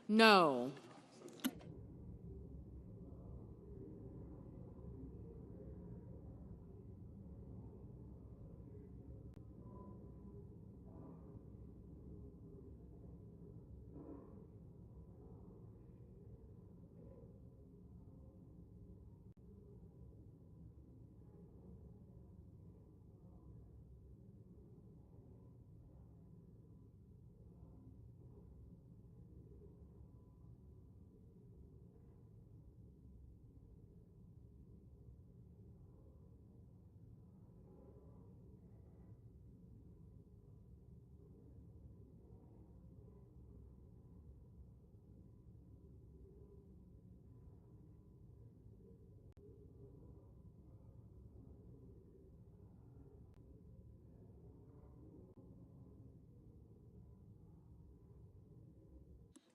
no.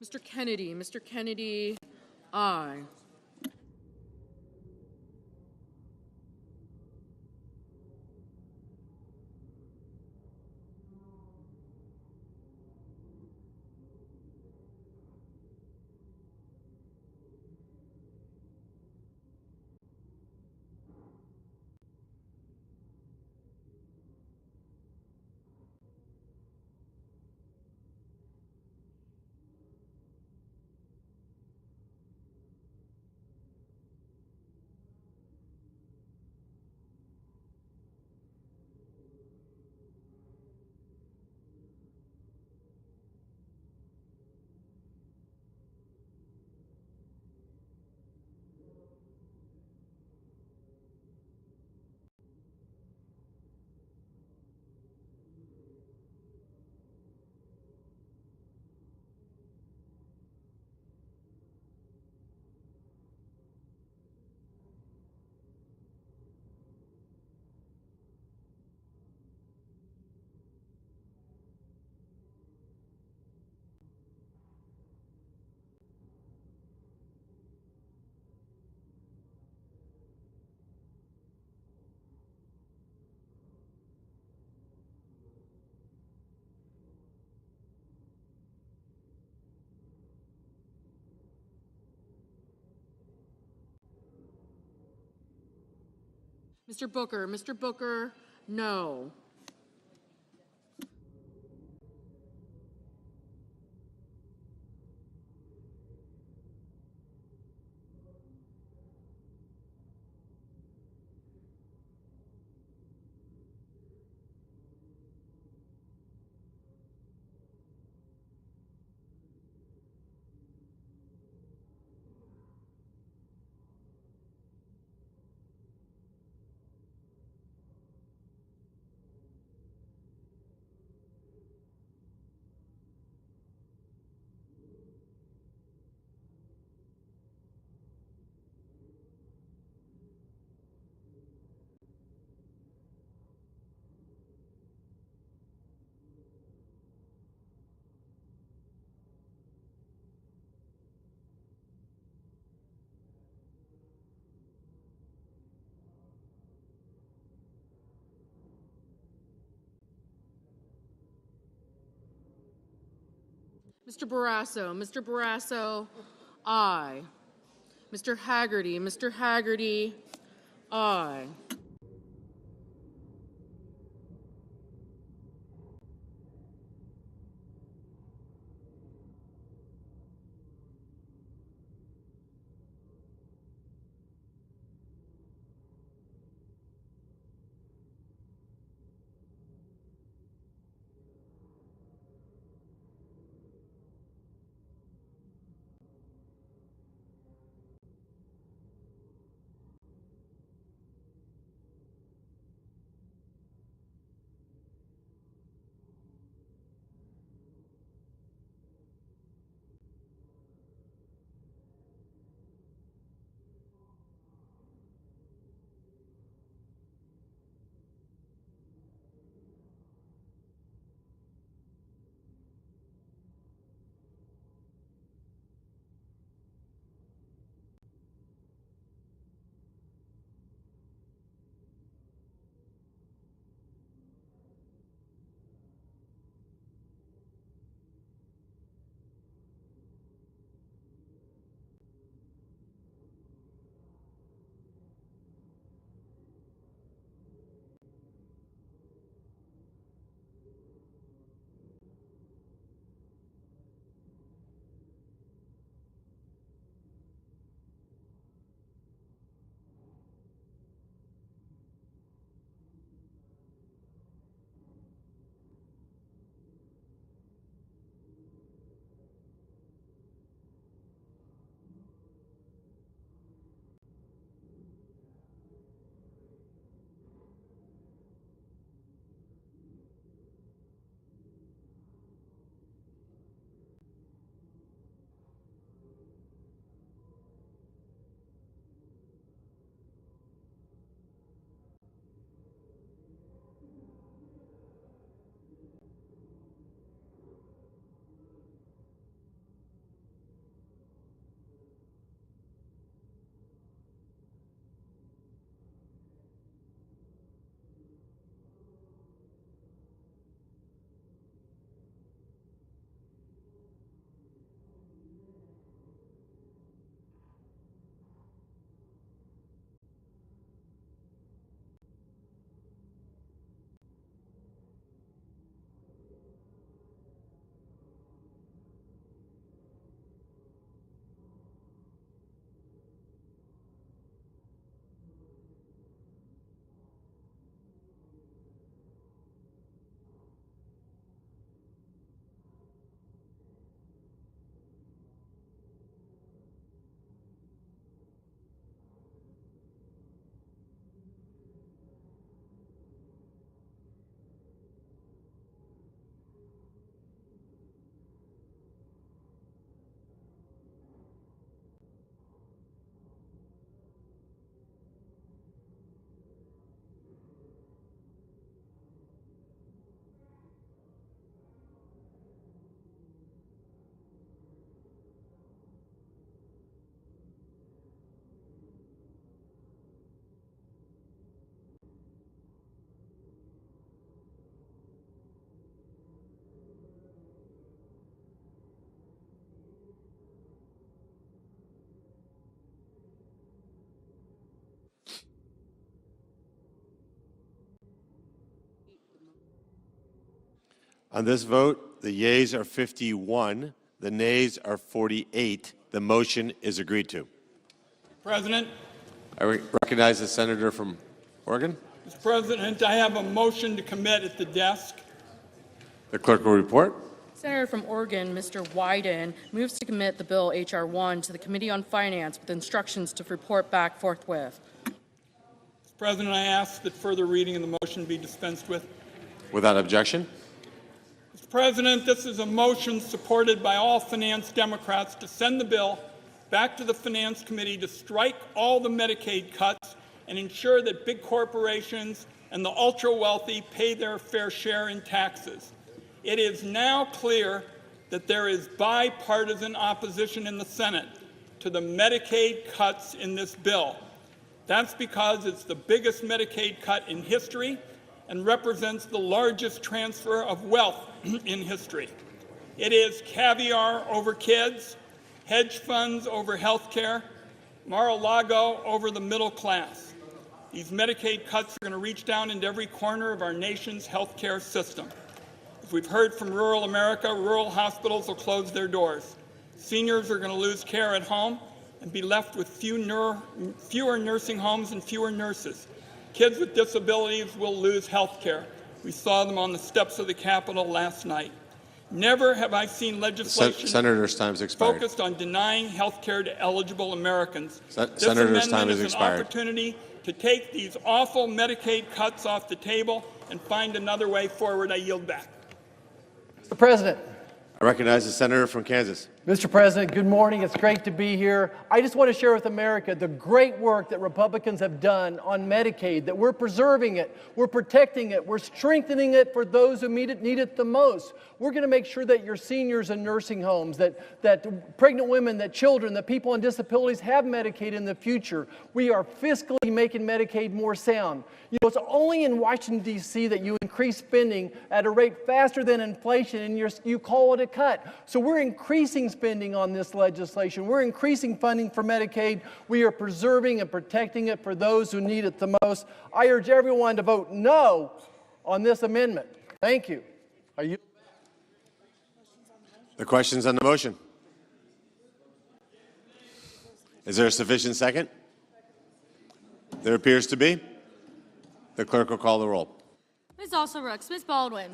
Mr. Kennedy, aye. Mr. Booker, no. Mr. Barrasso, aye. Mr. Haggerty, aye. On this vote, the yeas are 51, the nays are 48. The motion is agreed to. President. I recognize the senator from Oregon. Mr. President, I have a motion to commit at the desk. The clerk will report. Senator from Oregon, Mr. Wyden, moves to commit the bill H.R. 1 to the Committee on Finance with instructions to report back forthwith. Mr. President, I ask that further reading of the motion be dispensed with. Without objection. Mr. President, this is a motion supported by all Finance Democrats to send the bill back to the Finance Committee to strike all the Medicaid cuts and ensure that big corporations and the ultra-wealthy pay their fair share in taxes. It is now clear that there is bipartisan opposition in the Senate to the Medicaid cuts in this bill. That's because it's the biggest Medicaid cut in history and represents the largest transfer of wealth in history. It is caviar over kids, hedge funds over health care, Mar-a-Lago over the middle class. These Medicaid cuts are going to reach down into every corner of our nation's health care system. As we've heard from rural America, rural hospitals will close their doors. Seniors are going to lose care at home and be left with fewer nursing homes and fewer nurses. Kids with disabilities will lose health care. We saw them on the steps of the Capitol last night. Never have I seen legislation Senator's time's expired. focused on denying health care to eligible Americans. Senator's time is expired. An opportunity to take these awful Medicaid cuts off the table and find another way forward. I yield back. Mr. President. I recognize the senator from Kansas. Mr. President, good morning. It's great to be here. I just want to share with America the great work that Republicans have done on Medicaid, that we're preserving it, we're protecting it, we're strengthening it for those who need it the most. We're going to make sure that your seniors in nursing homes, that pregnant women, that children, that people on disabilities have Medicaid in the future. We are fiscally making Medicaid more sound. You know, it's only in Washington, D.C. that you increase spending at a rate faster than inflation, and you call it a cut. So we're increasing spending on this legislation. We're increasing funding for Medicaid. We are preserving and protecting it for those who need it the most. I urge everyone to vote no on this amendment. Thank you. Are you? The questions on the motion. Is there a sufficient second? There appears to be. The clerk will call the roll. Ms. Also-Rooks, Ms. Baldwin.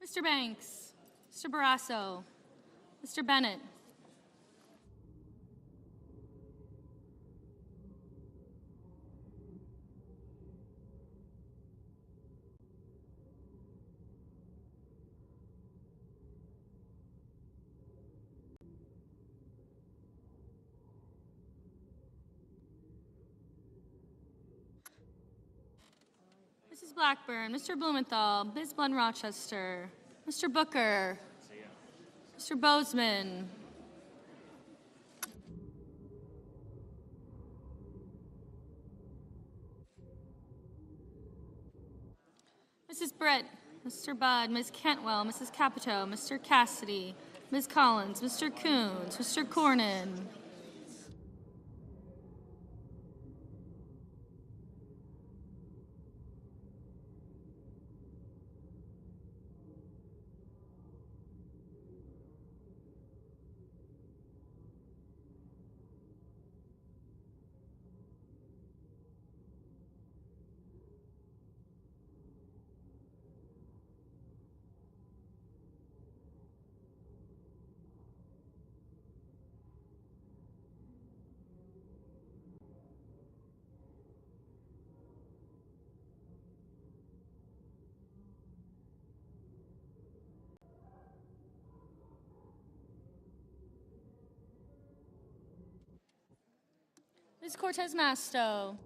Mr. Banks, Mr. Barrasso, Mr. Bennett. Mrs. Blackburn, Mr. Blumenthal, Ms. Blunt-Rochester, Mr. Booker, Mr. Bozeman, Mrs. Britt, Mr. Budd, Ms. Cantwell, Mrs. Capito, Mr. Cassidy, Ms. Collins, Mr. Coons, Mr. Cornyn. Ms. Cortez Masto.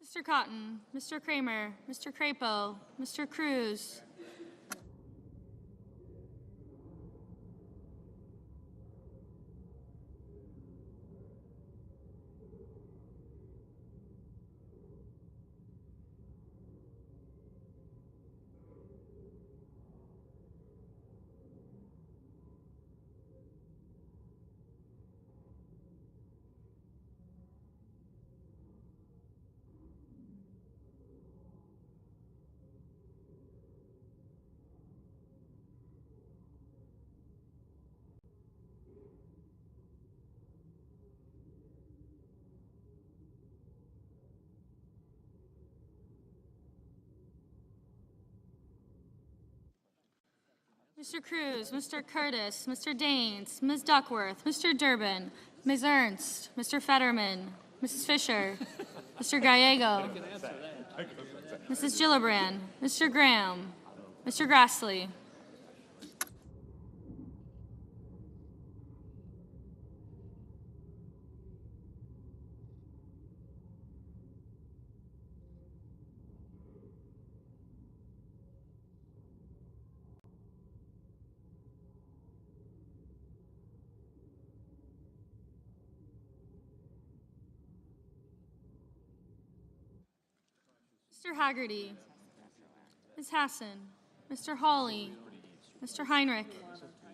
Mr. Cotton, Mr. Kramer, Mr. Crapo, Mr. Cruz. Mr. Cruz, Mr. Curtis, Mr. Daines, Ms. Duckworth, Mr. Durbin, Ms. Ernst, Mr. Fetterman, Mrs. Fisher, Mr. Gallego, Mrs. Gillibrand, Mr. Graham, Mr. Grassley. Mr. Haggerty, Ms. Hassan, Mr. Hawley, Mr. Heinrich,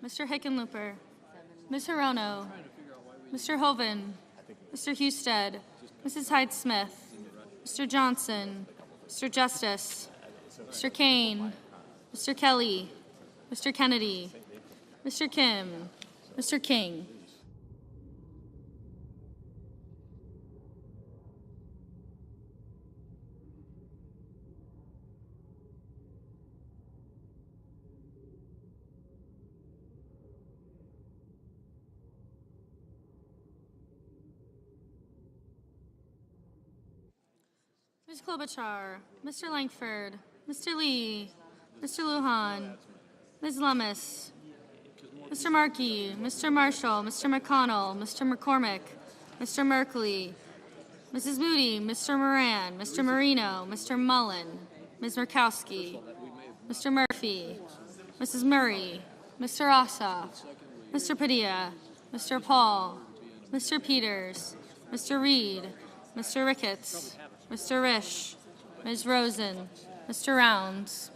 Mr. Hickenlooper, Ms. Hirono, Mr. Hoven, Mr. Husted, Mrs. Hyde-Smith, Mr. Johnson, Mr. Justice, Mr. Kane, Mr. Kelly, Mr. Kennedy, Mr. Kim, Mr. King. Ms. Klobuchar, Mr. Langford, Mr. Lee, Mr. Lujan, Ms. Lummis, Mr. Markey, Mr. Marshall, Mr. McConnell, Mr. McCormick, Mr. Merkley, Mrs. Moody, Mr. Moran, Mr. Marino, Mr. Mullen, Ms. Murkowski, Mr. Murphy, Mrs. Murray, Mr. Ossoff, Mr. Padilla, Mr. Paul, Mr. Peters, Mr. Reed, Mr. Ricketts, Mr. Risch, Ms. Rosen, Mr. Rounds.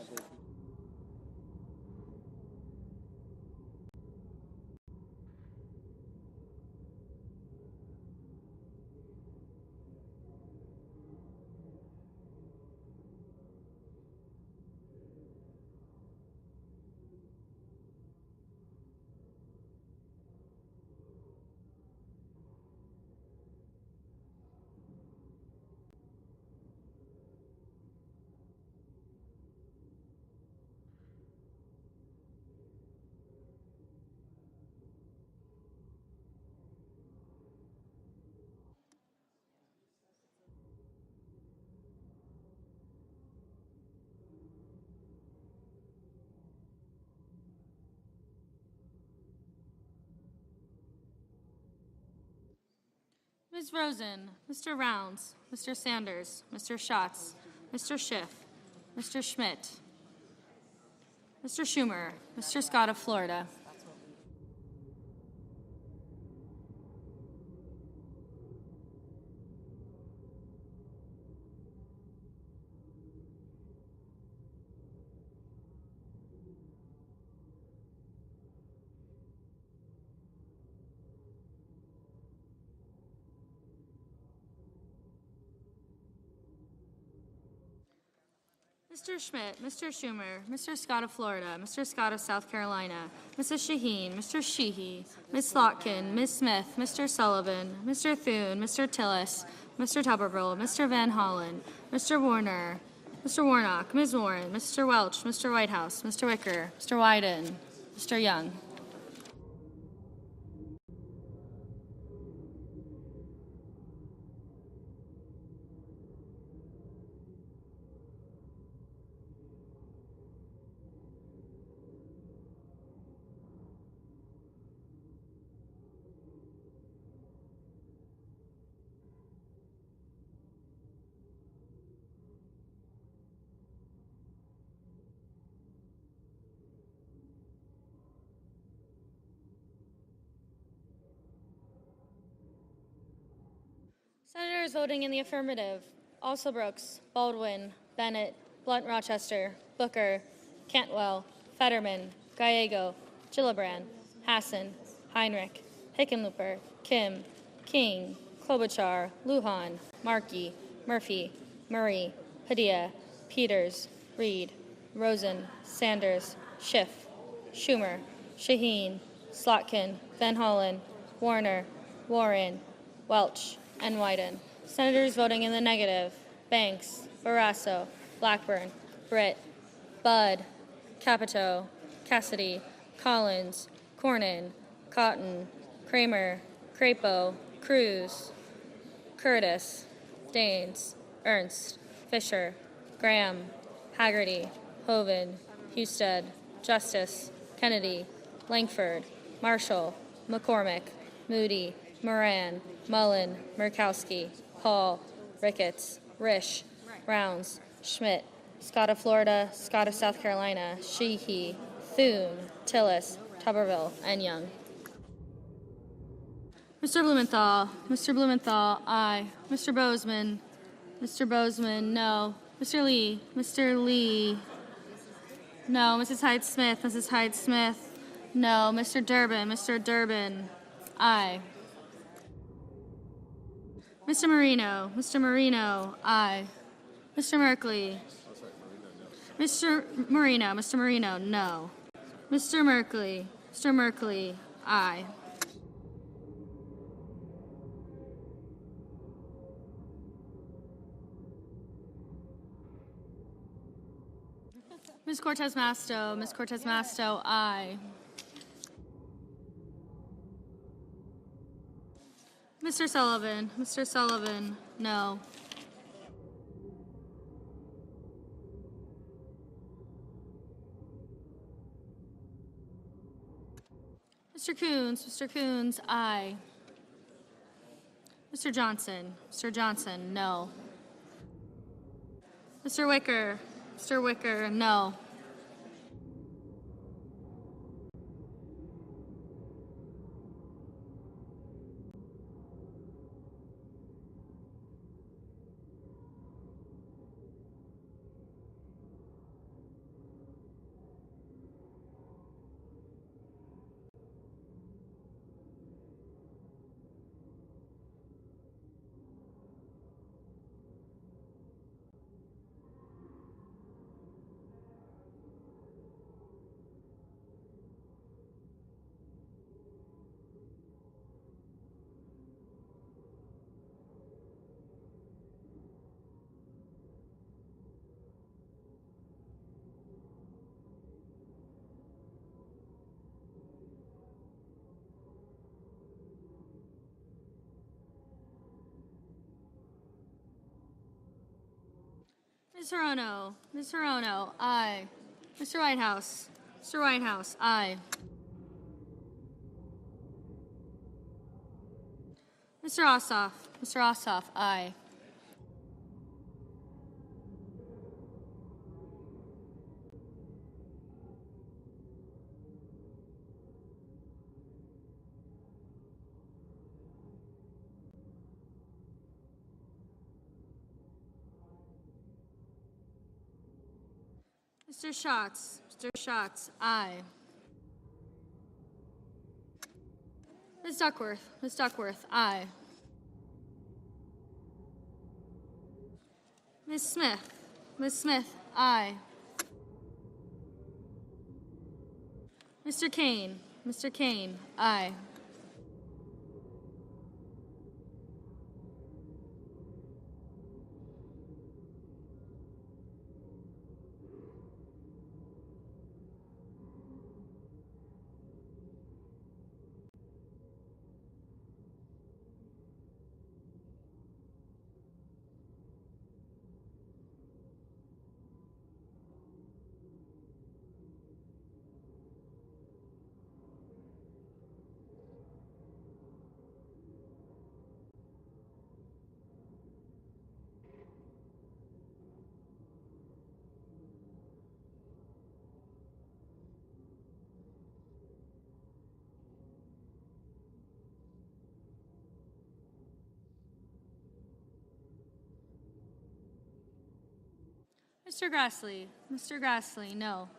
Ms. Rosen, Mr. Rounds, Mr. Sanders, Mr. Schatz, Mr. Schiff, Mr. Schmidt, Mr. Schumer, Mr. Scott of Florida. Mr. Schmidt, Mr. Schumer, Mr. Scott of Florida, Mr. Scott of South Carolina, Mrs. Shaheen, Mr. Sheehy, Ms. Slotkin, Ms. Smith, Mr. Sullivan, Mr. Thune, Mr. Tillis, Mr. Tuberville, Mr. Van Hollen, Mr. Warner, Mr. Warnock, Ms. Warren, Mr. Welch, Mr. Whitehouse, Mr. Wicker, Mr. Wyden, Mr. Young. Senators voting in the affirmative: Also Brooks, Baldwin, Bennett, Blunt Rochester, Booker, Cantwell, Fetterman, Gallego, Gillibrand, Hassan, Heinrich, Hickenlooper, Kim, King, Klobuchar, Lujan, Markey, Murphy, Murray, Padilla, Peters, Reed, Rosen, Sanders, Schiff, Schumer, Shaheen, Slotkin, Van Hollen, Warner, Warren, Welch, and Wyden. Senators voting in the negative: Banks, Barrasso, Blackburn, Britt, Budd, Capito, Cassidy, Collins, Cornyn, Cotton, Kramer, Crapo, Cruz, Curtis, Daines, Ernst, Fisher, Graham, Haggerty, Hoven, Husted, Justice, Kennedy, Langford, Marshall, McCormick, Moody, Moran, Mullen, Murkowski, Hall, Ricketts, Risch, Rounds, Schmidt, Scott of Florida, Scott of South Carolina, Sheehy, Thune, Tillis, Tuberville, and Young. Mr. Blumenthal, aye. Mr. Bozeman, no. Mr. Lee, no. Mrs. Hyde-Smith, no. Mr. Durbin, aye. Mr. Marino, aye. Mr. Merkley, Mr. Marino, no. Mr. Merkley, aye. Ms. Cortez Masto, aye. Mr. Sullivan, no. Mr. Coons, aye. Mr. Johnson, no. Mr. Wicker, no. Ms. Hirono, aye. Mr. Whitehouse, aye. Mr. Ossoff, aye. Mr. Schatz, aye. Ms. Duckworth, aye. Ms. Smith, aye. Mr. Kane, aye. Mr. Grassley. Mr. Grassley, no.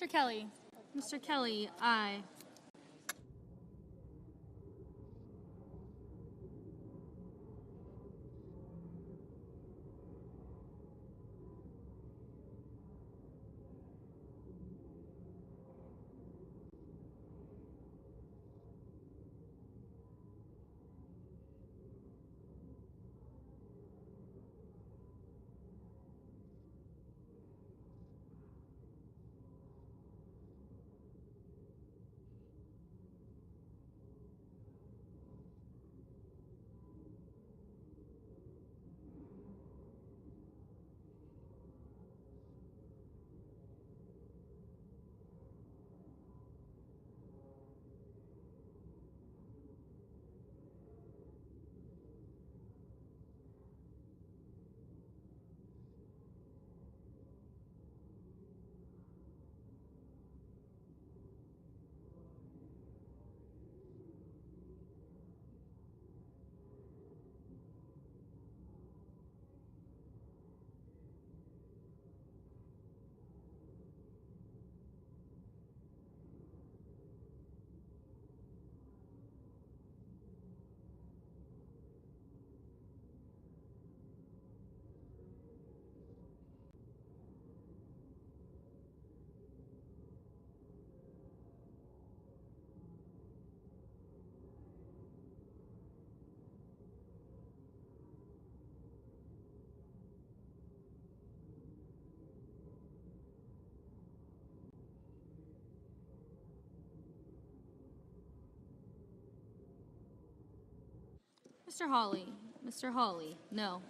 Mr. Kelly. Mr. Kelly, aye. Mr. Hawley. Mr. Hawley, no.